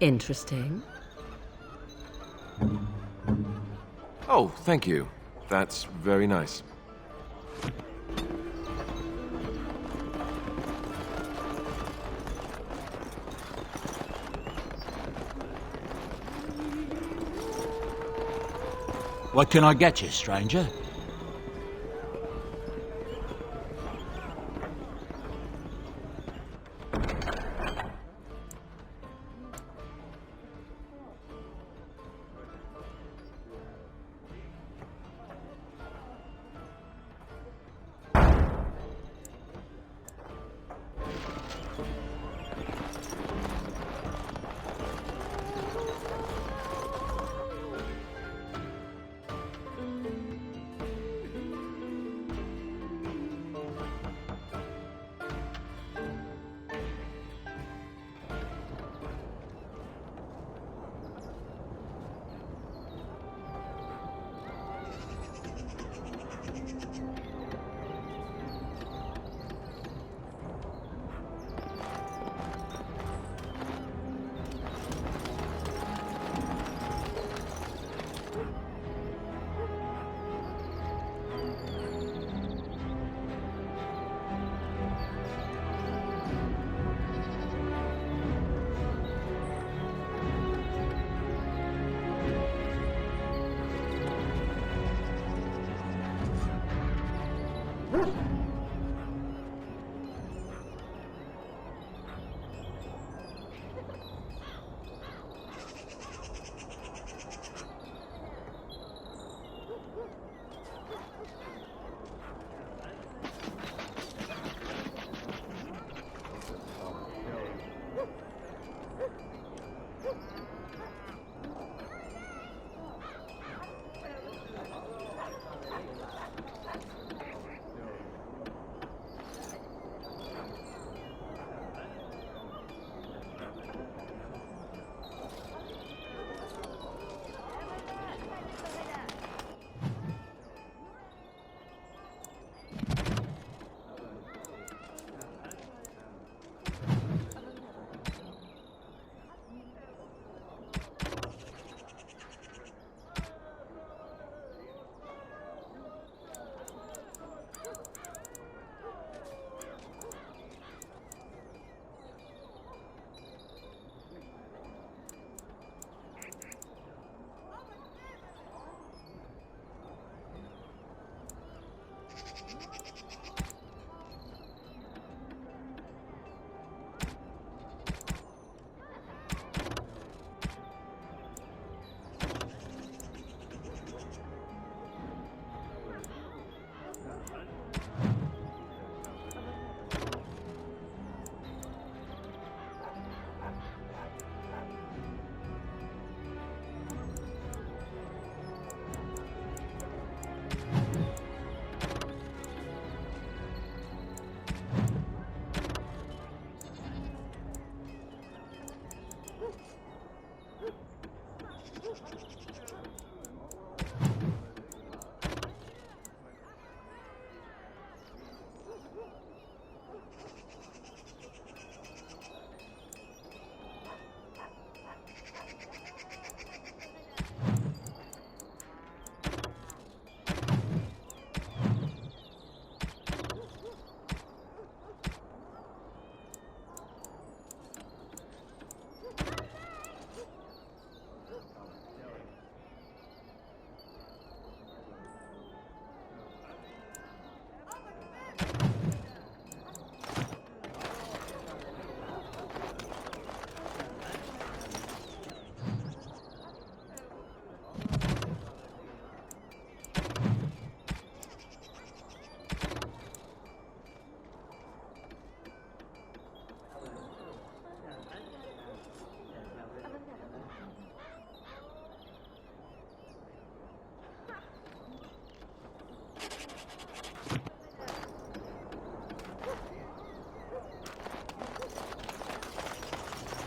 Interesting. Oh, thank you. That's very nice. What can I get you, stranger?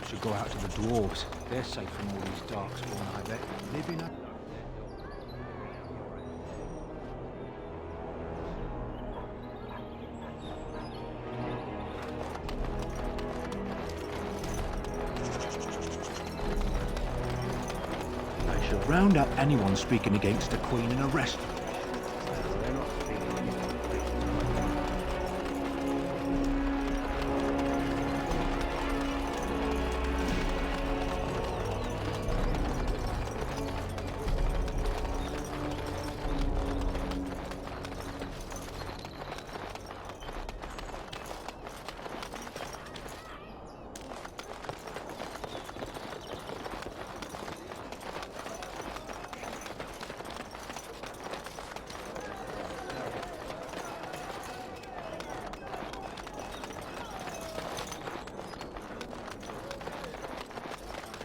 should go out to the dwarves. They're safe from all these darkspawn, I bet. Living up. I shall round up anyone speaking against the Queen and arrest them.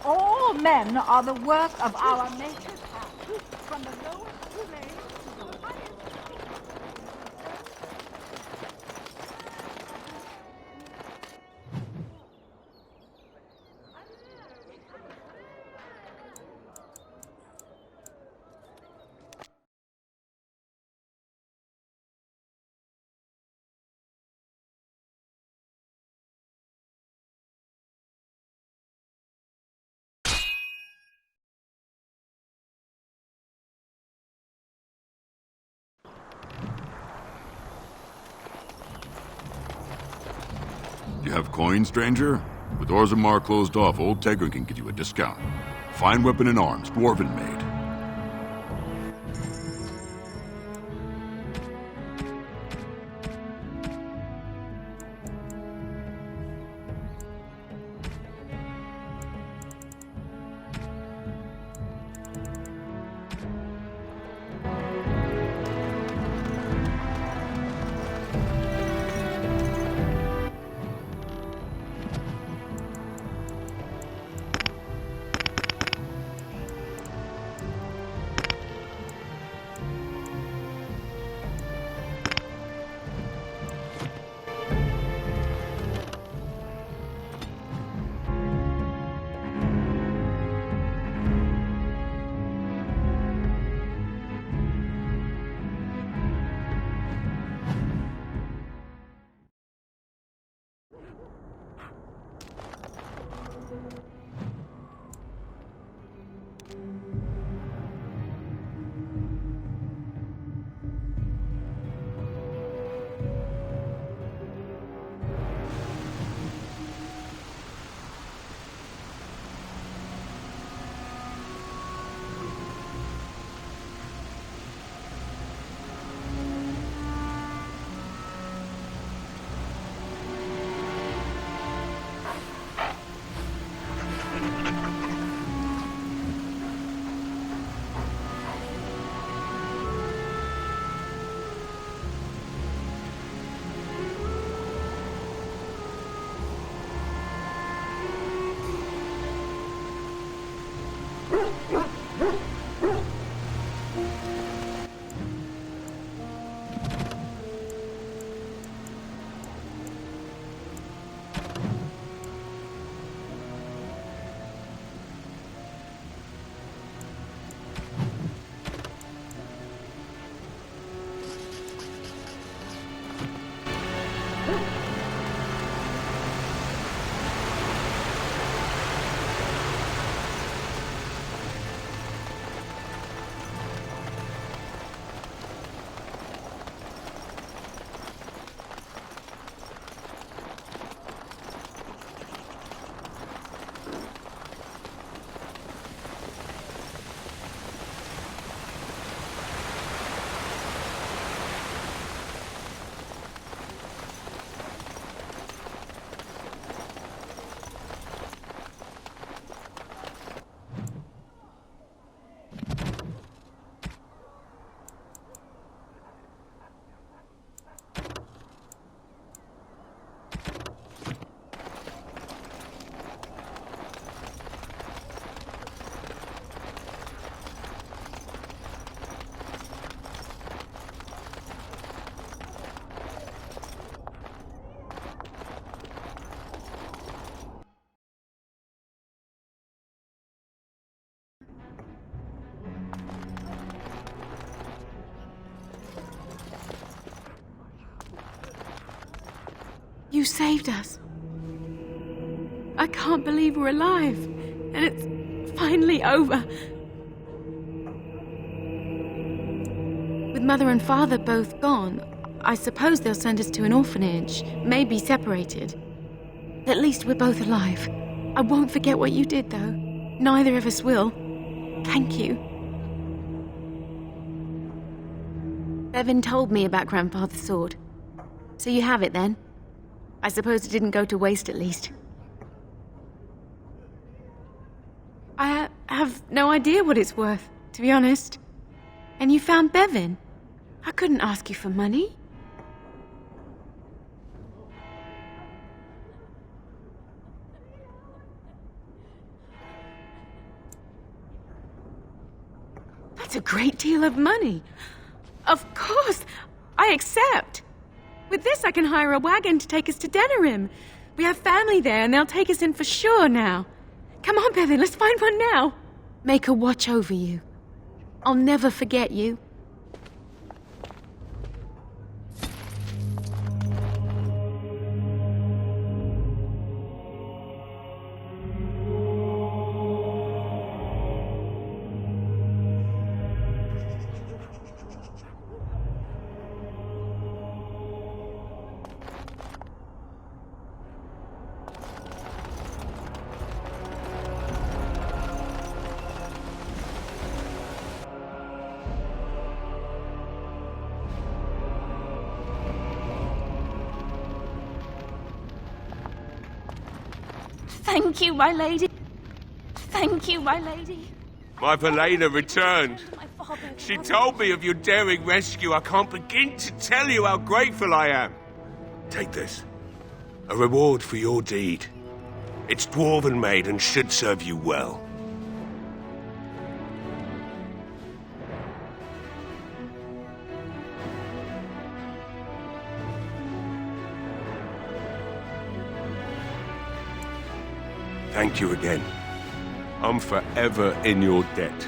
All men are the work of our nature's hand, from the lowest slave to the highest. You have coin, stranger? With Orzammar closed off, Old Tegrin can get you a discount. Fine weapon and arms, dwarven made. You saved us. I can't believe we're alive. And it's finally over. With Mother and Father both gone, I suppose they'll send us to an orphanage, maybe separated. At least we're both alive. I won't forget what you did, though. Neither of us will. Thank you. Bevan told me about Grandfather's sword. So you have it, then? I suppose it didn't go to waste, at least. I have no idea what it's worth, to be honest. And you found Bevan. I couldn't ask you for money. That's a great deal of money. Of course, I accept. With this, I can hire a wagon to take us to Denerim. We have family there, and they'll take us in for sure now. Come on, Bevan, let's find one now. Make her watch over you. I'll never forget you. Thank you, my lady. Thank you, my lady. My Velena returned. She told me of your daring rescue. I can't begin to tell you how grateful I am. Take this. A reward for your deed. It's dwarven made and should serve you well. Thank you again. I'm forever in your debt.